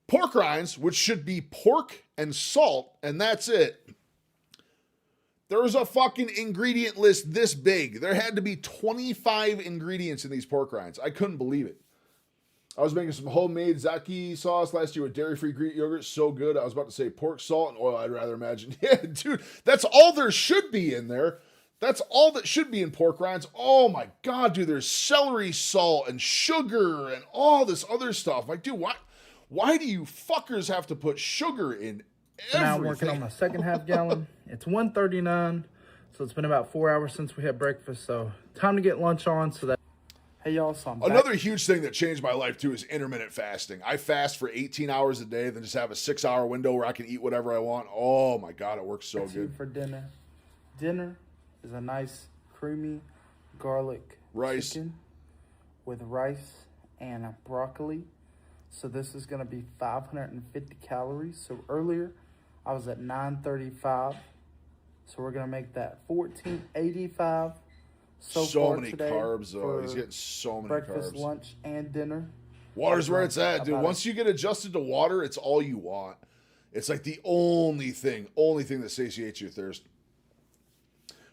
Pork rinds, which should be pork and salt, and that's it. There's a fucking ingredient list this big. There had to be 25 ingredients in these pork rinds. I couldn't believe it. I was making some homemade zaki sauce last year with dairy-free Greek yogurt. So good. I was about to say pork, salt, and oil, I'd rather imagine. Yeah, dude, that's all there should be in there. That's all that should be in pork rinds. Oh my God, dude, there's celery salt and sugar and all this other stuff. Like, dude, why do you fuckers have to put sugar in everything? Now I'm working on my second half gallon. It's 1:39, so it's been about 4 hours since we had breakfast. So time to get lunch on. So that. Hey y'all, so I'm Another back. huge thing that changed my life too is intermittent fasting. I fast for 18 hours a day, then just have a 6-hour window where I can eat whatever I want. Oh my God, it works so good. For dinner. Dinner is a nice creamy garlic chicken with rice and a broccoli. So this is going to be 550 calories. So earlier I was at 935. So we're going to make that 1485. So many carbs though. He's getting so many breakfast, carbs. lunch, and dinner. Water's where it's at, dude. Once you get adjusted to water, it's all you want. It's like the only thing that satiates your thirst.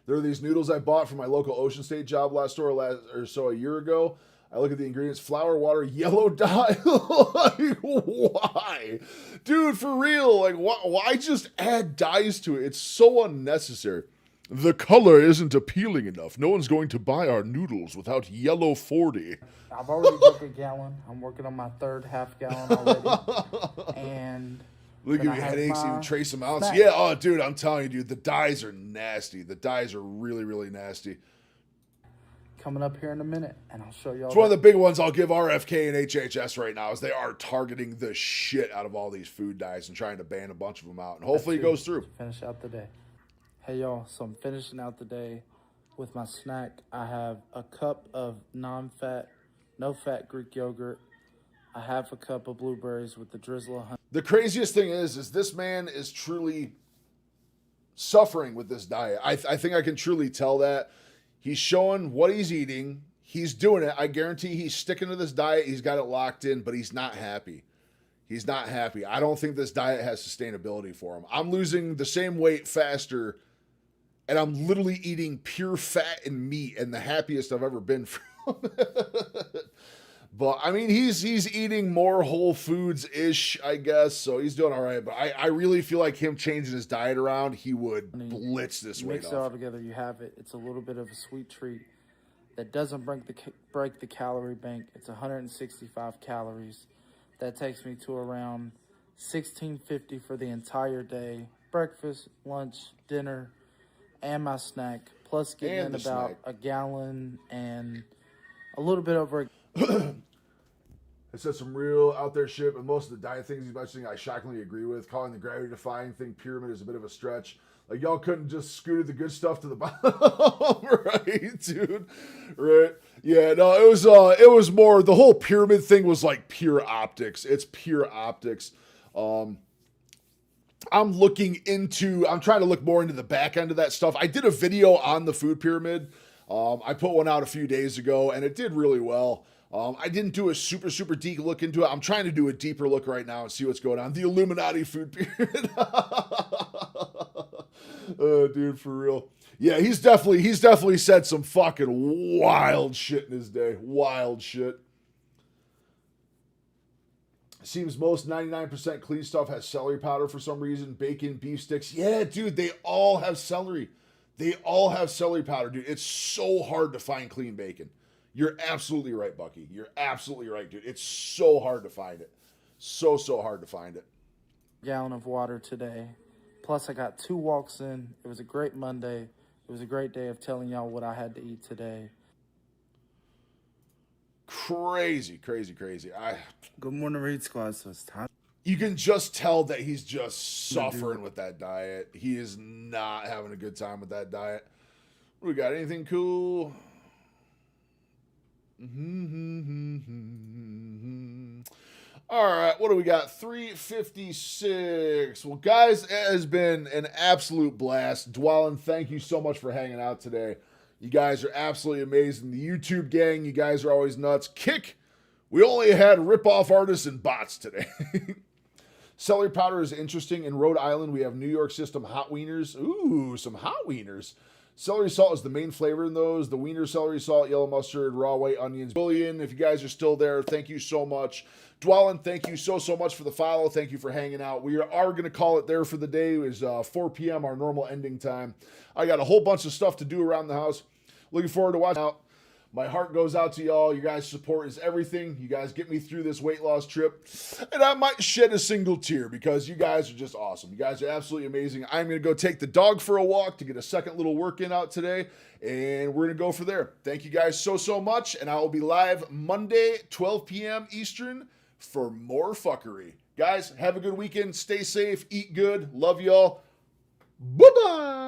There are these noodles I bought from my local Ocean State job a year ago. I look at the ingredients: flour, water, yellow dye. Like, why? Dude, for real. Like, why just add dyes to it? It's so unnecessary. The color isn't appealing enough. No one's going to buy our noodles without yellow 40. I've already took a gallon. I'm working on my third half gallon already. And look at me, headaches, even trace amounts. snack. Yeah, oh, dude, I'm telling you, dude, the dyes are nasty. The dyes are really, really nasty. Coming up here in a minute, and I'll show you all. It's one of the big ones I'll give RFK and HHS right now is they are targeting the shit out of all these food dyes and trying to ban a bunch of them out. And hopefully it goes through. Finish out the day. Hey, y'all, so I'm finishing out the day with my snack. I have a cup of non-fat, no-fat Greek yogurt. I have a cup of blueberries with the drizzle of honey. The craziest thing is this man is truly suffering with this diet. I think I can truly tell that. He's showing what he's eating. He's doing it. I guarantee he's sticking to this diet. He's got it locked in, but he's not happy. He's not happy. I don't think this diet has sustainability for him. I'm losing the same weight faster, and I'm literally eating pure fat and meat and the happiest I've ever been from it. But I mean, he's eating more whole foods ish, I guess. So he's doing all right. But I really feel like him changing his diet around, he would blitz this weight Mix it all off. together, you have it. It's a little bit of a sweet treat that doesn't break the calorie bank. It's 165 calories. That takes me to around 1650 for the entire day. Breakfast, lunch, dinner, and my snack. Plus getting And in the about snack. a gallon and a little bit over. It said some real out there shit, but most of the diet things he's mentioning I shockingly agree with. Calling the gravity defying thing pyramid is a bit of a stretch. Like, y'all couldn't just scooted the good stuff to the bottom, right, dude? Right? Yeah, no, it was more, the whole pyramid thing was like pure optics. It's pure optics. I'm trying to look more into the back end of that stuff. I did a video on the food pyramid. I put one out a few days ago, and it did really well. I didn't do a super, super deep look into it. I'm trying to do a deeper look right now and see what's going on. The Illuminati food pyramid. Dude, for real. Yeah, he's definitely said some fucking wild shit in his day. Wild shit. Seems most 99% clean stuff has celery powder for some reason. Bacon, beef sticks. Yeah, dude, they all have celery. They all have celery powder, dude. It's so hard to find clean bacon. You're absolutely right, Bucky. You're absolutely right, dude. It's so hard to find it. So hard to find it. Gallon of water today. Plus, I got 2 walks in. It was a great Monday. It was a great day of telling y'all what I had to eat today. Crazy. Good morning, Raid Squad. So it's time. You can just tell that he's just suffering with that diet. He is not having a good time with that diet. We got anything cool? All right, what do we got? 356. Well, guys, it has been an absolute blast. Dwellin, thank you so much for hanging out today. You guys are absolutely amazing. The YouTube gang, you guys are always nuts. Kick, we only had rip-off artists and bots today. Celery powder is interesting. In Rhode Island, we have New York system hot wieners. Ooh, some hot wieners. Celery salt is the main flavor in those. The wiener, celery salt, yellow mustard, raw white onions. William, if you guys are still there, thank you so much. Dwellin, thank you so much for the follow. Thank you for hanging out. We are going to call it there for the day. It is 4 p.m., our normal ending time. I got a whole bunch of stuff to do around the house. Looking forward to watching out. My heart goes out to y'all. You guys' support is everything. You guys get me through this weight loss trip. And I might shed a single tear because you guys are just awesome. You guys are absolutely amazing. I'm going to go take the dog for a walk to get a second little work-in out today. And we're going to go for there. Thank you guys so much. And I will be live Monday, 12 p.m. Eastern for more fuckery. Guys, have a good weekend. Stay safe. Eat good. Love y'all. Bye-bye.